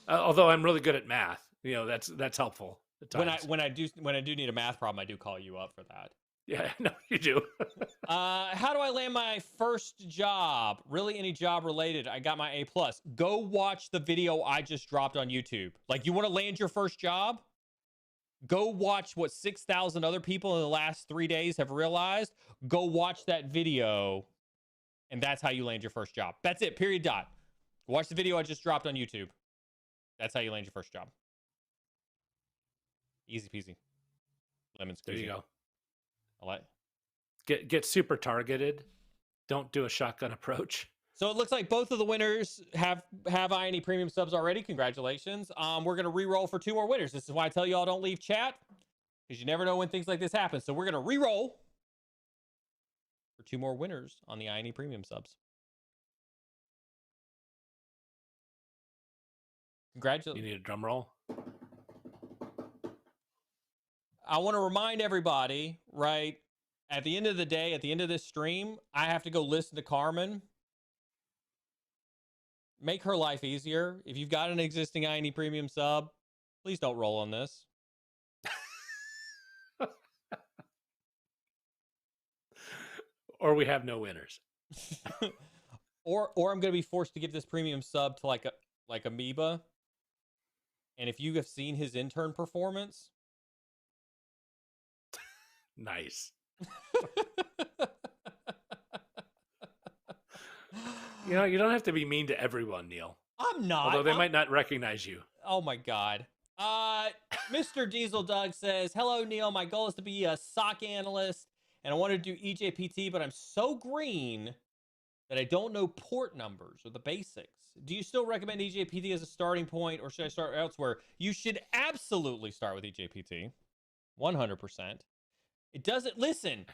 Although I'm really good at math, that's helpful. When I do need a math problem, I do call you up for that. Yeah, no, you do. How do I land my first job? Really, any job related? I got my A+. Go watch the video I just dropped on YouTube. You want to land your first job? Go watch what 6,000 other people in the last 3 days have realized. Go watch that video, and that's how you land your first job. That's it, period, dot. Watch the video I just dropped on YouTube. That's how you land your first job. Easy peasy. Lemon squeezy. There you go. I like. Get super targeted. Don't do a shotgun approach. So it looks like both of the winners have I&E premium subs already. Congratulations. We're going to re-roll for 2 more winners. This is why I tell you all don't leave chat, because you never know when things like this happen. So we're going to re-roll for 2 more winners on the I&E premium subs. Congratulations. You need a drum roll? I want to remind everybody, right, at the end of the day, at the end of this stream, I have to go listen to Carmen. Make her life easier. If you've got an existing I&E premium sub, please don't roll on this. Or we have no winners. or I'm going to be forced to give this premium sub to like Amoeba. And if you have seen his intern performance, nice. You don't have to be mean to everyone, Neil. I'm not. Although they might not recognize you. Oh my God. Mr. Diesel Doug says, hello, Neil. My goal is to be a SOC analyst and I want to do EJPT, but I'm so green that I don't know port numbers or the basics. Do you still recommend EJPT as a starting point, or should I start elsewhere? You should absolutely start with EJPT, 100%. It doesn't listen.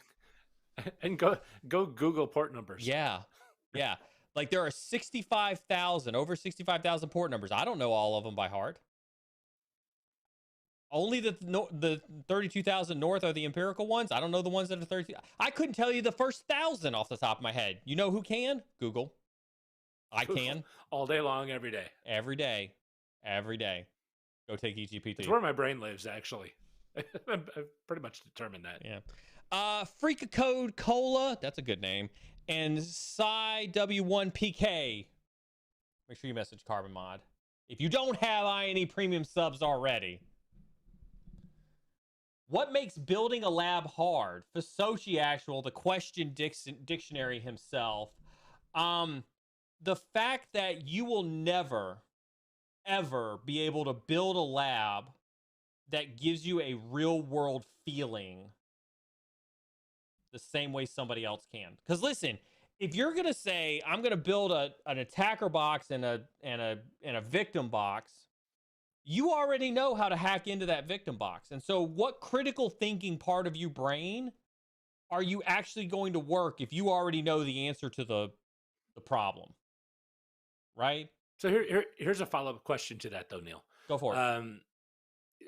And go Google port numbers. Yeah. Like there are 65,000, over 65,000 port numbers. I don't know all of them by heart. Only the 32,000 north are the empirical ones. I don't know the ones that are 30. I couldn't tell you the first 1,000 off the top of my head. You know who can? Google. I can. All day long, every day. Every day. Go take EGPT. It's where my brain lives, actually. I've pretty much determined that. Yeah. Freak of Code Cola. That's a good name. And Psy W1PK. Make sure you message Carbon Mod if you don't have INE premium subs already. What makes building a lab hard? Fasochi Actual, the question dictionary himself. The fact that you will never, ever be able to build a lab that gives you a real world feeling the same way somebody else can. Because listen, if you're gonna say I'm gonna build an attacker box and a victim box, you already know how to hack into that victim box. And so what critical thinking part of your brain are you actually going to work if you already know the answer to the problem? Right? So here's a follow-up question to that, though, Neil. Go for it.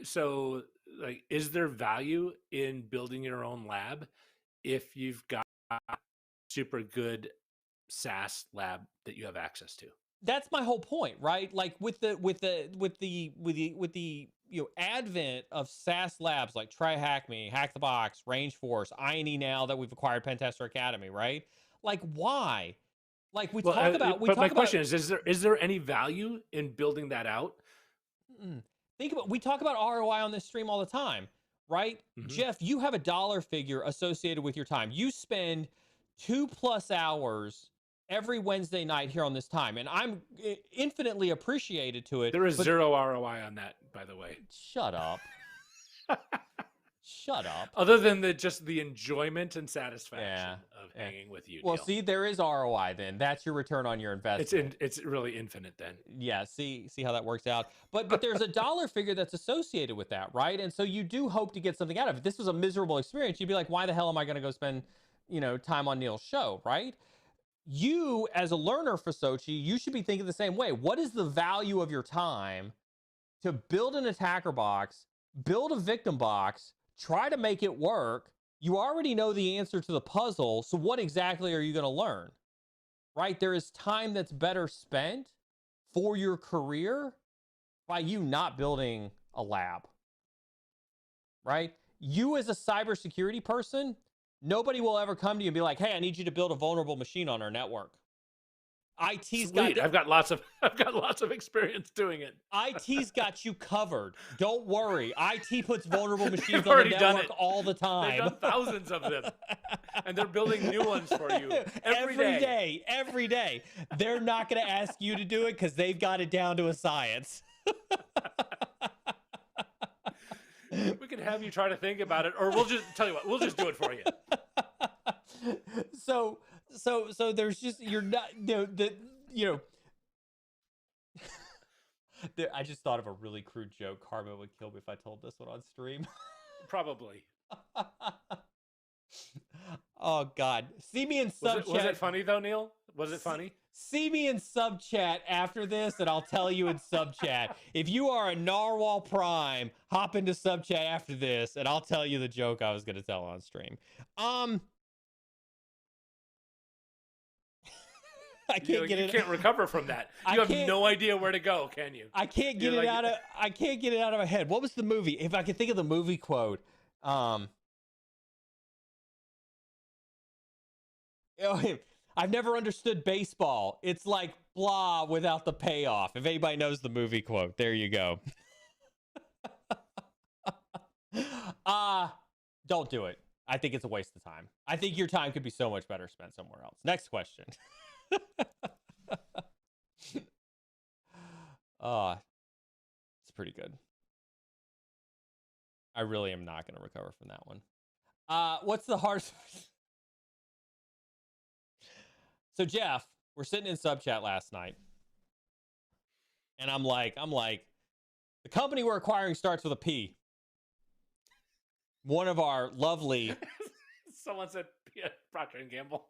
So, like, is there value in building your own lab if you've got a super good SaaS lab that you have access to? That's my whole point, right? Like with the advent of SaaS labs like TryHackMe, Hack the Box, Rangeforce, INE now that we've acquired Pentester Academy, right? Like why? Like we talk about. My question is there any value in building that out? Think about. We talk about ROI on this stream all the time, right? Mm-hmm. Jeff, you have a dollar figure associated with your time. You spend 2+ hours every Wednesday night here on this time, and I'm infinitely appreciated to it. There is zero ROI on that, by the way. Shut up. Shut up. Other than just the enjoyment and satisfaction of hanging with you. Well, Neil. see, there is ROI then. That's your return on your investment. It's really infinite then. Yeah, see how that works out. But there's a dollar figure that's associated with that, right? And so you do hope to get something out of it. If this was a miserable experience, you'd be like, why the hell am I going to go spend, time on Neil's show, right? You, as a learner for Sochi, you should be thinking the same way. What is the value of your time to build an attacker box, build a victim box, try to make it work? You already know the answer to the puzzle, so what exactly are you going to learn? Right? There is time that's better spent for your career by you not building a lab. Right? You as a cybersecurity person, nobody will ever come to you and be like, hey, I need you to build a vulnerable machine on our network. IT's Sweet. I've got lots of experience doing it. IT's got you covered. Don't worry. IT puts vulnerable machines on the network all the time. They've done thousands of them. And they're building new ones for you every day. They're not going to ask you to do it because they've got it down to a science. We can have you try to think about it, or we'll just tell you what, we'll just do it for you. So there's just, you're not, I just thought of a really crude joke. Karma would kill me if I told this one on stream. Probably. Oh God. See me in sub chat. Was it funny though, Neil? Was it funny? See me in sub chat after this, and I'll tell you in sub chat. If you are a Narwhal Prime, hop into sub chat after this, and I'll tell you the joke I was going to tell on stream. I can't get it. You can't recover from that. You have no idea where to go, can you? I can't get it out of. I can't get it out of my head. What was the movie? If I could think of the movie quote. I've never understood baseball. It's like blah without the payoff. If anybody knows the movie quote, there you go. Don't do it. I think it's a waste of time. I think your time could be so much better spent somewhere else. Next question. It's pretty good. I really am not going to recover from that one. What's the hardest? So Jeff, we're sitting in sub chat last night, and I'm like, the company we're acquiring starts with a P. One of our lovely. Someone said Procter and Gamble.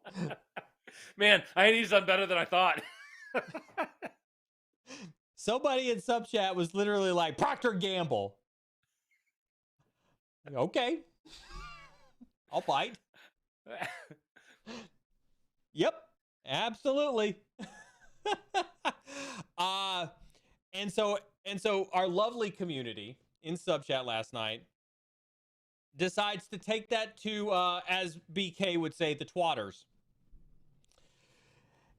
Man, I.N.E's done better than I thought. Somebody in sub chat was literally like Procter and Gamble. Okay, I'll bite. Yep, absolutely. And so our lovely community in sub chat last night decides to take that to, as BK would say, the twatters,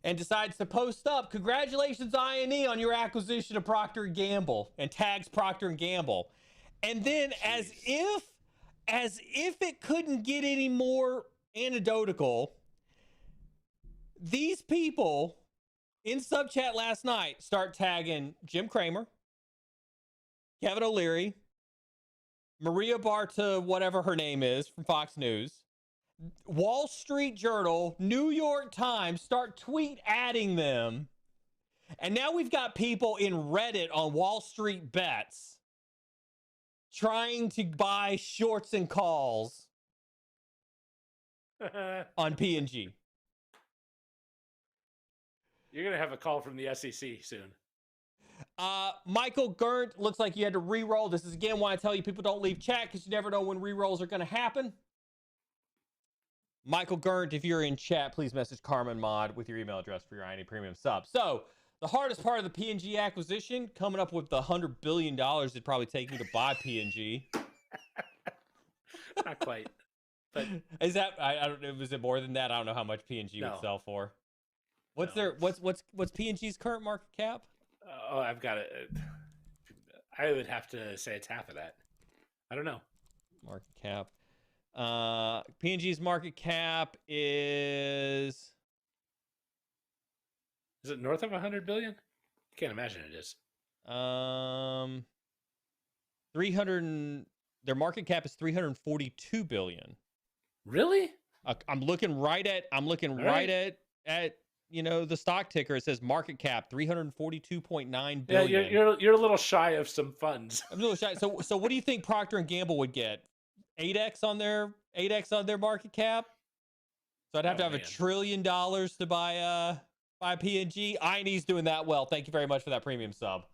and decides to post up, "Congratulations, I&E, on your acquisition of Procter & Gamble," and tags Procter & Gamble. And then as if it couldn't get any more anecdotal, these people in sub chat last night start tagging Jim Cramer, Kevin O'Leary, Maria Barta, whatever her name is, from Fox News, Wall Street Journal, New York Times, start tweet adding them. And now we've got people in Reddit on Wall Street Bets trying to buy shorts and calls on P&G. You're going to have a call from the SEC soon. Michael Gurnt, looks like you had to re-roll. This is again why I tell you people don't leave chat, because you never know when re-rolls are going to happen. Michael Gurnt, if you're in chat, please message Carmen Mod with your email address for your I&E premium sub. So the hardest part of the P&G acquisition, coming up with the $100 billion it'd probably take me to buy P&G. Not quite. But is that, I don't know, is it more than that? I don't know how much P&G would sell for. What's what's P&G's current market cap? Oh, I've got it. I would have to say it's half of that. I don't know. Market cap. P&G's market cap is it north of 100 billion? I can't imagine it is. 300. Their market cap is 342 billion. Really? I'm looking right at you know, the stock ticker. It says market cap 342.9 billion. Yeah, you're a little shy of some funds. I'm a little shy. So what do you think Procter and Gamble would get? 8x on their market cap? So I'd have to have $1 trillion to buy P&G. I&E's doing that well. Thank you very much for that premium sub.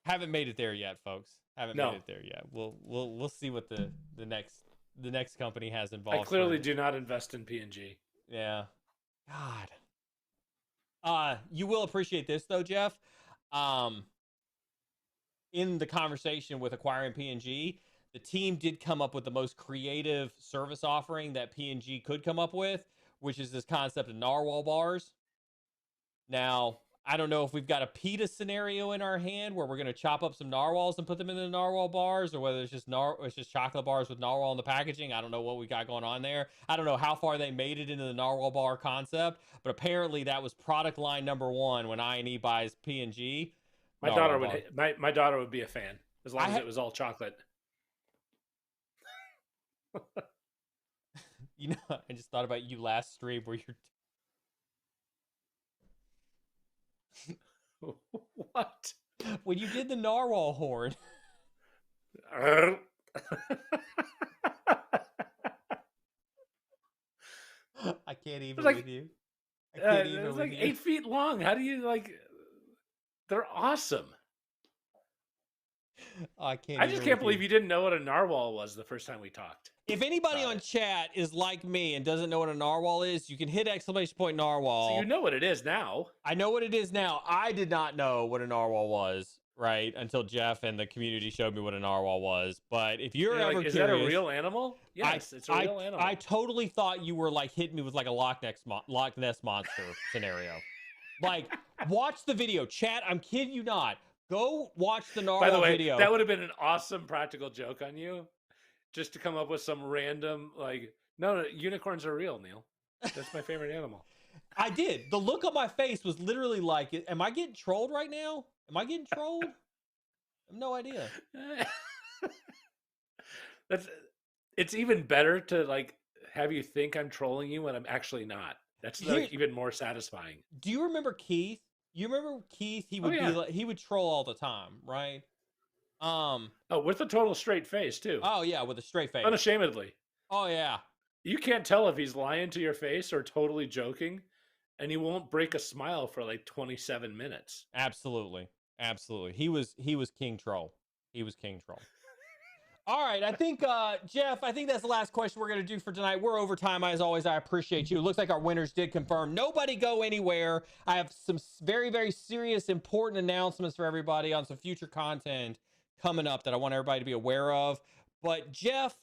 Haven't made it there yet, folks. Haven't made it there yet. We'll see what the next company has involved. I clearly do not invest in P&G. Yeah. God. You will appreciate this though, Jeff. In the conversation with acquiring P&G, the team did come up with the most creative service offering that P&G could come up with, which is this concept of narwhal bars. Now, I don't know if we've got a PETA scenario in our hand where we're going to chop up some narwhals and put them in the narwhal bars, or whether it's just chocolate bars with narwhal in the packaging. I don't know what we got going on there. I don't know how far they made it into the narwhal bar concept, but apparently that was product line number one when I&E buys P&G. My daughter would be a fan as long as it was all chocolate. You know, I just thought about you last stream where you're. What? When you did the narwhal horn. I can't even with you. I can't even it was with like you. 8 feet long. How do you they're awesome. I just can't believe you didn't know what a narwhal was the first time we talked. If anybody on chat is like me and doesn't know what a narwhal is, you can hit ! narwhal. So you know what it is now. I know what it is now. I did not know what a narwhal was, right? Until Jeff and the community showed me what a narwhal was. But if you're ever curious, is that a real animal? Yes, it's a real animal. I totally thought you were like hitting me with like a Loch Ness monster scenario. Like, watch the video. Chat, I'm kidding you not. Go watch the narwhal By the way, video. That would have been an awesome practical joke on you. Just to come up with some random, no, unicorns are real, Neil. That's my favorite animal. I did. The look on my face was literally like, am I getting trolled right now? Am I getting trolled? I have no idea. That's it's even better to like have you think I'm trolling you when I'm actually not. That's like even more satisfying. Do you remember Keith? You remember Keith? He Oh would be yeah. like, he would troll all the time, right? Oh, with a total straight face too. Oh yeah, with a straight face. Unashamedly. Oh yeah. You can't tell if he's lying to your face or totally joking, and he won't break a smile for like 27 minutes. Absolutely. Absolutely. He was King Troll. He was King Troll. All right, I think Jeff, I think that's the last question we're going to do for tonight. We're over time as always. I appreciate you. It looks like our winners did confirm. Nobody go anywhere. I have some very, very serious, important announcements for everybody on some future content coming up that I want everybody to be aware of. But Jeff,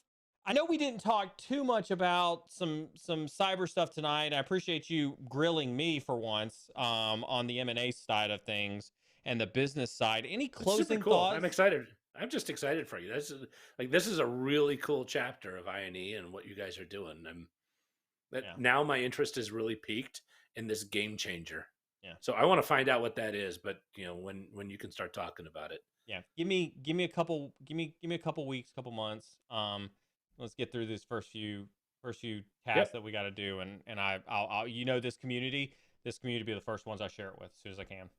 I know we didn't talk too much about some cyber stuff tonight. I appreciate you grilling me for once on the M&A side of things and the business side. Any closing thoughts? I'm excited. I'm just excited for you. This is a really cool chapter of I&E and what you guys are doing. Now my interest is really peaked in this game changer. Yeah. So I want to find out what that is, but when you can start talking about it. Yeah. Give me a couple weeks, couple months. Let's get through this first few tasks that we got to do, and I'll this community will be the first ones I share it with as soon as I can.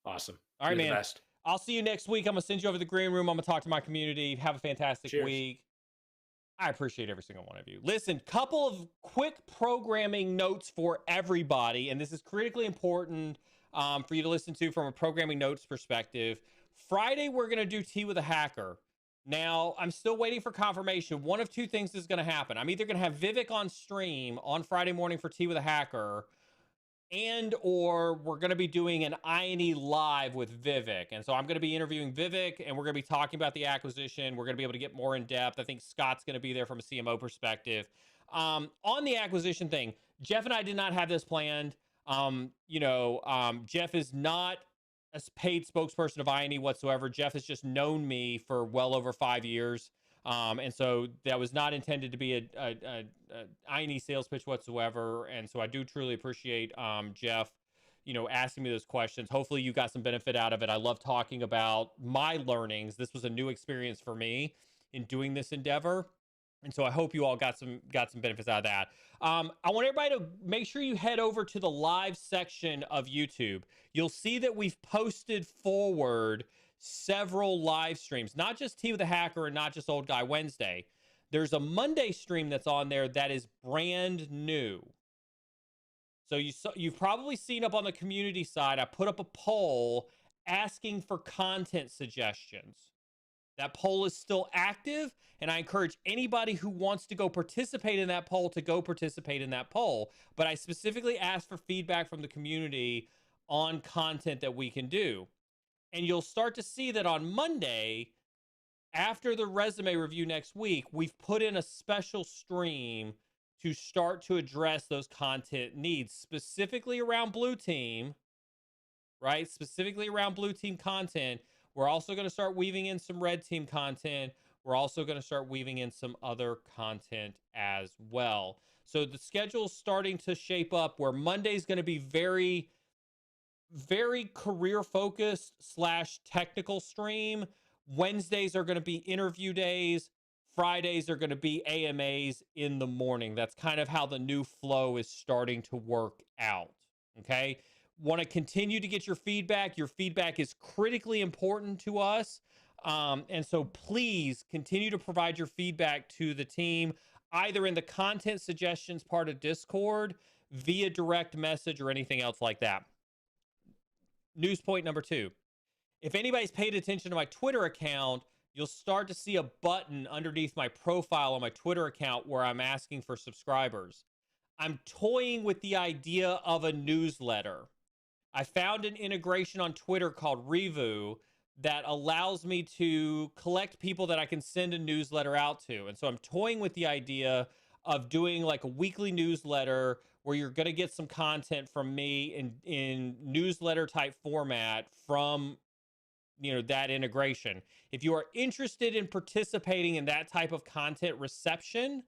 Awesome. All right, You're man. the best. I'll see you next week. I'm gonna send you over to the green room. I'm gonna talk to my community. Have a fantastic week. I appreciate every single one of you. Listen, couple of quick programming notes for everybody, and this is critically important for you to listen to from a programming notes perspective. Friday, we're gonna do Tea with a Hacker. Now, I'm still waiting for confirmation. One of two things is going to happen. I'm either going to have Vivek on stream on Friday morning for Tea with a Hacker, or we're going to be doing an I&E live with Vivek. And so I'm going to be interviewing Vivek, and we're going to be talking about the acquisition. We're going to be able to get more in depth. I think Scott's going to be there from a CMO perspective. On the acquisition thing, Jeff and I did not have this planned. Jeff is not a paid spokesperson of I&E whatsoever. Jeff has just known me for well over 5 years. And so that was not intended to be a I&E sales pitch whatsoever. And so I do truly appreciate Jeff, asking me those questions. Hopefully you got some benefit out of it. I love talking about my learnings. This was a new experience for me in doing this endeavor. And so I hope you all got some benefits out of that. I want everybody to make sure you head over to the live section of YouTube. You'll see that we've posted forward several live streams, not just Tea with a Hacker and not just Old Guy Wednesday. There's a Monday stream that's on there that is brand new. So you've probably seen up on the community side, I put up a poll asking for content suggestions. That poll is still active, and I encourage anybody who wants to go participate in that poll to go participate in that poll. But I specifically asked for feedback from the community on content that we can do. And you'll start to see that on Monday, after the resume review next week, we've put in a special stream to start to address those content needs, specifically around Blue Team, right? Specifically around Blue Team content. We're also going to start weaving in some Red Team content. We're also going to start weaving in some other content as well. So the schedule's starting to shape up where Monday's going to be very, very career focused / technical stream. Wednesdays are going to be interview days. Fridays are going to be AMAs in the morning. That's kind of how the new flow is starting to work out. Okay. Want to continue to get your feedback. Your feedback is critically important to us. And so please continue to provide your feedback to the team, either in the content suggestions part of Discord, via direct message, or anything else like that. News point number 2. If anybody's paid attention to my Twitter account, you'll start to see a button underneath my profile on my Twitter account where I'm asking for subscribers. I'm toying with the idea of a newsletter. I found an integration on Twitter called Revu that allows me to collect people that I can send a newsletter out to. And so I'm toying with the idea of doing like a weekly newsletter where you're going to get some content from me in newsletter type format from that integration. If you are interested in participating in that type of content reception,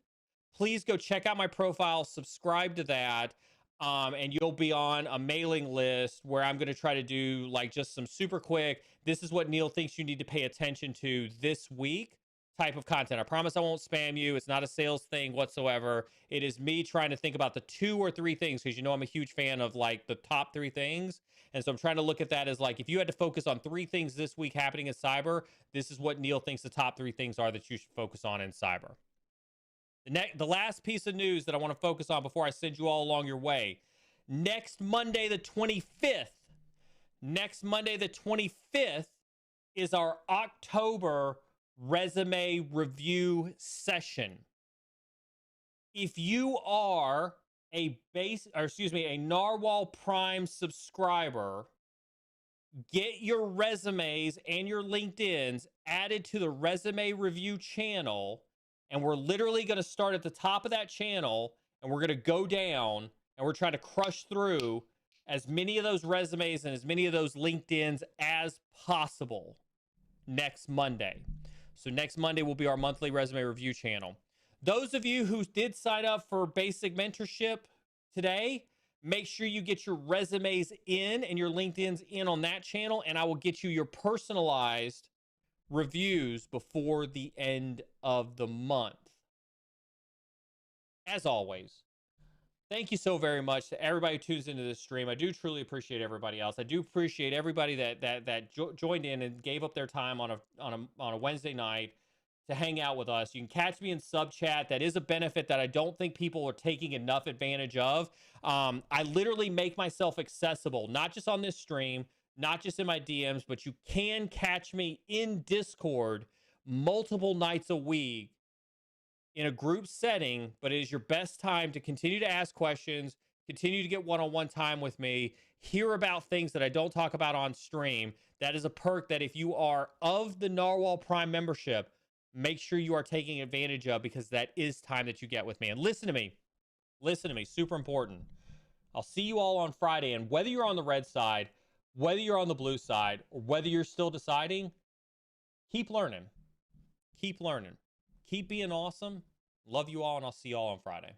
please go check out my profile, subscribe to that. And you'll be on a mailing list where I'm going to try to do like just some super quick, this is what Neil thinks you need to pay attention to this week type of content. I promise I won't spam you. It's not a sales thing whatsoever. It is me trying to think about the 2 or 3 things, because you know I'm a huge fan of like the top 3 things. And so I'm trying to look at that as like, if you had to focus on 3 things this week happening in cyber, this is what Neil thinks the top 3 things are that you should focus on in cyber. The last piece of news that I want to focus on before I send you all along your way. Next Monday, the 25th, is our October resume review session. If you are a Narwhal Prime subscriber, get your resumes and your LinkedIns added to the resume review channel. And we're literally going to start at the top of that channel, and we're going to go down, and we're trying to crush through as many of those resumes and as many of those LinkedIns as possible next Monday. So next Monday will be our monthly resume review channel. Those of you who did sign up for basic mentorship today, make sure you get your resumes in and your LinkedIns in on that channel, and I will get you your personalized reviews before the end of the month. As always, thank you so very much to everybody who tunes into this stream. I do truly appreciate everybody else. I do appreciate everybody that joined in and gave up their time on a Wednesday night to hang out with us. You can catch me in sub chat. That is a benefit that I don't think people are taking enough advantage of. I literally make myself accessible, not just on this stream, not just in my DMs, but you can catch me in Discord multiple nights a week in a group setting, but it is your best time to continue to ask questions, continue to get one-on-one time with me, hear about things that I don't talk about on stream. That is a perk that if you are of the Narwhal Prime membership, make sure you are taking advantage of, because that is time that you get with me. And listen to me, super important. I'll see you all on Friday, and whether you're on the red side, whether you're on the blue side, or whether you're still deciding, keep learning. Keep being awesome. Love you all, and I'll see you all on Friday.